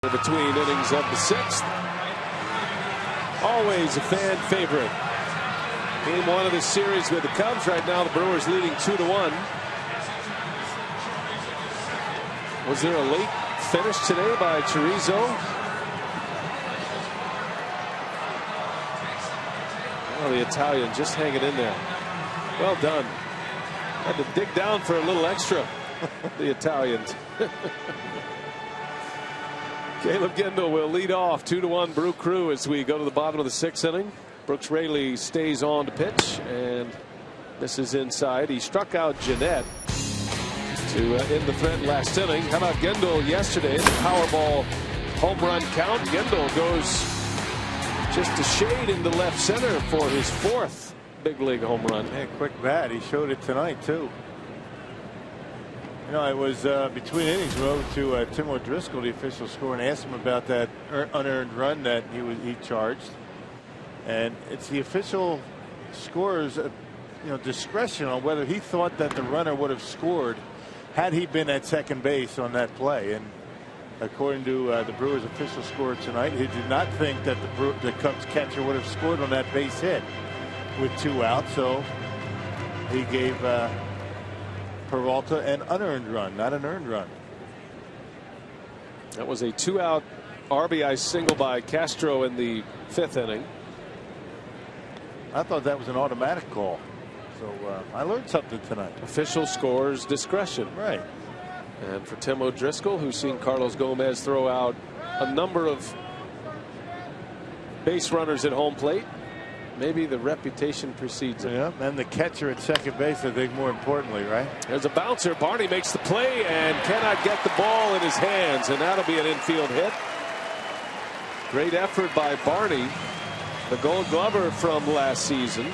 Between innings of the 6th. Always a fan favorite. Game 1 of this series with the Cubs. Right now the Brewers leading 2-1. Was there a late finish today by Chorizo? Oh, the Italian just hanging in there. Well done. Had to dig down for a little extra. The Italians. Caleb Gendel will lead off. 2-1 Brew Crew as we go to the bottom of the 6th inning. Brooks Raley stays on to pitch, and this is inside. He struck out Jeanette to end the threat last inning. How about Gendel yesterday? The Powerball home run count. Gendel goes just a shade into left center for his 4th big league home run. Yeah, quick bat. He showed it tonight too. You know, it was between innings. We wrote to Tim O'Driscoll, the official score, and asked him about that unearned run that he charged. And it's the official scorer's discretion on whether he thought that the runner would have scored had he been at second base on that play. And according to the Brewers official score tonight. He did not think that the Cubs catcher would have scored on that base hit with 2 outs, so he gave Peralta an unearned run, not an earned run. That was a 2-out RBI single by Castro in the 5th inning. I thought that was an automatic call. So I learned something tonight. Official scores discretion. Right. And for Tim O'Driscoll, who's seen Carlos Gomez throw out a number of base runners at home plate, maybe the reputation precedes him. Yeah, and the catcher at second base, I think, more importantly, right? There's a bouncer. Barney makes the play and cannot get the ball in his hands, and that'll be an infield hit. Great effort by Barney, the Gold Glover from last season.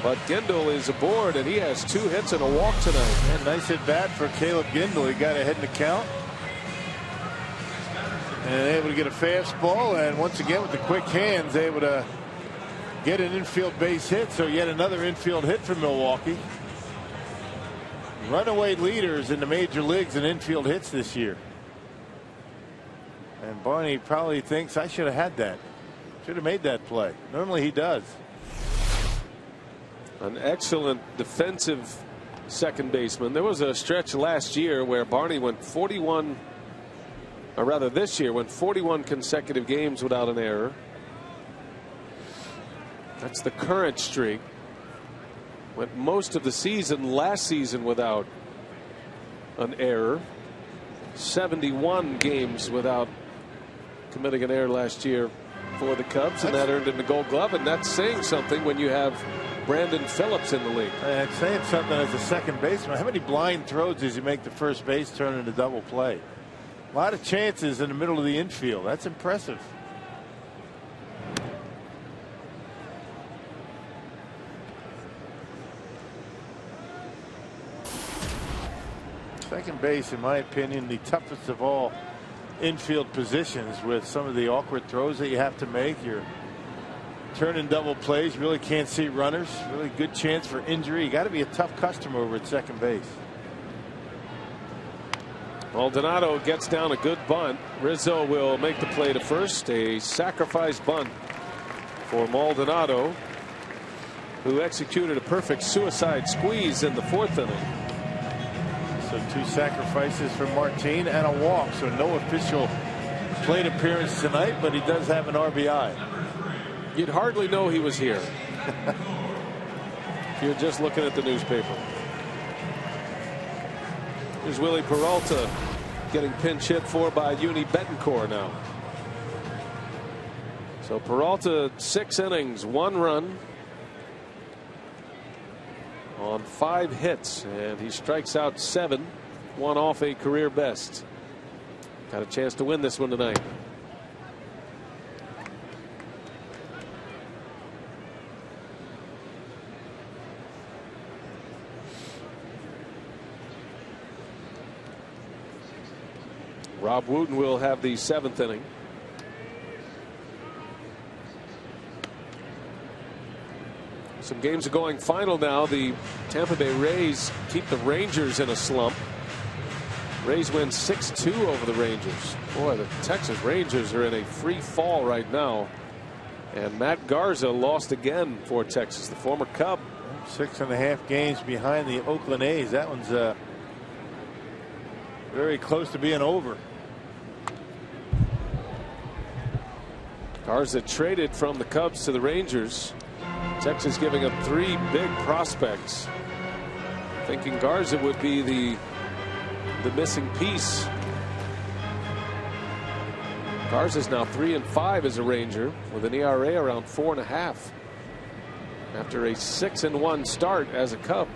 But Gindel is aboard, and he has 2 hits and a walk tonight. And nice at bat for Caleb Gindel. He got ahead in the count. And able to get a fastball, and once again with the quick hands, able to get an infield base hit. So yet another infield hit for Milwaukee. Runaway leaders in the major leagues in infield hits this year. And Barney probably thinks, I should have had that. Should have made that play. Normally he does. An excellent defensive second baseman. There was a stretch last year where Barney went 41, or rather this year went 41 consecutive games without an error. That's the current streak. Went most of the season last season without an error. 71 games without committing an error last year for the Cubs, and that earned him the Gold Glove, and that's saying something when you have Brandon Phillips in the league. And saying something as a second baseman. How many blind throws does he make the first base turn into double play? A lot of chances in the middle of the infield. That's impressive. Second base, in my opinion, the toughest of all infield positions, with some of the awkward throws that you have to make. You're turning double plays, really can't see runners, really good chance for injury. You got to be a tough customer over at second base. Maldonado gets down a good bunt. Rizzo will make the play to first. A sacrifice bunt for Maldonado, who executed a perfect suicide squeeze in the 4th inning. So 2 sacrifices for Martin and a walk. So no official plate appearance tonight, but he does have an RBI. You'd hardly know he was here if you're just looking at the newspaper. Here's Willie Peralta getting pinch hit for by Uni Betancourt now. So Peralta, 6 innings, 1 run on 5 hits, and he strikes out 7, 1 off a career best. Got a chance to win this one tonight. Rob Wooten will have the 7th inning. Some games are going final now. The Tampa Bay Rays keep the Rangers in a slump. Rays win 6-2 over the Rangers. Boy, the Texas Rangers are in a free fall right now. And Matt Garza lost again for Texas, the former Cub. 6.5 games behind the Oakland A's. That one's very close to being over. Garza traded from the Cubs to the Rangers. Texas giving up 3 big prospects, thinking Garza would be the missing piece. Garza's now 3-5 as a Ranger with an ERA around 4.5 after a 6-1 start as a Cub.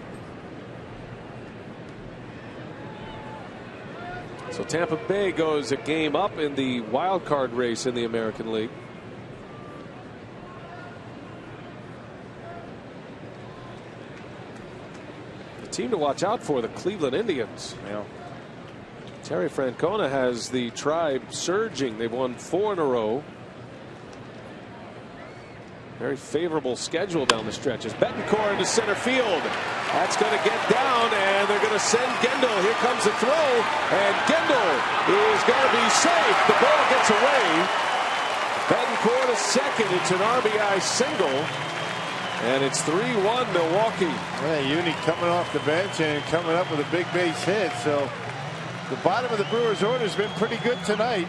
So Tampa Bay goes a game up in the wild card race in the American League. The team to watch out for, the Cleveland Indians. Yeah. Terry Francona has the Tribe surging. They've won 4 in a row. Very favorable schedule down the stretch. As Betancourt into center field. That's going to get down, and they're going to send Gendel. Here comes the throw, and Gendel is going to be safe. The ball gets away. Betancourt to second. It's an RBI single, and it's 3-1 Milwaukee. Yeah, Uni coming off the bench and coming up with a big base hit. So the bottom of the Brewers' order has been pretty good tonight.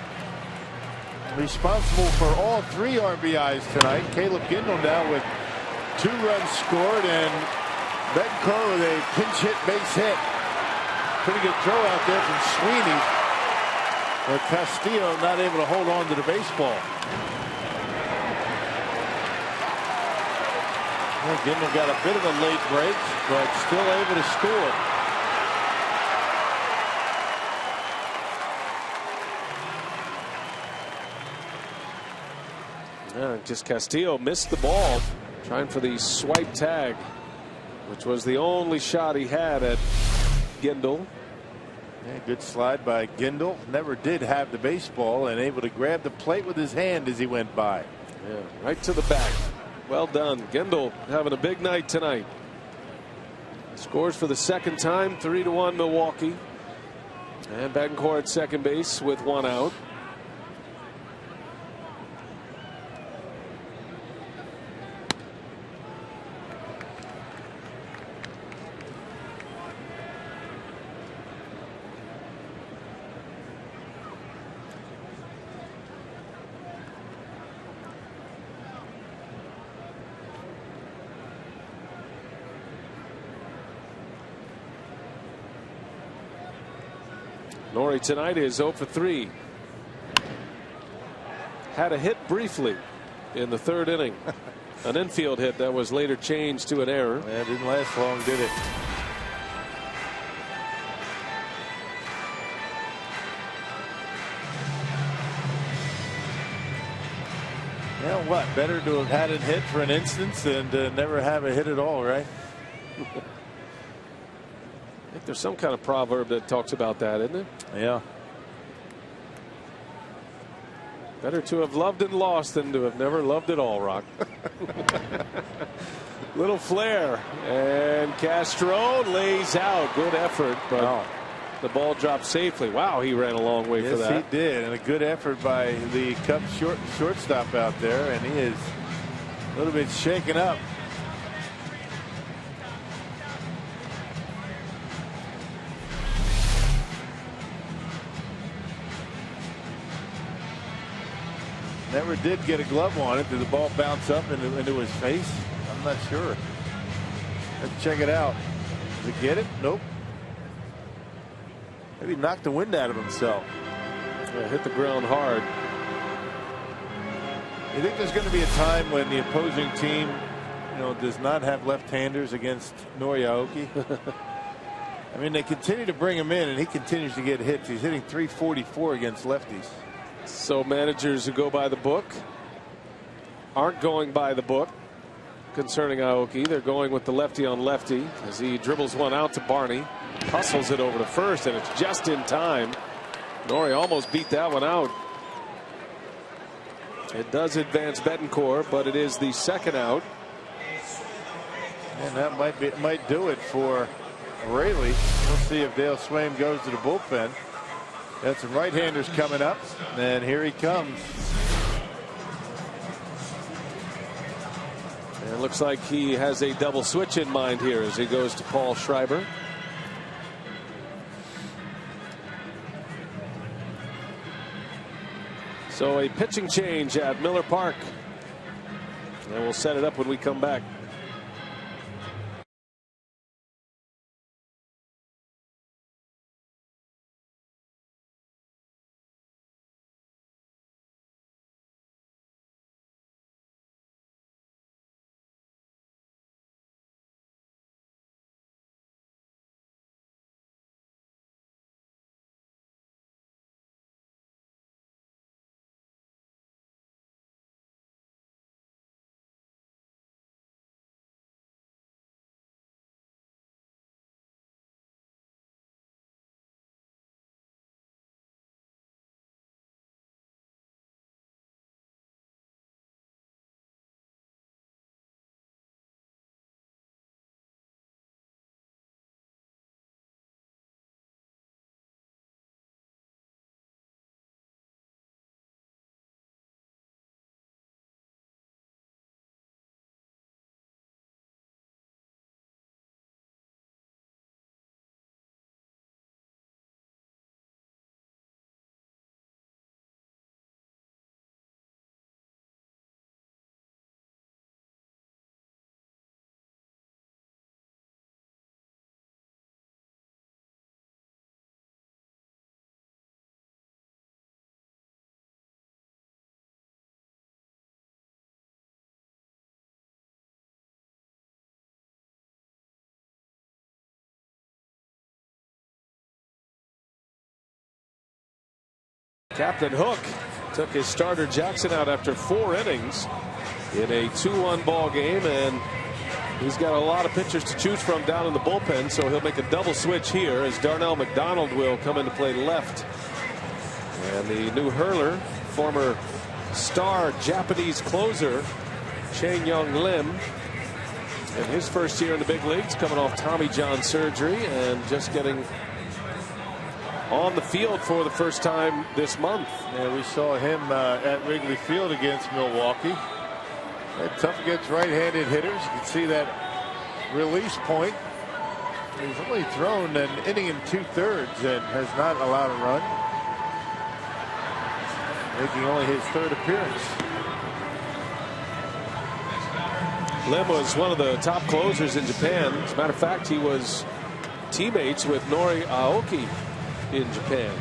Responsible for all 3 RBIs tonight. Caleb Gendel now with 2 runs scored, and Betancourt with a pinch hit base hit. Pretty good throw out there from Sweeney. But Castillo not able to hold on to the baseball. Well, Gendel got a bit of a late break, but still able to score. Yeah, just Castillo missed the ball trying for the swipe tag, which was the only shot he had at Gendel. Yeah, good slide by Gendel. Never did have the baseball and able to grab the plate with his hand as he went by. Yeah, right to the back. Well done. Gendel having a big night tonight. Scores for the second time, 3-1 Milwaukee. And Betancourt at second base with 1 out. Nori tonight is 0 for 3. Had a hit briefly in the 3rd inning. An infield hit that was later changed to an error. Yeah, it didn't last long, did it? Well, what? Better to have had it hit for an instance than to never have a hit at all, right? I think there's some kind of proverb that talks about that, isn't it? Yeah. Better to have loved and lost than to have never loved at all, Rock. Little flare, and Castro lays out. Good effort, but the ball dropped safely. Wow, he ran a long way for that. Yes, he did, and a good effort by the Cubs shortstop out there, and he is a little bit shaken up. Never did get a glove on it. Did the ball bounce up into his face? I'm not sure. Let's check it out. Did he get it? Nope. Maybe knocked the wind out of himself. Yeah, hit the ground hard. You think there's going to be a time when the opposing team, does not have left-handers against Nori Aoki? I mean, they continue to bring him in, and he continues to get hits. He's hitting .344 against lefties. So managers who go by the book aren't going by the book concerning Aoki. They're going with the lefty on lefty as he dribbles one out to Barney. Hustles it over to first, and it's just in time. Nori almost beat that one out. It does advance Betancourt, but it is the 2nd out. And that might do it for Raley. We'll see if Dale Swaim goes to the bullpen. Got some right-handers coming up, and here he comes. And it looks like he has a double switch in mind here as he goes to Paul Schreiber. So a pitching change at Miller Park, and we'll set it up when we come back. Captain Hook took his starter Jackson out after 4 innings in a 2-1 ball game, and he's got a lot of pitchers to choose from down in the bullpen, so he'll make a double switch here as Darnell McDonald will come into play left. And the new hurler, former star Japanese closer Chang Young Lim, in his first year in the big leagues, coming off Tommy John surgery and just getting on the field for the first time this month. Yeah, we saw him at Wrigley Field against Milwaukee. That's tough against right-handed hitters. You can see that release point. He's only thrown an inning and 2/3 and has not allowed a run, making only his 3rd appearance. Lim was one of the top closers in Japan. As a matter of fact, he was teammates with Nori Aoki in Japan.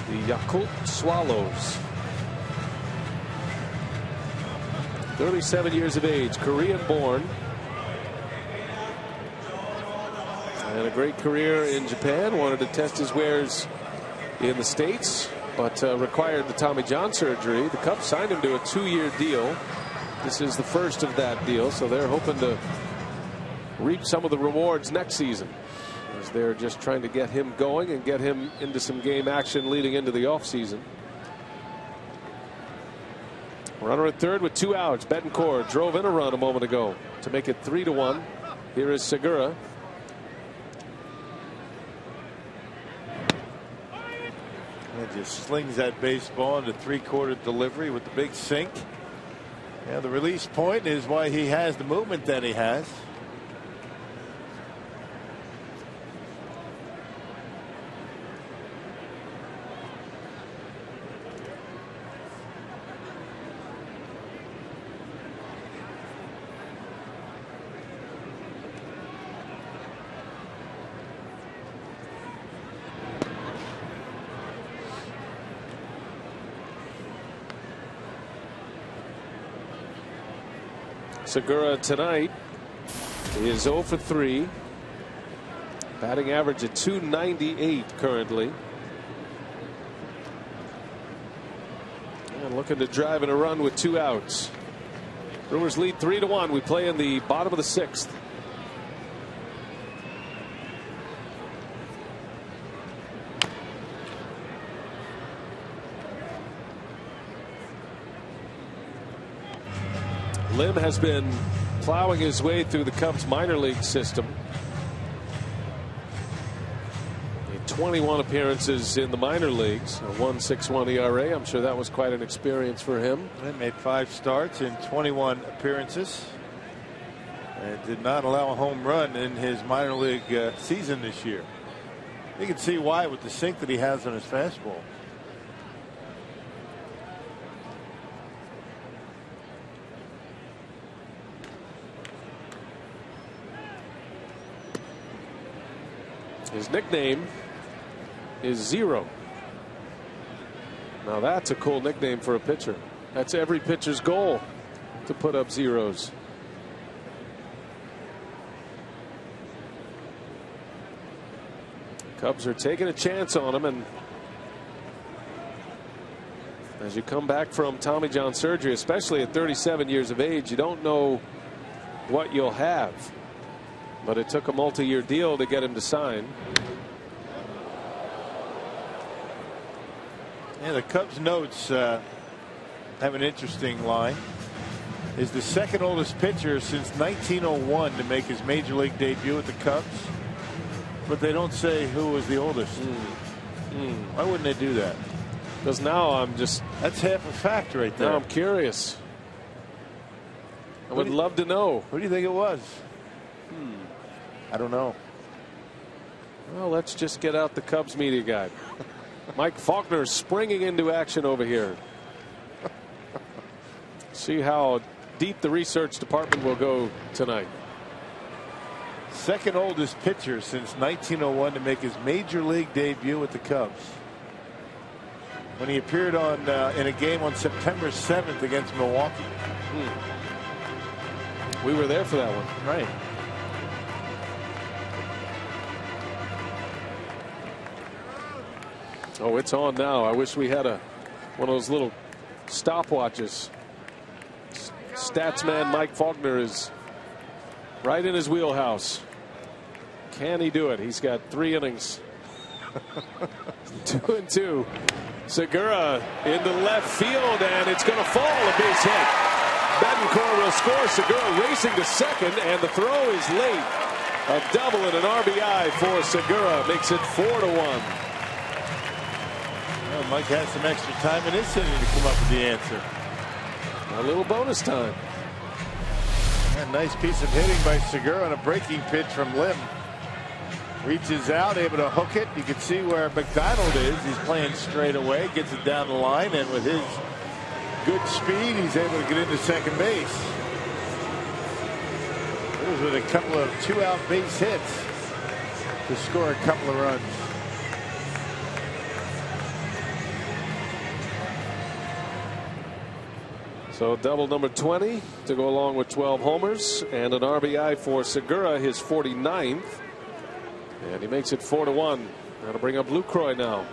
The Yakult Swallows. 37 years of age, Korean born, and a great career in Japan. Wanted to test his wares in the States, but required the Tommy John surgery. The Cubs signed him to a 2-year deal. This is the first of that deal, so they're hoping to reap some of the rewards next season, as they're just trying to get him going and get him into some game action leading into the offseason. Runner at third with 2 outs. Betancourt drove in a run a moment ago to make it 3-1. Here is Segura. And just slings that baseball into 3/4 delivery with the big sink. Yeah, the release point is why he has the movement that he has. Segura tonight is 0 for 3. Batting average at .298 currently. And looking to drive in a run with 2 outs. Brewers lead 3-1. We play in the bottom of the 6th. Lim has been plowing his way through the Cubs minor league system. 21 appearances in the minor leagues, a 1.61 ERA. I'm sure that was quite an experience for him. He made 5 starts in 21 appearances and did not allow a home run in his minor league season this year. You can see why with the sink that he has on his fastball. His nickname is Zero. Now that's a cool nickname for a pitcher. That's every pitcher's goal, to put up zeros. Cubs are taking a chance on him, and as you come back from Tommy John surgery, especially at 37 years of age, you don't know what you'll have. But it took a multi-year deal to get him to sign. Yeah, the Cubs notes have an interesting line. Is the 2nd oldest pitcher since 1901 to make his major league debut with the Cubs. But they don't say who was the oldest. Why wouldn't they do that? Because now I'm just. That's half a fact right there. Now I'm curious. I would love to know. Who do you think it was? I don't know. Well, let's just get out the Cubs media guide. Mike Faulkner springing into action over here. See how deep the research department will go tonight. 2nd oldest pitcher since 1901 to make his major league debut with the Cubs. When he appeared on in a game on September 7th against Milwaukee. We were there for that one. Right. Oh, it's on now. I wish we had one of those little stopwatches. Statsman Mike Faulkner is right in his wheelhouse. Can he do it? He's got 3 innings. 2-2. Segura into left field, and it's going to fall. A base hit. Betancourt will score. Segura racing to second, and the throw is late. A double and an RBI for Segura makes it 4-1. Well, Mike has some extra time in his inning to come up with the answer. A little bonus time. A nice piece of hitting by Segura on a breaking pitch from Lim. Reaches out, able to hook it. You can see where McDonald is. He's playing straight away, gets it down the line, and with his good speed, he's able to get into second base. It was with a couple of 2-out base hits to score a couple of runs. So double number 20 to go along with 12 homers and an RBI for Segura, his 49th. And he makes it 4-1. That'll bring up Lucroy now.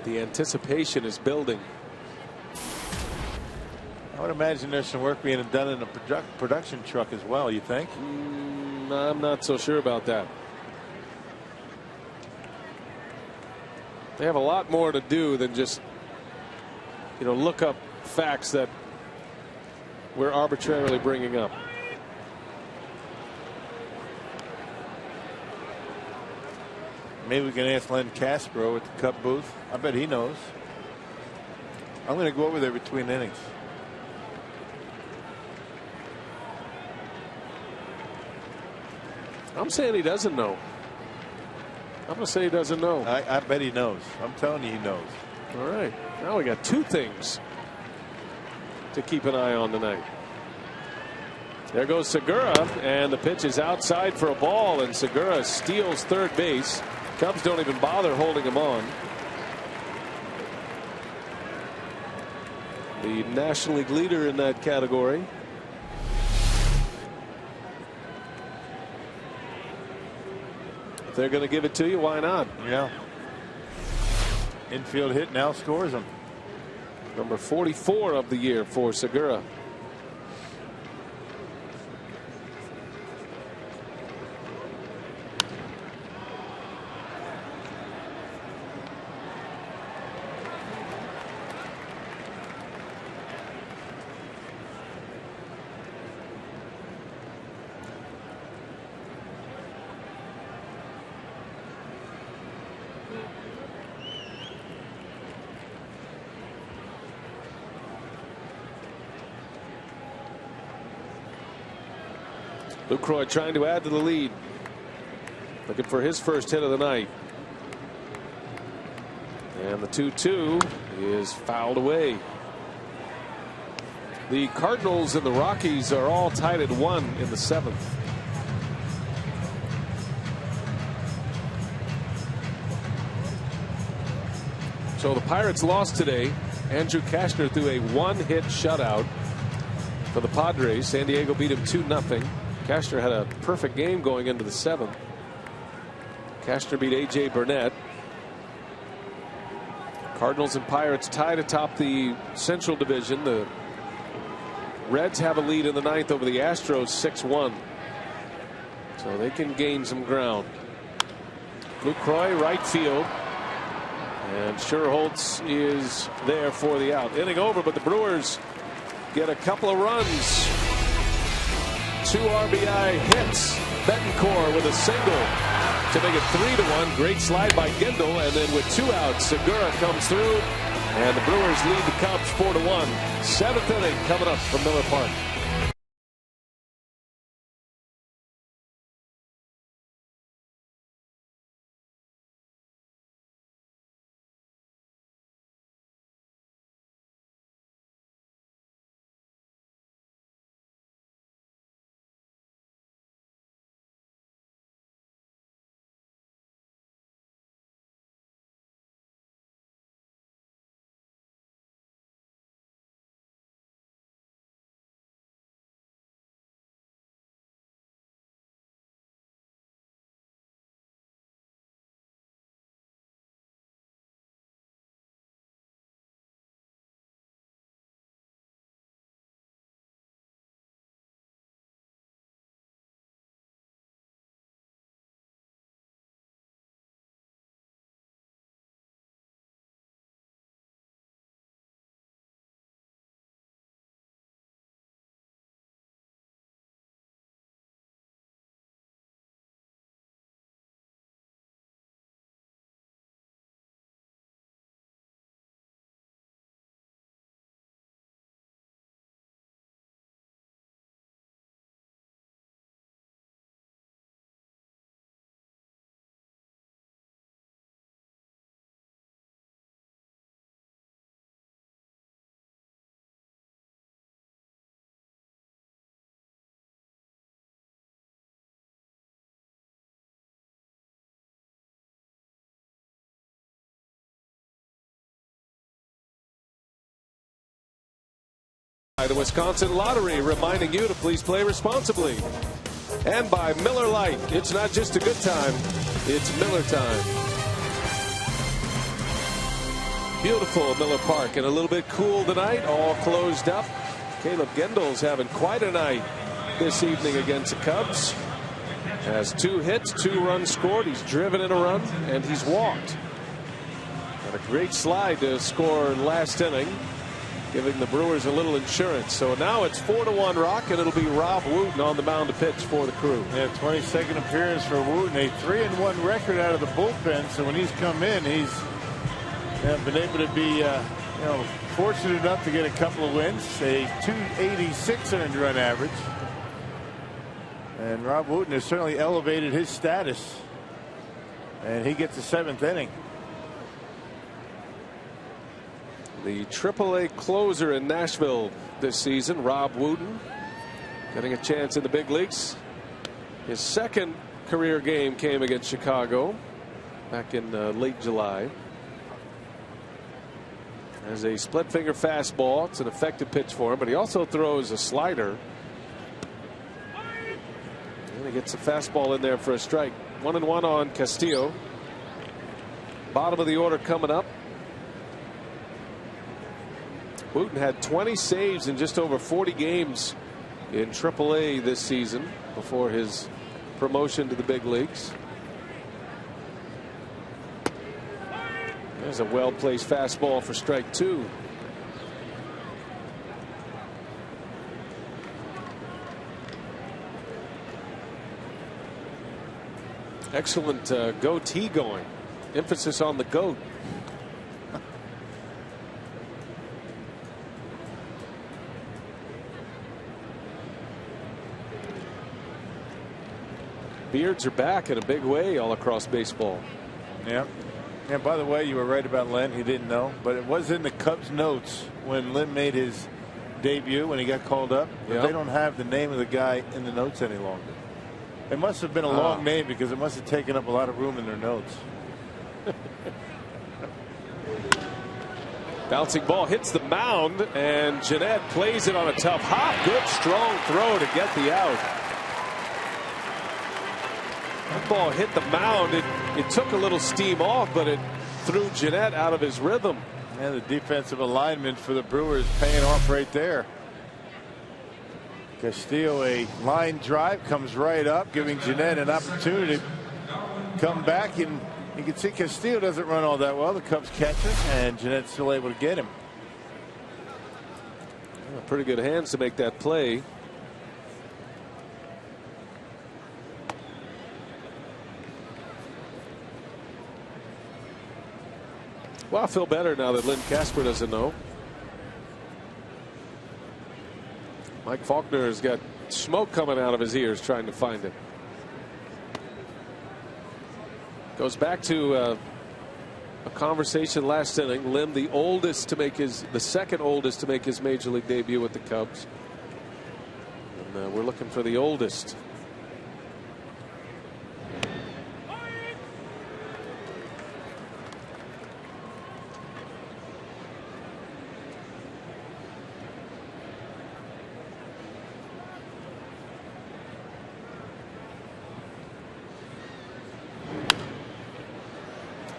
The anticipation is building. I would imagine there's some work being done in a production truck as well, you think? I'm not so sure about that. They have a lot more to do than just, look up facts that we're arbitrarily bringing up. Maybe we can ask Len Castro at the Cup booth. I bet he knows. I'm going to go over there between innings. I'm saying he doesn't know. I'm going to say he doesn't know. I bet he knows. I'm telling you he knows. All right. Now we got 2 things to keep an eye on tonight. There goes Segura, and the pitch is outside for a ball, and Segura steals third base. Cubs don't even bother holding him on. The National League leader in that category. If they're going to give it to you, why not? Yeah. Infield hit now scores him. Number 44 of the year for Segura. Lucroy trying to add to the lead. Looking for his first hit of the night. And the 2-2 is fouled away. The Cardinals and the Rockies are all tied at 1 in the 7th. So the Pirates lost today. Andrew Cashner threw a 1-hit shutout for the Padres. San Diego beat him 2-0. Cashner had a perfect game going into the 7th. Cashner beat A.J. Burnett. Cardinals and Pirates tied atop the Central Division. The Reds have a lead in the 9th over the Astros 6-1. So they can gain some ground. Lucroy right field. And Scherholtz is there for the out. Inning over, but the Brewers get a couple of runs. 2 RBI hits. Betancourt with a single to make it 3-1. Great slide by Gendel, and then with 2 outs, Segura comes through, and the Brewers lead the Cubs 4-1. 7th inning coming up from Miller Park. By the Wisconsin Lottery, reminding you to please play responsibly. And by Miller Lite. It's not just a good time, it's Miller time. Beautiful Miller Park and a little bit cool tonight, all closed up. Caleb Gendel's having quite a night this evening against the Cubs. Has 2 hits, 2 runs scored. He's driven in a run and he's walked. Had a great slide to score last inning, giving the Brewers a little insurance. So now it's 4-1 Rock, and it'll be Rob Wooten on the mound to pitch for the Crew. Yeah, 22nd appearance for Wooten, a 3-1 record out of the bullpen. So when he's come in, he's been able to be fortunate enough to get a couple of wins, a 286 earned run average. And Rob Wooten has certainly elevated his status, and he gets the 7th inning. The AAA closer in Nashville this season, Rob Wooten, getting a chance in the big leagues. His 2nd career game came against Chicago back in late July. As a split finger fastball, it's an effective pitch for him, but he also throws a slider. And he gets a fastball in there for a strike. 1-1 on Castillo. Bottom of the order coming up. Wooten had 20 saves in just over 40 games in AAA this season before his promotion to the big leagues. There's a well-placed fastball for strike 2. Excellent goatee going. Emphasis on the goat. Beards are back in a big way all across baseball. Yeah. And by the way, you were right about Len. He didn't know, but it was in the Cubs notes when Len made his debut when he got called up. But they don't have the name of the guy in the notes any longer. It must have been a long name because it must have taken up a lot of room in their notes. Bouncing ball hits the mound, and Jeanette plays it on a tough hop. Good strong throw to get the out. That ball hit the mound. It took a little steam off, but it threw Jeanette out of his rhythm. And the defensive alignment for the Brewers paying off right there. Castillo, a line drive, comes right up, giving Jeanette an opportunity to come back. And you can see Castillo doesn't run all that well. The Cubs catch him, and Jeanette's still able to get him. Pretty good hands to make that play. Well, I feel better now that Lynn Casper doesn't know. Mike Faulkner has got smoke coming out of his ears trying to find it. Goes back to a conversation last inning. Lim, the oldest to make the second oldest to make his major league debut with the Cubs. And we're looking for the oldest.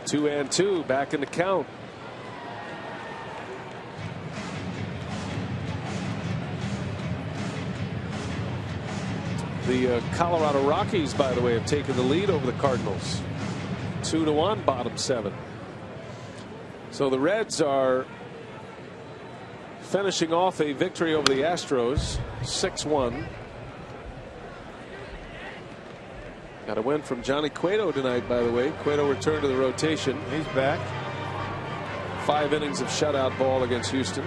Two and two, back in the count. The Colorado Rockies, by the way, have taken the lead over the Cardinals. 2-1, bottom 7. So the Reds are finishing off a victory over the Astros, 6-1. Got a win from Johnny Cueto tonight, by the way. Cueto returned to the rotation. He's back. 5 innings of shutout ball against Houston.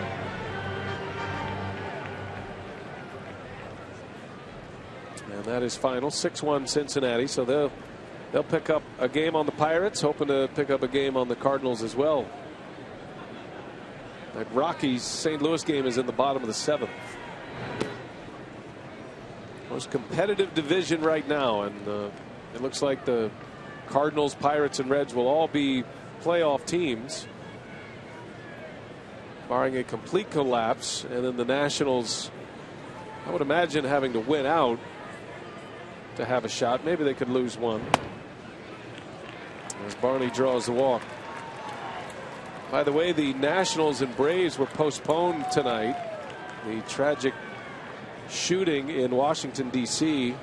And that is final. 6-1 Cincinnati. So they'll pick up a game on the Pirates, hoping to pick up a game on the Cardinals as well. That Rockies St. Louis game is in the bottom of the 7th. Most competitive division right now, and it looks like the Cardinals, Pirates, and Reds will all be playoff teams. barring a complete collapse. And then the Nationals, I would imagine, having to win out to have a shot. Maybe they could lose one. As Barney draws the walk. By the way, the Nationals and Braves were postponed tonight. The tragic shooting in Washington, D.C.,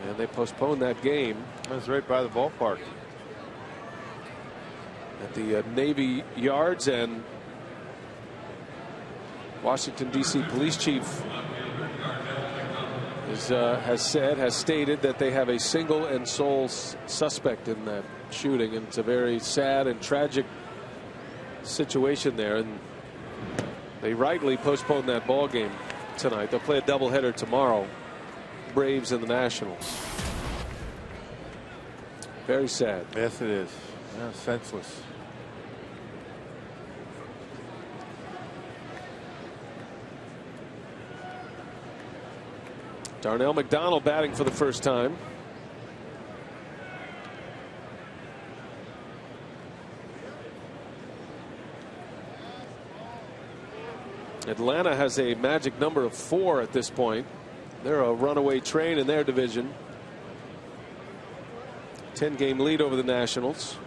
and they postponed that game. That's right by the ballpark. At the Navy Yards, and Washington, D.C. Police Chief has stated that they have a single and sole suspect in that shooting, and it's a very sad and tragic situation there, and they rightly postponed that ball game tonight. They'll play a doubleheader tomorrow, Braves and the Nationals. Very sad. Yes, it is. Yeah, senseless. Darnell McDonald batting for the first time. Atlanta has a magic number of 4 at this point. They're a runaway train in their division. 10-game lead over the Nationals.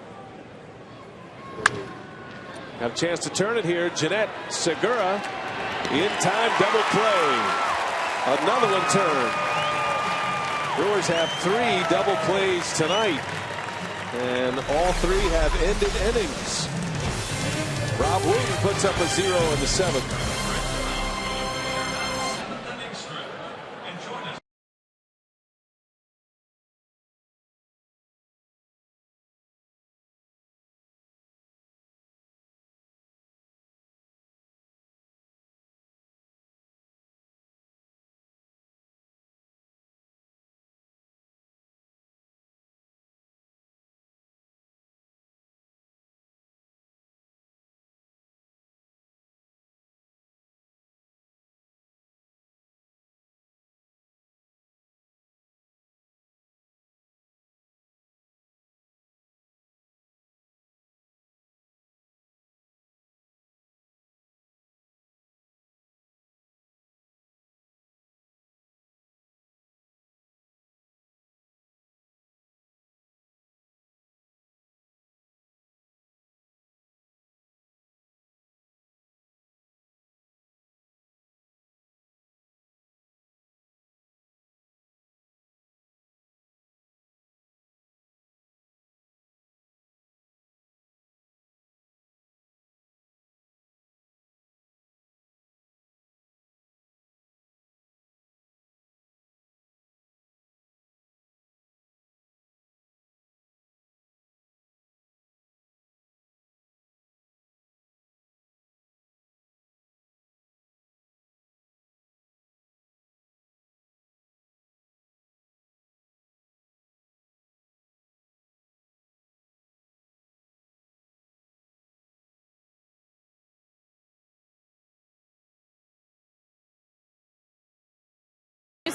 Have a chance to turn it here. Jeanette Segura in time double play. Another one turned. Brewers have 3 double plays tonight, and all 3 have ended innings. Rob Wooten puts up a 0 in the 7th.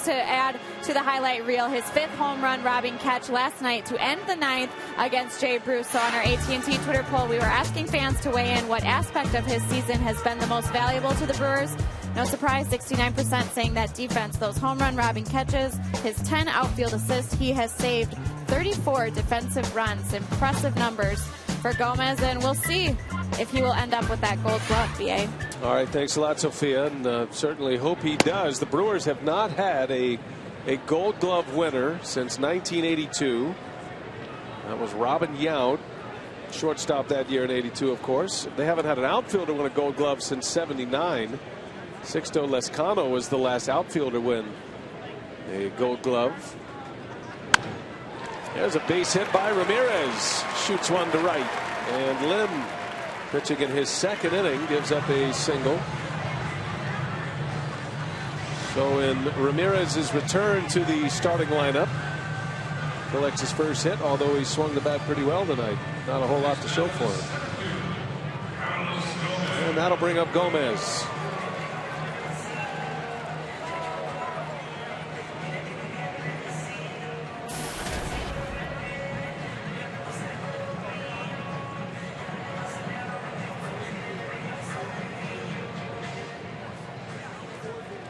To add to the highlight reel, his 5th home run robbing catch last night to end the 9th against Jay Bruce. So on our AT&T Twitter poll, we were asking fans to weigh in what aspect of his season has been the most valuable to the Brewers. No surprise, 69% saying that defense, those home run robbing catches, his 10 outfield assists. He has saved 34 defensive runs. Impressive numbers for Gomez, and we'll see if he will end up with that Gold Glove, BA. All right, thanks a lot, Sophia, and certainly hope he does. The Brewers have not had a Gold Glove winner since 1982. That was Robin Yount, shortstop that year in '82, of course. They haven't had an outfielder win a Gold Glove since '79. Sixto Lezcano was the last outfielder win a Gold Glove. There's a base hit by Ramirez. Shoots one to right. And Lim, pitching in his 2nd inning, gives up a single. So in Ramirez's return to the starting lineup, collects his first hit, although he swung the bat pretty well tonight. Not a whole lot to show for him. And that'll bring up Gomez.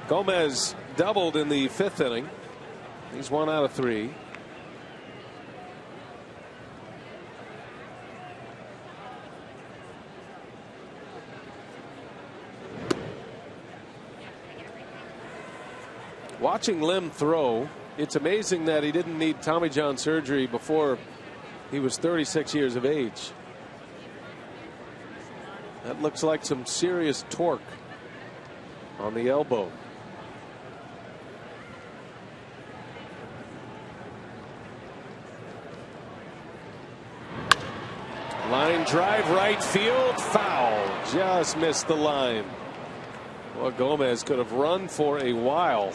Gomez doubled in the 5th inning. He's 1 out of 3. Watching Lim throw, it's amazing that he didn't need Tommy John surgery before he was 36 years of age. That looks like some serious torque on the elbow. Line drive right field, foul. Just missed the line. Well, Gomez could have run for a while.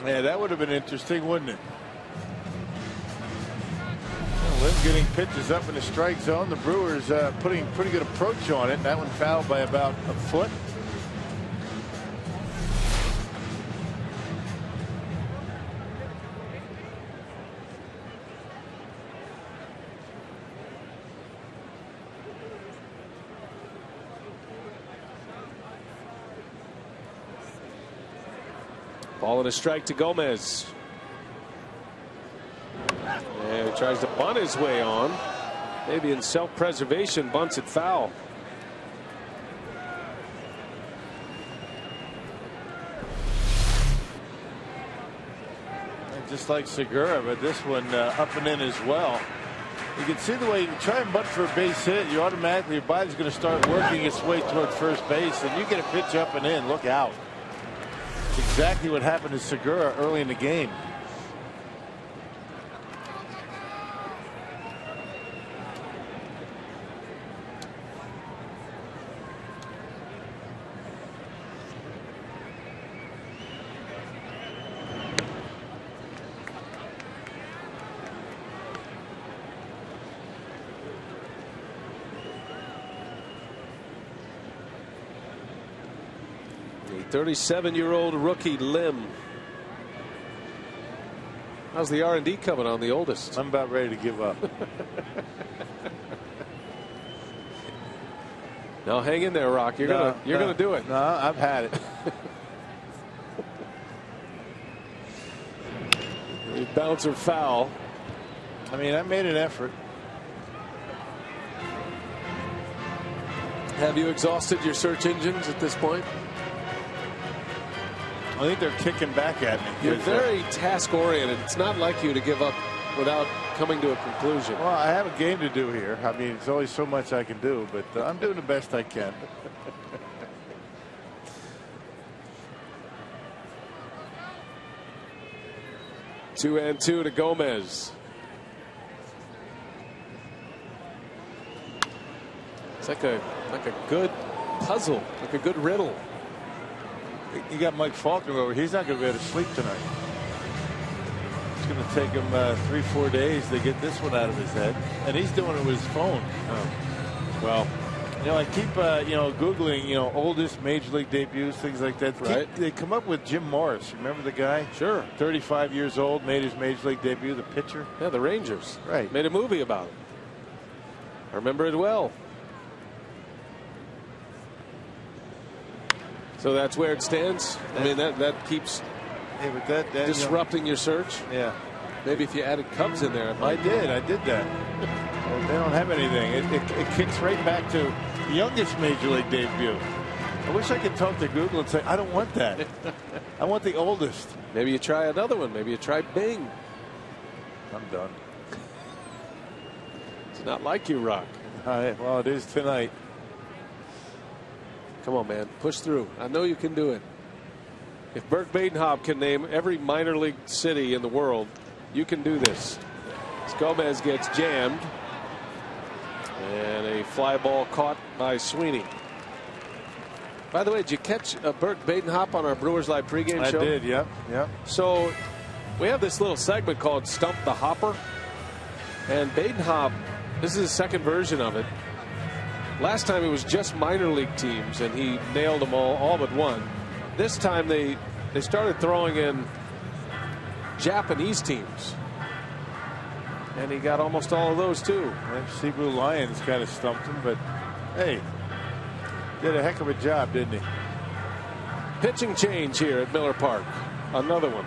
Yeah, that would have been interesting, wouldn't it? Well, Lim getting pitches up in the strike zone. The Brewers putting pretty good approach on it. That one fouled by about a foot. Ball and a strike to Gomez. And he tries to bunt his way on. Maybe in self-preservation, bunts it foul. Just like Segura, but this one up and in as well. You can see the way you try and bunt for a base hit, you automatically, your body's going to start working its way toward first base, and you get a pitch up and in. Look out. Exactly what happened to Segura early in the game. The 37-year-old rookie Lim. How's the R&D coming on the oldest? I'm about ready to give up. Now hang in there, Rock. You're gonna do it. No, I've had it. Bouncer foul. I mean, I made an effort. Have you exhausted your search engines at this point? I think they're kicking back at me. You're very task oriented. It's not like you to give up without coming to a conclusion. Well, I have a game to do here. I mean, it's always so much I can do, but I'm doing the best I can. 2-2 to Gomez. It's like a good puzzle, like a good riddle. You got Mike Faulkner over. He's not going to be able to sleep tonight. It's going to take him 3-4 days to get this one out of his head, and he's doing it with his phone. Well, you know, I keep Googling, oldest major league debuts, things like that. Right. They come up with Jim Morris. Remember the guy? Sure. 35 years old, made his major league debut, the pitcher. Yeah, the Rangers. Right. Made a movie about it. I remember it well. So that's where it stands. I mean, that keeps but that disrupting your search. Yeah. Maybe if you added Cubs in there. I did that. Well, they don't have anything. It kicks right back to the youngest major league debut. I wish I could talk to Google and say, I don't want that. I want the oldest. Maybe you try another one. Maybe you try Bing. I'm done. It's not like you, Rock. Well, it is tonight. Come on, man. Push through. I know you can do it. If Burt Badenhop can name every minor league city in the world, you can do this. As Gomez gets jammed. And a fly ball caught by Sweeney. By the way, did you catch Burt Badenhop on our Brewers Live pregame show? I did, yep. So we have this little segment called Stump the Hopper. And Badenhop, this is the second version of it. Last time it was just minor league teams, and he nailed them all but one. This time they started throwing in Japanese teams. And he got almost all of those, too. Cebu Lions kind of stumped him, but hey, did a heck of a job, didn't he? Pitching change here at Miller Park. Another one.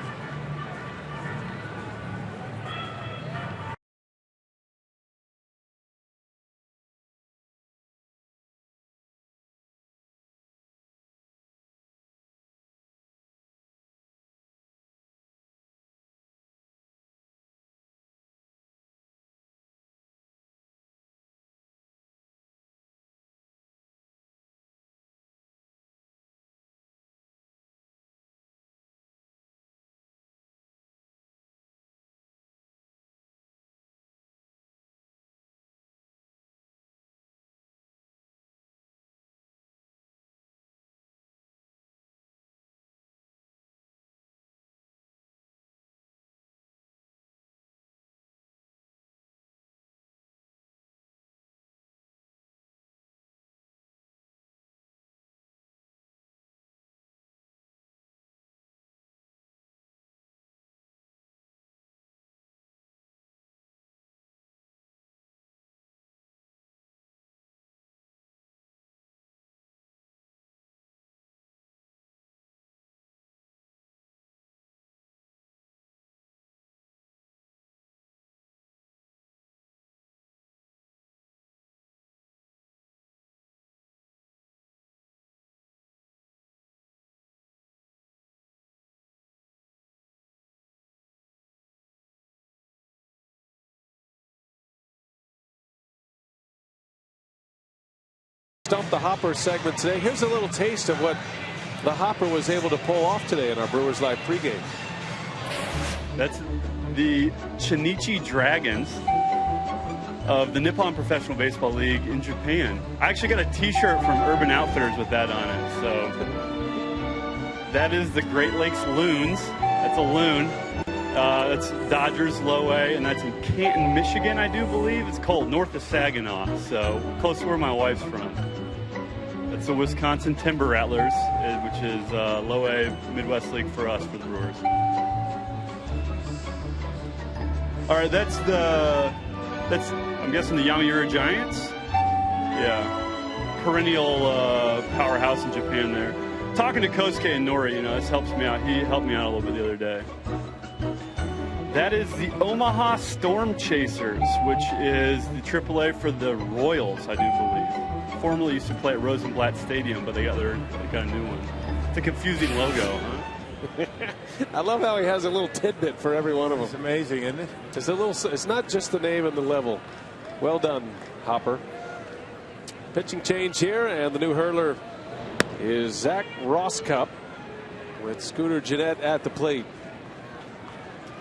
Stump the Hopper segment today. Here's a little taste of what the Hopper was able to pull off today in our Brewers Live pregame. That's the Chinichi Dragons of the Nippon Professional Baseball League in Japan. I actually got a t-shirt from Urban Outfitters with that on it. So that is the Great Lakes Loons. That's a loon. That's Dodgers Low A, and that's in Canton, Michigan, I do believe. It's cold, north of Saginaw, so close to where my wife's from. That's the Wisconsin Timber Rattlers, which is Low A Midwest League for us, for the Brewers. All right, that's I'm guessing the Yomiuri Giants. Yeah, perennial powerhouse in Japan there. Talking to Kosuke and Nori, this helps me out. He helped me out a little bit the other day. That is the Omaha Storm Chasers, which is the AAA for the Royals, I do believe. Formerly used to play at Rosenblatt Stadium, but they got a new one. It's a confusing logo, huh? I love how he has a little tidbit for every one of them. It's amazing, isn't it? It's not just the name and the level. Well done, Hopper. Pitching change here, and the new hurler is Zach Rosscup with Scooter Gennett at the plate.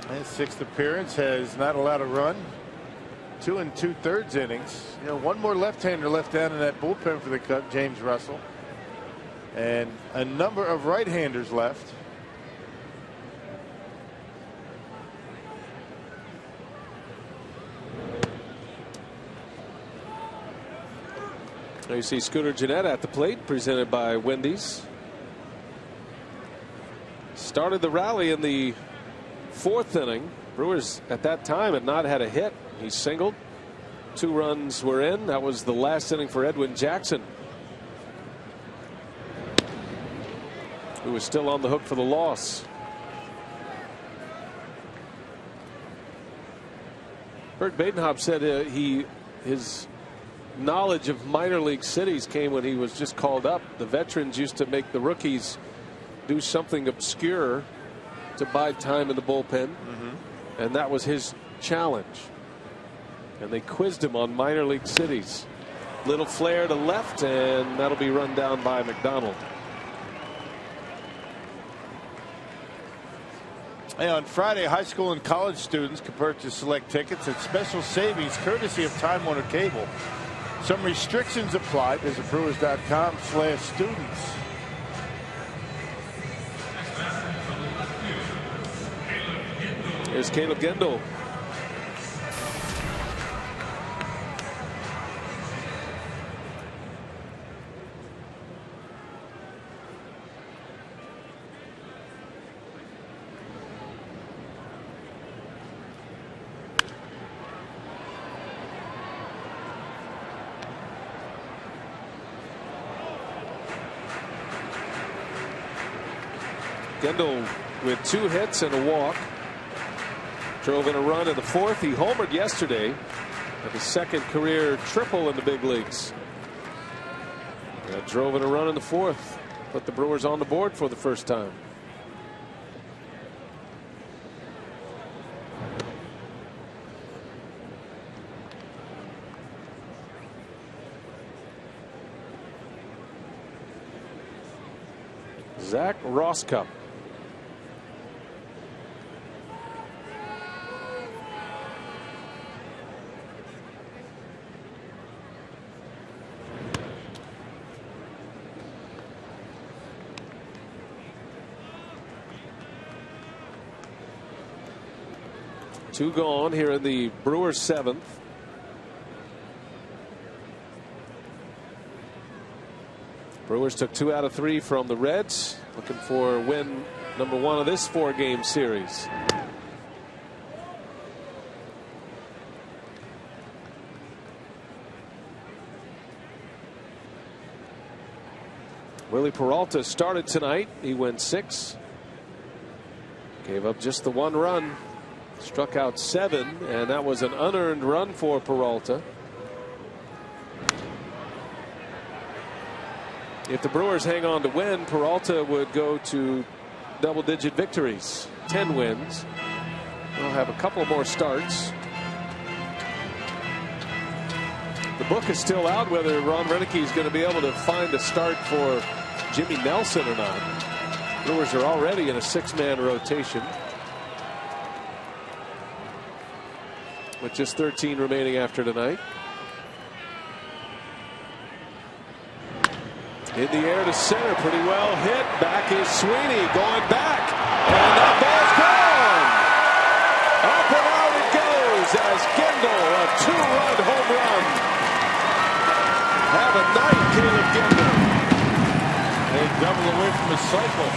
His sixth appearance, has not allowed a run. 2 2/3 innings. One more left-hander left down in that bullpen for the Cubs, James Russell, and a number of right-handers left. There you see Scooter Gennett at the plate, presented by Wendy's. Started the rally in the 4th inning. Brewers at that time had not had a hit. He singled. 2 runs were in. That was the last inning for Edwin Jackson, who was still on the hook for the loss. Bert Badenhop said his knowledge of minor league cities came when he was just called up. The veterans used to make the rookies do something obscure to bide time in the bullpen, and that was his challenge. And they quizzed him on minor league cities. Little flare to left, and that'll be run down by McDonald. Hey, on Friday, high school and college students can purchase select tickets at special savings courtesy of Time Warner Cable. Some restrictions apply. Visit Brewers.com/students. Here's Caleb Gendel. Gendel with 2 hits and a walk. Drove in a run in the 4th. He homered yesterday with his 2nd career triple in the big leagues. Drove in a run in the 4th. Put the Brewers on the board for the first time. Zach Rosscup. Two gone here in the Brewers 7th. Brewers took 2 out of 3 from the Reds, looking for win number 1 of this 4-game series. Willie Peralta started tonight. He went 6. Gave up just the 1 run. Struck out 7, and that was an unearned run for Peralta. If the Brewers hang on to win, Peralta would go to double-digit victories, 10 wins. They'll have a couple more starts. The book is still out whether Ron Renicky is going to be able to find a start for Jimmy Nelson or not. Brewers are already in a 6-man rotation with just 13 remaining after tonight. In the air to center, pretty well hit. Back is Sweeney, going back, and that ball's gone. Up and out it goes as Gendel, a 2-run home run. Have a night, Caleb Gendel. They double away from his cycle.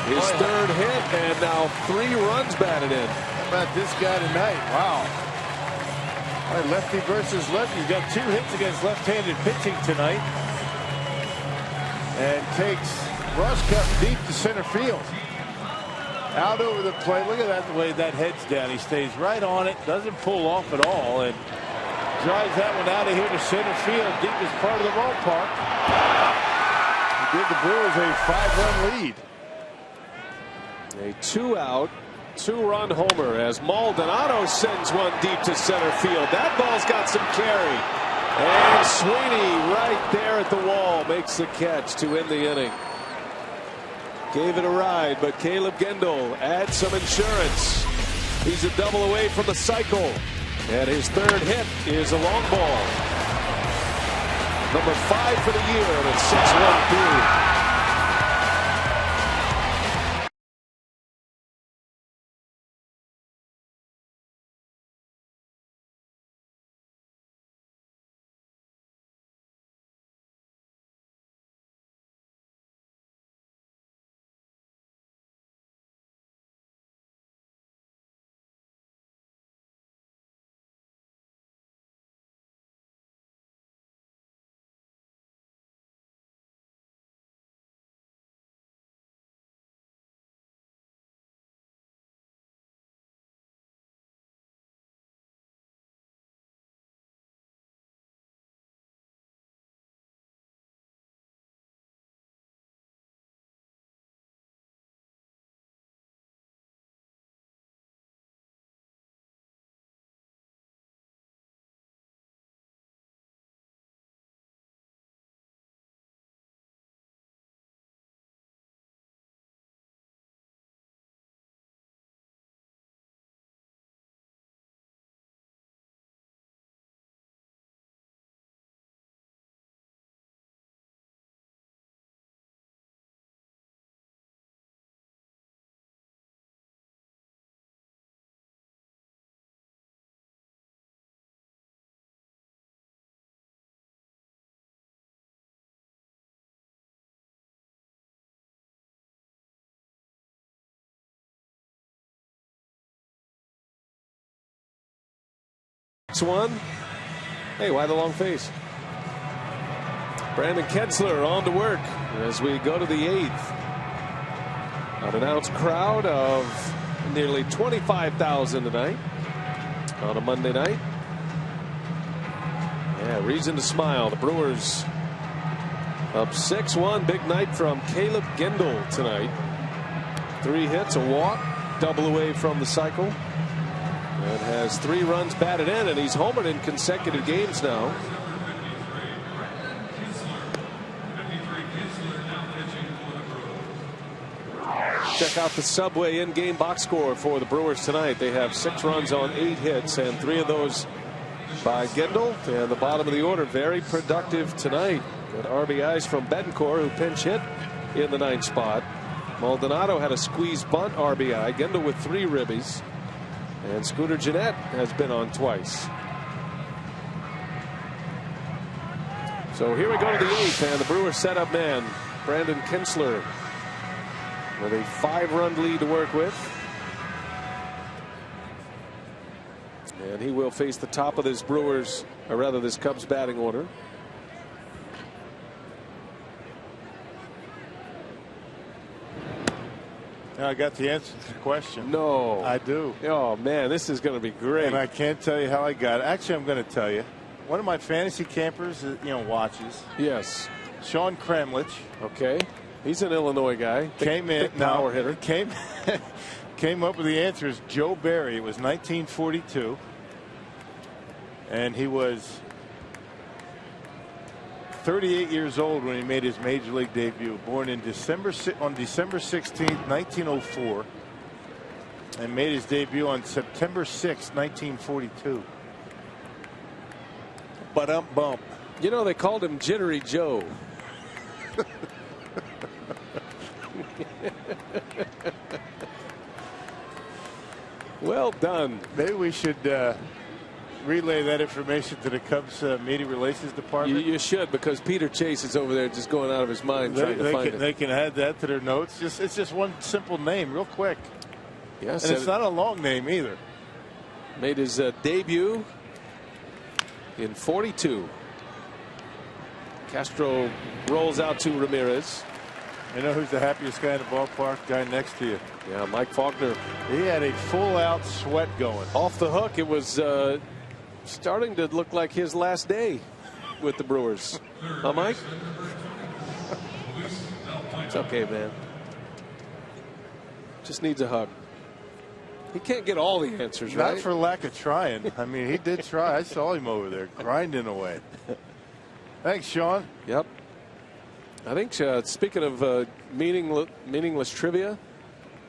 His 3rd hit, and now 3 runs batted in. How about this guy tonight? Wow. All right, lefty versus lefty. He's got 2 hits against left-handed pitching tonight. And takes Rosscup deep to center field. Out over the plate. Look at that, the way that head's down. He stays right on it, doesn't pull off at all, and drives that one out of here to center field, deepest part of the ballpark. He gave the Brewers a 5-run lead. A 2-out, 2-run homer as Maldonado sends one deep to center field. That ball's got some carry. And Sweeney right there at the wall makes the catch to end the inning. Gave it a ride, but Caleb Gendel adds some insurance. He's a double away from the cycle. And his 3rd hit is a long ball. Number 5 for the year, and it's 6-1 through. One. Hey, why the long face? Brandon Ketzler on to work as we go to the 8th. Unannounced crowd of nearly 25,000 tonight on a Monday night. Yeah, reason to smile. The Brewers up 6-1. Big night from Caleb Gendel tonight. 3 hits, a walk, double away from the cycle. And has 3 runs batted in, and he's homered in consecutive games now. Check out the Subway in-game box score for the Brewers tonight. They have 6 runs on 8 hits, and 3 of those by Gendel. And the bottom of the order, very productive tonight. Good RBIs from Betancourt, who pinch hit in the 9th spot. Maldonado had a squeeze bunt RBI. Gendel with 3 ribbies. And Scooter Gennett has been on twice. So here we go to the 8th, and the Brewers setup man, Brandon Kinsler, with a 5-run lead to work with. And he will face the top of this Brewers, or rather this Cubs batting order. I got the answer to the question. No. I do. Oh, man, this is going to be great. And I can't tell you how I got it. Actually, I'm going to tell you. One of my fantasy campers, watches. Yes. Sean Kremlich. Okay. He's an Illinois guy. Came in. Power hitter. Came up with the answers. Joe Barry. It was 1942. And he was 38 years old when he made his major league debut. Born in December 16th, 1904. And made his debut on September 6th, 1942. Bump. You know, they called him Jittery Joe. Well done. Maybe we should relay that information to the Cubs media relations department. You should, because Peter Chase is over there just going out of his mind trying to find it. They can add that to their notes. It's just one simple name, real quick. Yes, and it's not a long name either. Made his debut in 42. Castro rolls out to Ramirez. You know who's the happiest guy in the ballpark? Guy next to you. Yeah, Mike Faulkner. He had a full-out sweat going. Off the hook, it was starting to look like his last day with the Brewers. Huh, Mike? It's okay, man. Just needs a hug. He can't get all the answers, right? Not for lack of trying. I mean, he did try. I saw him over there grinding away. Thanks, Sean. Yep. I think speaking of meaningless trivia,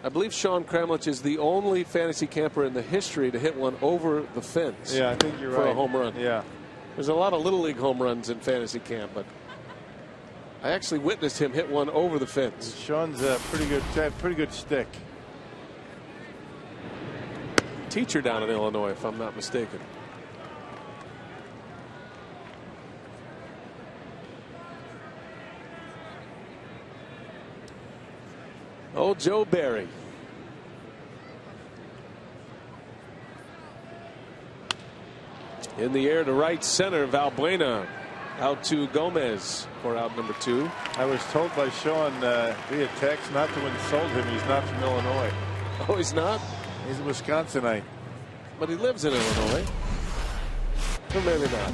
I believe Sean Kremlich is the only fantasy camper in the history to hit one over the fence. Yeah, I think you're for right. a home run. Yeah. There's a lot of little league home runs in fantasy camp, but I actually witnessed him hit one over the fence. Sean's pretty good stick. Teacher down in Illinois, if I'm not mistaken. Oh, Joe Barry. In the air to right center, Valbuena out to Gomez for out number 2. I was told by Sean via text not to insult him. He's not from Illinois. Oh, he's not? He's a Wisconsinite. But he lives in Illinois. Or maybe not.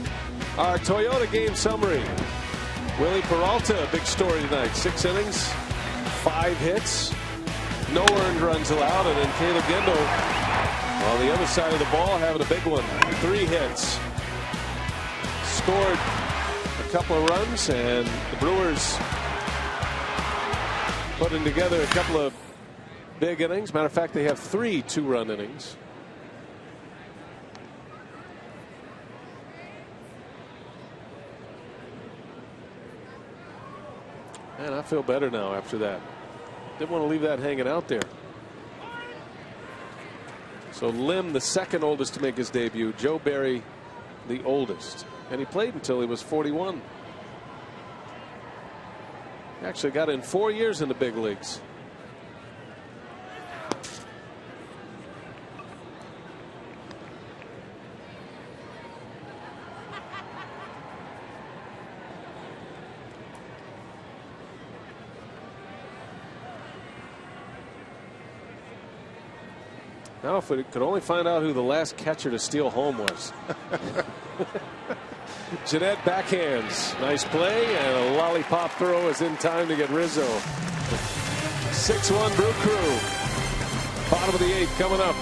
Our Toyota game summary. Willie Peralta, big story tonight. 6 innings, 5 hits, no earned runs allowed, and then Caleb Gendel on the other side of the ball having a big one. 3 hits. Scored a couple of runs, and the Brewers putting together a couple of big innings. Matter of fact, they have 3 2-run innings. Man, I feel better now after that. Didn't want to leave that hanging out there. So Lim, the second oldest to make his debut. Joe Barry, the oldest. And he played until he was 41. He actually got in 4 years in the big leagues. Now, if we could only find out who the last catcher to steal home was. Jeanette backhands. Nice play, and a lollipop throw is in time to get Rizzo. 6-1 Brew Crew. Bottom of the 8th coming up.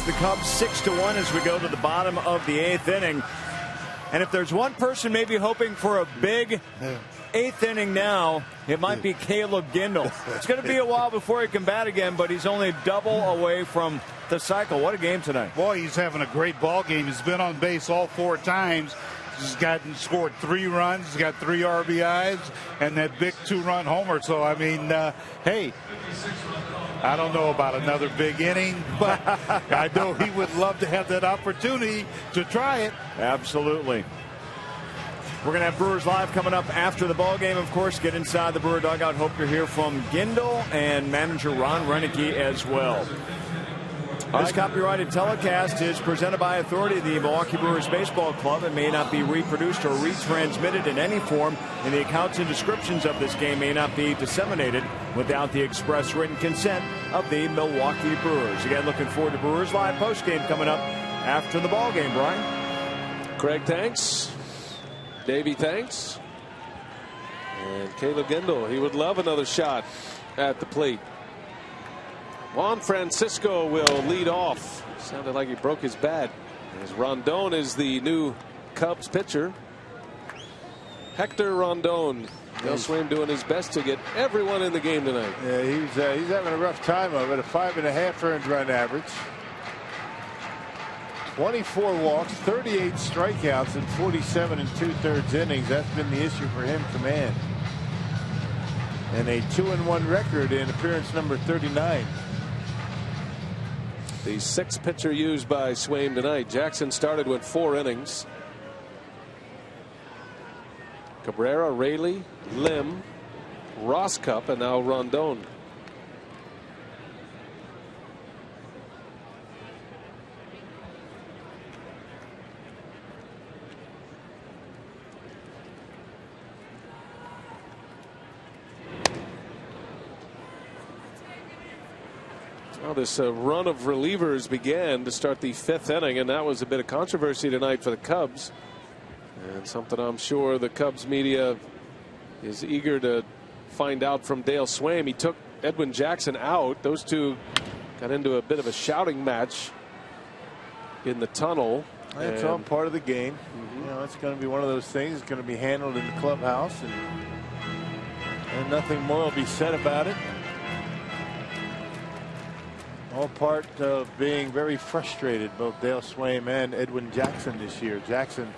The Cubs 6-1 as we go to the bottom of the 8th inning. And if there's one person maybe hoping for a big 8th inning now, it might be Caleb Gindel. It's going to be a while before he can bat again, but he's only double away from the cycle. What a game tonight. Boy, he's having a great ball game. He's been on base all 4 times. He's scored 3 runs. He's got 3 RBIs and that big 2-run homer. So, I mean, hey, I don't know about another big inning, but I know he would love to have that opportunity to try it. Absolutely. We're going to have Brewers Live coming up after the ball game, of course. Get inside the Brewer dugout. Hope to hear from Gindel and manager Ron Renicky as well. This copyrighted telecast is presented by authority of the Milwaukee Brewers Baseball Club and may not be reproduced or retransmitted in any form, and the accounts and descriptions of this game may not be disseminated without the express written consent of the Milwaukee Brewers. Again, looking forward to Brewers Live postgame coming up after the ball game, Brian. Craig, thanks. Davey, thanks. And Caleb Gindel, he would love another shot at the plate. Juan Francisco will lead off. Sounded like he broke his bat. As Rondon is the new Cubs pitcher. Hector Rondon. Dale Swaim doing his best to get everyone in the game tonight. Yeah, he's having a rough time of it. A 5.5 earned run average. 24 walks, 38 strikeouts in 47 2/3 innings. That's been the issue for him, command. And a 2-1 record in appearance number 39. The 6th pitcher used by Swaim tonight. Jackson started with 4 innings. Cabrera, Raley, Lim, Rosscup, and now Rondon. Well, this run of relievers began to start the 5th inning, and that was a bit of controversy tonight for the Cubs. And something I'm sure the Cubs media is eager to find out from Dale Swaim. He took Edwin Jackson out. Those two got into a bit of a shouting match in the tunnel. It's all part of the game. You know, it's going to be one of those things. It's going to be handled in the clubhouse, and nothing more will be said about it. All part of being very frustrated, both Dale Swaim and Edwin Jackson this year. Jackson,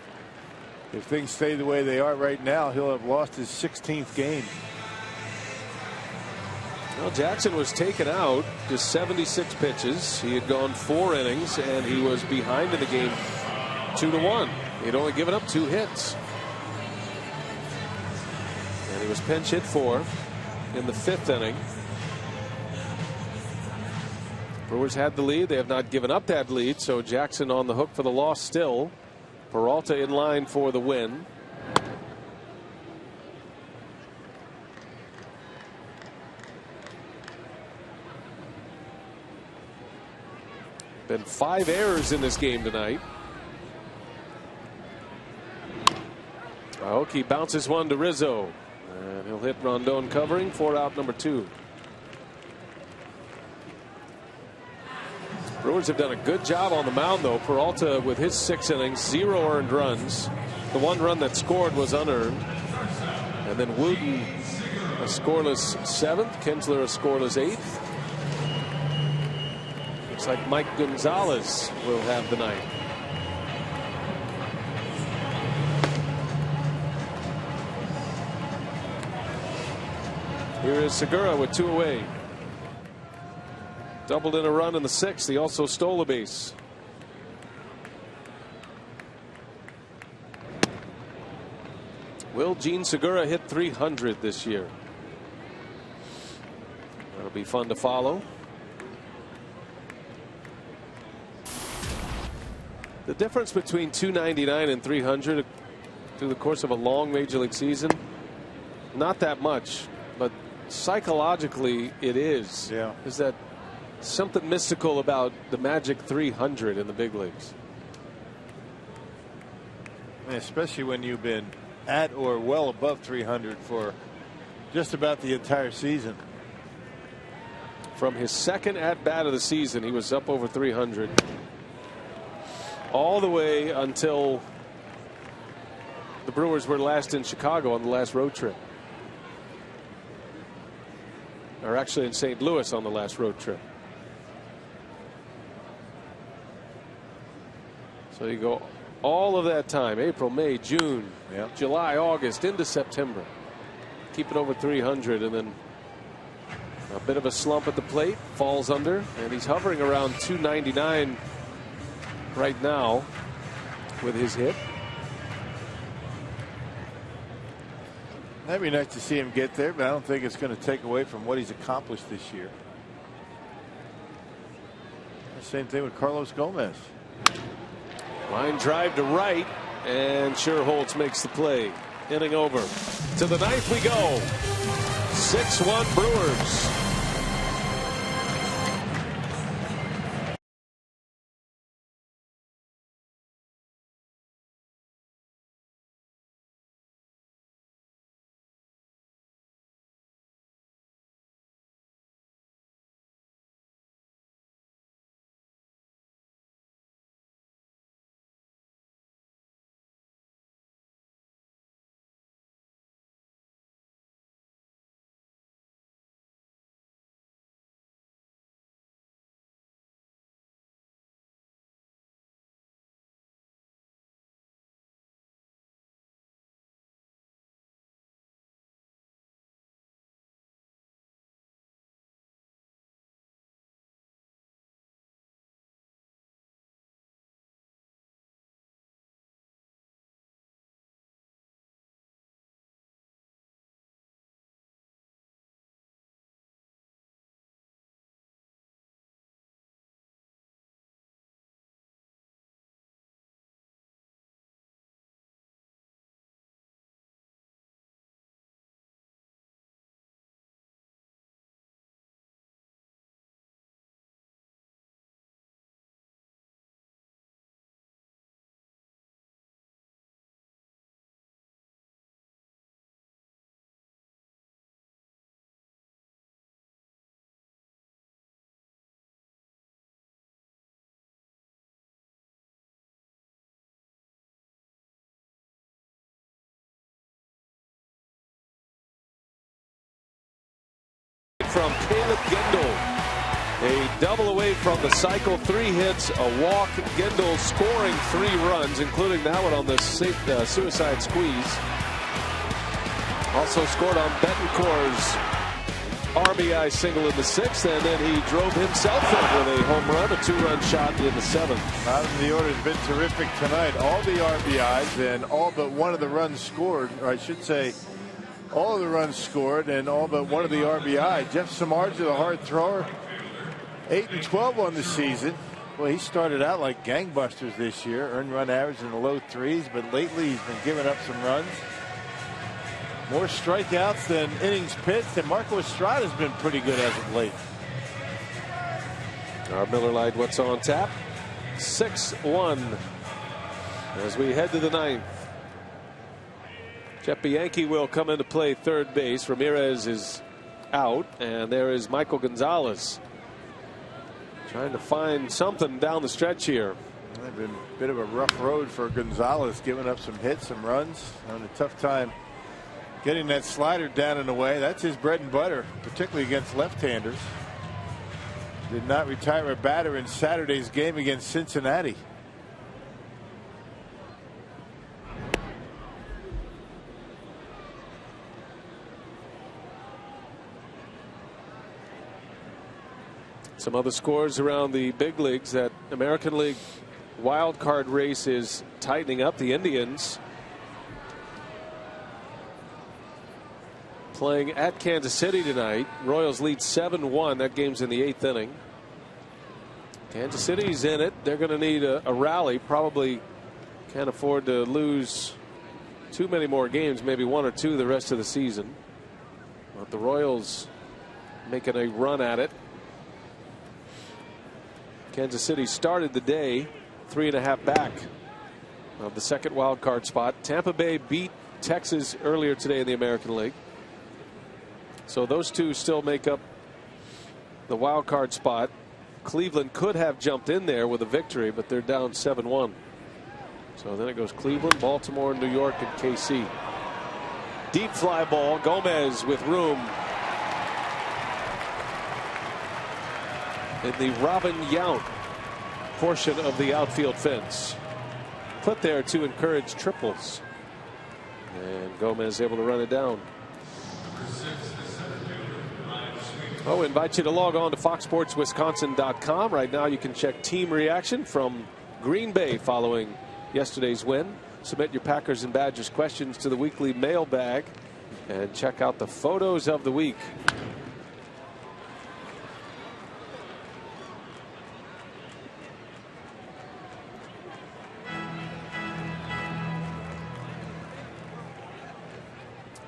if things stay the way they are right now, he'll have lost his 16th game. Well, Jackson was taken out to 76 pitches. He had gone 4 innings, and he was behind in the game 2-1. He'd only given up 2 hits. And he was pinch hit for in the 5th inning. Brewers had the lead. They have not given up that lead, so Jackson on the hook for the loss still. Peralta in line for the win. Been 5 errors in this game tonight. Aoki bounces one to Rizzo, and he'll hit Rondon covering for out number 2. Brewers have done a good job on the mound, though. Peralta with his 6 innings, 0 earned runs. The 1 run that scored was unearned. And then Wooten a scoreless 7th, Kinsler a scoreless 8th. Looks like Mike Gonzalez will have the night. Here is Segura with 2 away. Doubled in a run in the 6th. He also stole a base. Will Gene Segura hit 300 this year? That'll be fun to follow. The difference between 299 and 300 through the course of a long major league season, not that much, but psychologically it is. Yeah. Is that something mystical about the magic 300 in the big leagues? Especially when you've been at or well above 300 for just about the entire season. From his 2nd at bat of the season, he was up over 300. All the way until the Brewers were last in Chicago on the last road trip. Or actually in St. Louis on the last road trip. So you go all of that time, April, May, June, July, August, into September. Keep it over 300, and then a bit of a slump at the plate, falls under, and he's hovering around 299 right now with his hit. That'd be nice to see him get there, but I don't think it's going to take away from what he's accomplished this year. Same thing with Carlos Gomez. Line drive to right, and Sherholtz makes the play. Inning over. To the 9th we go. 6-1 Brewers. From Caleb Gendel. A double away from the cycle, 3 hits, a walk. Gendel scoring 3 runs, including that one on the suicide squeeze. Also scored on Betancourt's RBI single in the 6th, and then he drove himself in with a home run, a 2-run shot in the 7th. Bottom of the order has been terrific tonight. All the RBIs and all but one of the runs scored, or I should say, all of the runs scored and all but one of the RBI. Jeff Samardzija, the hard thrower, 8-12 on the season. Well, he started out like gangbusters this year, earned run average in the low 3s, but lately he's been giving up some runs. More strikeouts than innings pitched, and Marco Estrada's been pretty good as of late. Our Miller Lite, what's on tap? 6-1 as we head to the 9th. Jeff Bianchi will come into play third base. Ramirez is out, and there is Michael Gonzalez trying to find something down the stretch here. It's been a bit of a rough road for Gonzalez, giving up some hits, some runs, having a tough time getting that slider down and away. That's his bread and butter, particularly against left-handers. Did not retire a batter in Saturday's game against Cincinnati. Some other scores around the big leagues. That American League wild card race is tightening up. The Indians playing at Kansas City tonight. Royals lead 7-1. That game's in the 8th inning. Kansas City's in it. They're going to need a rally. Probably can't afford to lose too many more games, maybe 1 or 2 the rest of the season. But the Royals making a run at it. Kansas City started the day 3.5 back of the second wild card spot. Tampa Bay beat Texas earlier today in the American League. So those two still make up the wild card spot. Cleveland could have jumped in there with a victory, but they're down 7-1. So then it goes Cleveland, Baltimore, New York, and KC. Deep fly ball. Gomez with room in the Robin Yount portion of the outfield fence. Put there to encourage triples. And Gomez able to run it down. Oh, I invite you to log on to foxsportswisconsin.com. Right now you can check team reaction from Green Bay following yesterday's win. Submit your Packers and Badgers questions to the weekly mailbag and check out the photos of the week.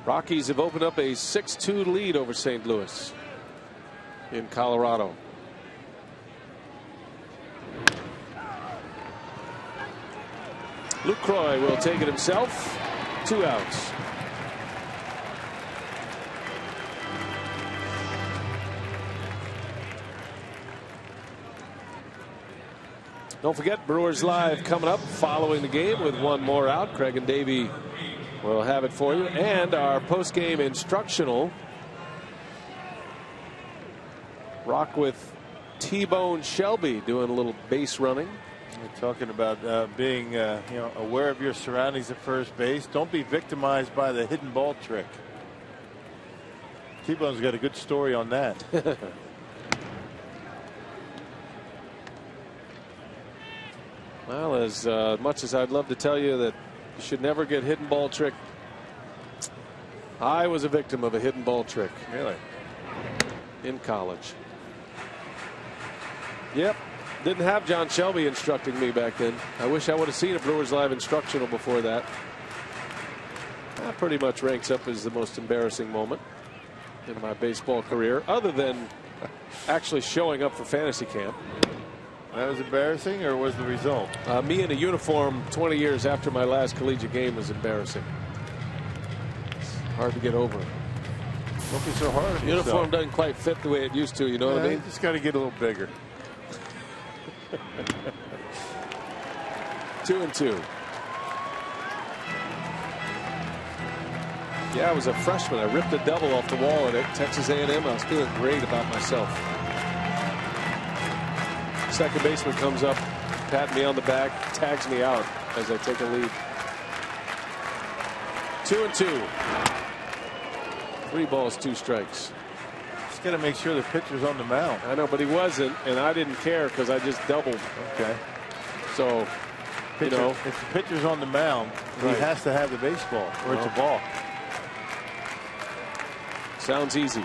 Rockies have opened up a 6-2 lead over St. Louis in Colorado. Lucroy will take it himself. 2 outs. Don't forget, Brewers Live coming up following the game with one more out. Craig and Davey will have it for you. And our post-game instructional. Rock with T-Bone Shelby doing a little base running. We're talking about being aware of your surroundings at first base. Don't be victimized by the hidden ball trick. T-Bone's got a good story on that. Well, as much as I'd love to tell you that you should never get hidden ball trick, I was a victim of a hidden ball trick. Really? In college. Yep. Didn't have John Shelby instructing me back then. I wish I would have seen a Brewers Live instructional before that. That pretty much ranks up as the most embarrassing moment in my baseball career, other than actually showing up for fantasy camp. That was embarrassing, or was the result? Me in a uniform 20 years after my last collegiate game was embarrassing. It's hard to get over. Don't be so hard on yourself. Uniform doesn't quite fit the way it used to, you know what I mean? Just got to get a little bigger. 2-2. Yeah, I was a freshman. I ripped a double off the wall at Texas A&M. I was feeling great about myself. Second baseman comes up, patting me on the back, tags me out as I take a lead. 2-2. 3 balls, 2 strikes. Just got to make sure the pitcher's on the mound. I know, but he wasn't, and I didn't care because I just doubled. Okay. So, Pitcher, you know, if the pitcher's on the mound, right, he has to have the baseball, or it's a ball. Sounds easy.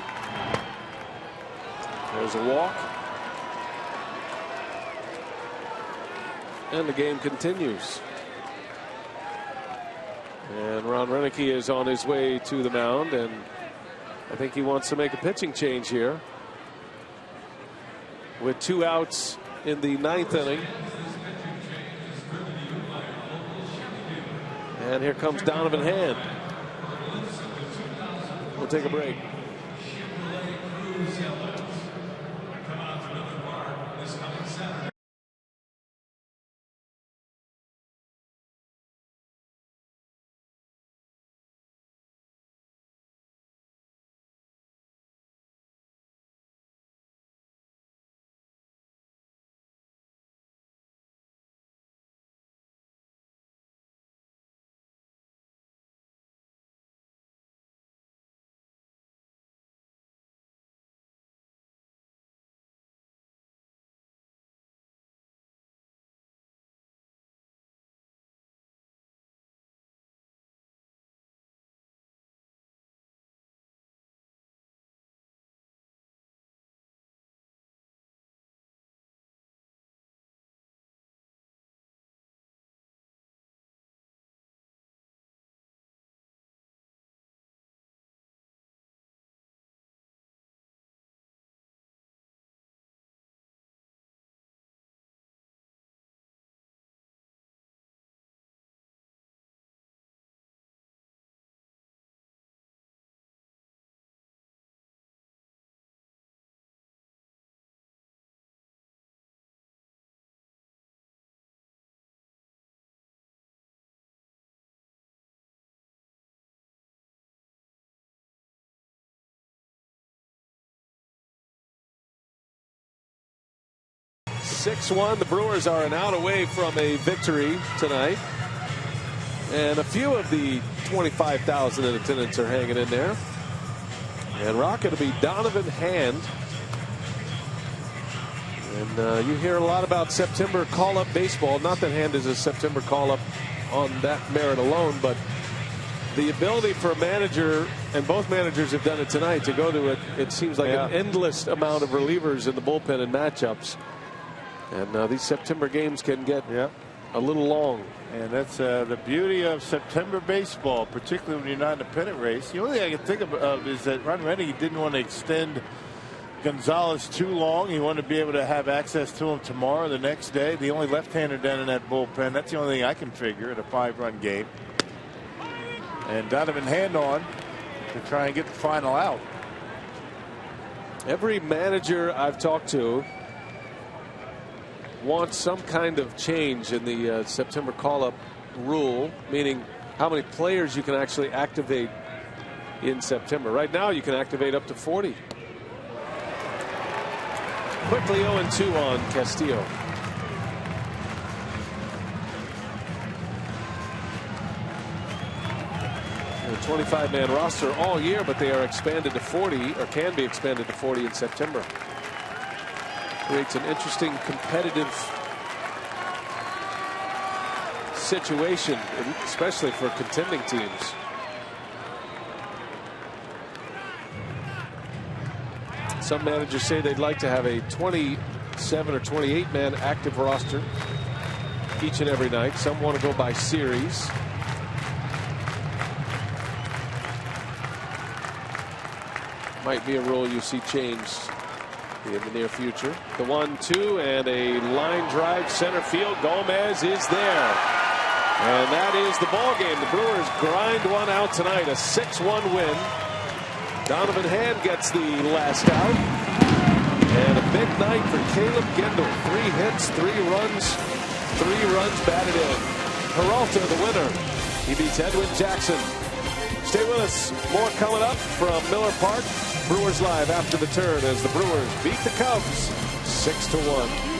There's a walk. And the game continues. And Ron Renneke is on his way to the mound, and I think he wants to make a pitching change here. With 2 outs in the 9th inning. And here comes Donovan Hand. We'll take a break. The Brewers are an out away from a victory tonight. And a few of the 25,000 in attendance are hanging in there. And rocking to be Donovan Hand. And you hear a lot about September call-up baseball. Not that Hand is a September call-up on that merit alone, but the ability for a manager, and both managers have done it tonight, to go to it. It seems like an endless amount of relievers in the bullpen and matchups. And these September games can get a little long. And that's the beauty of September baseball, particularly when you're not in a pennant race. The only thing I can think of is that Ron Renneke didn't want to extend Gonzalez too long. He wanted to be able to have access to him tomorrow, the next day. The only left-hander down in that bullpen. That's the only thing I can figure in a 5-run game. And Donovan Hand on to try and get the final out. Every manager I've talked to wants some kind of change in the September call-up rule, meaning how many players you can actually activate in September. Right now you can activate up to 40. Quickly 0-2 on Castillo. A 25-man roster all year, but they are expanded to 40, or can be expanded to 40 in September. Creates an interesting competitive situation, especially for contending teams. Some managers say they'd like to have a 27 or 28 man active roster each and every night. Some want to go by series. Might be a rule you see changed in the near future. The 1-2 and a line drive center field. Gomez is there. And that is the ball game. The Brewers grind one out tonight. A 6-1 win. Donovan Hand gets the last out. And a big night for Caleb Gendel. 3 hits, 3 runs batted in. Peralta the winner. He beats Edwin Jackson. Stay with us. More coming up from Miller Park. Brewers Live after the turn as the Brewers beat the Cubs 6-1.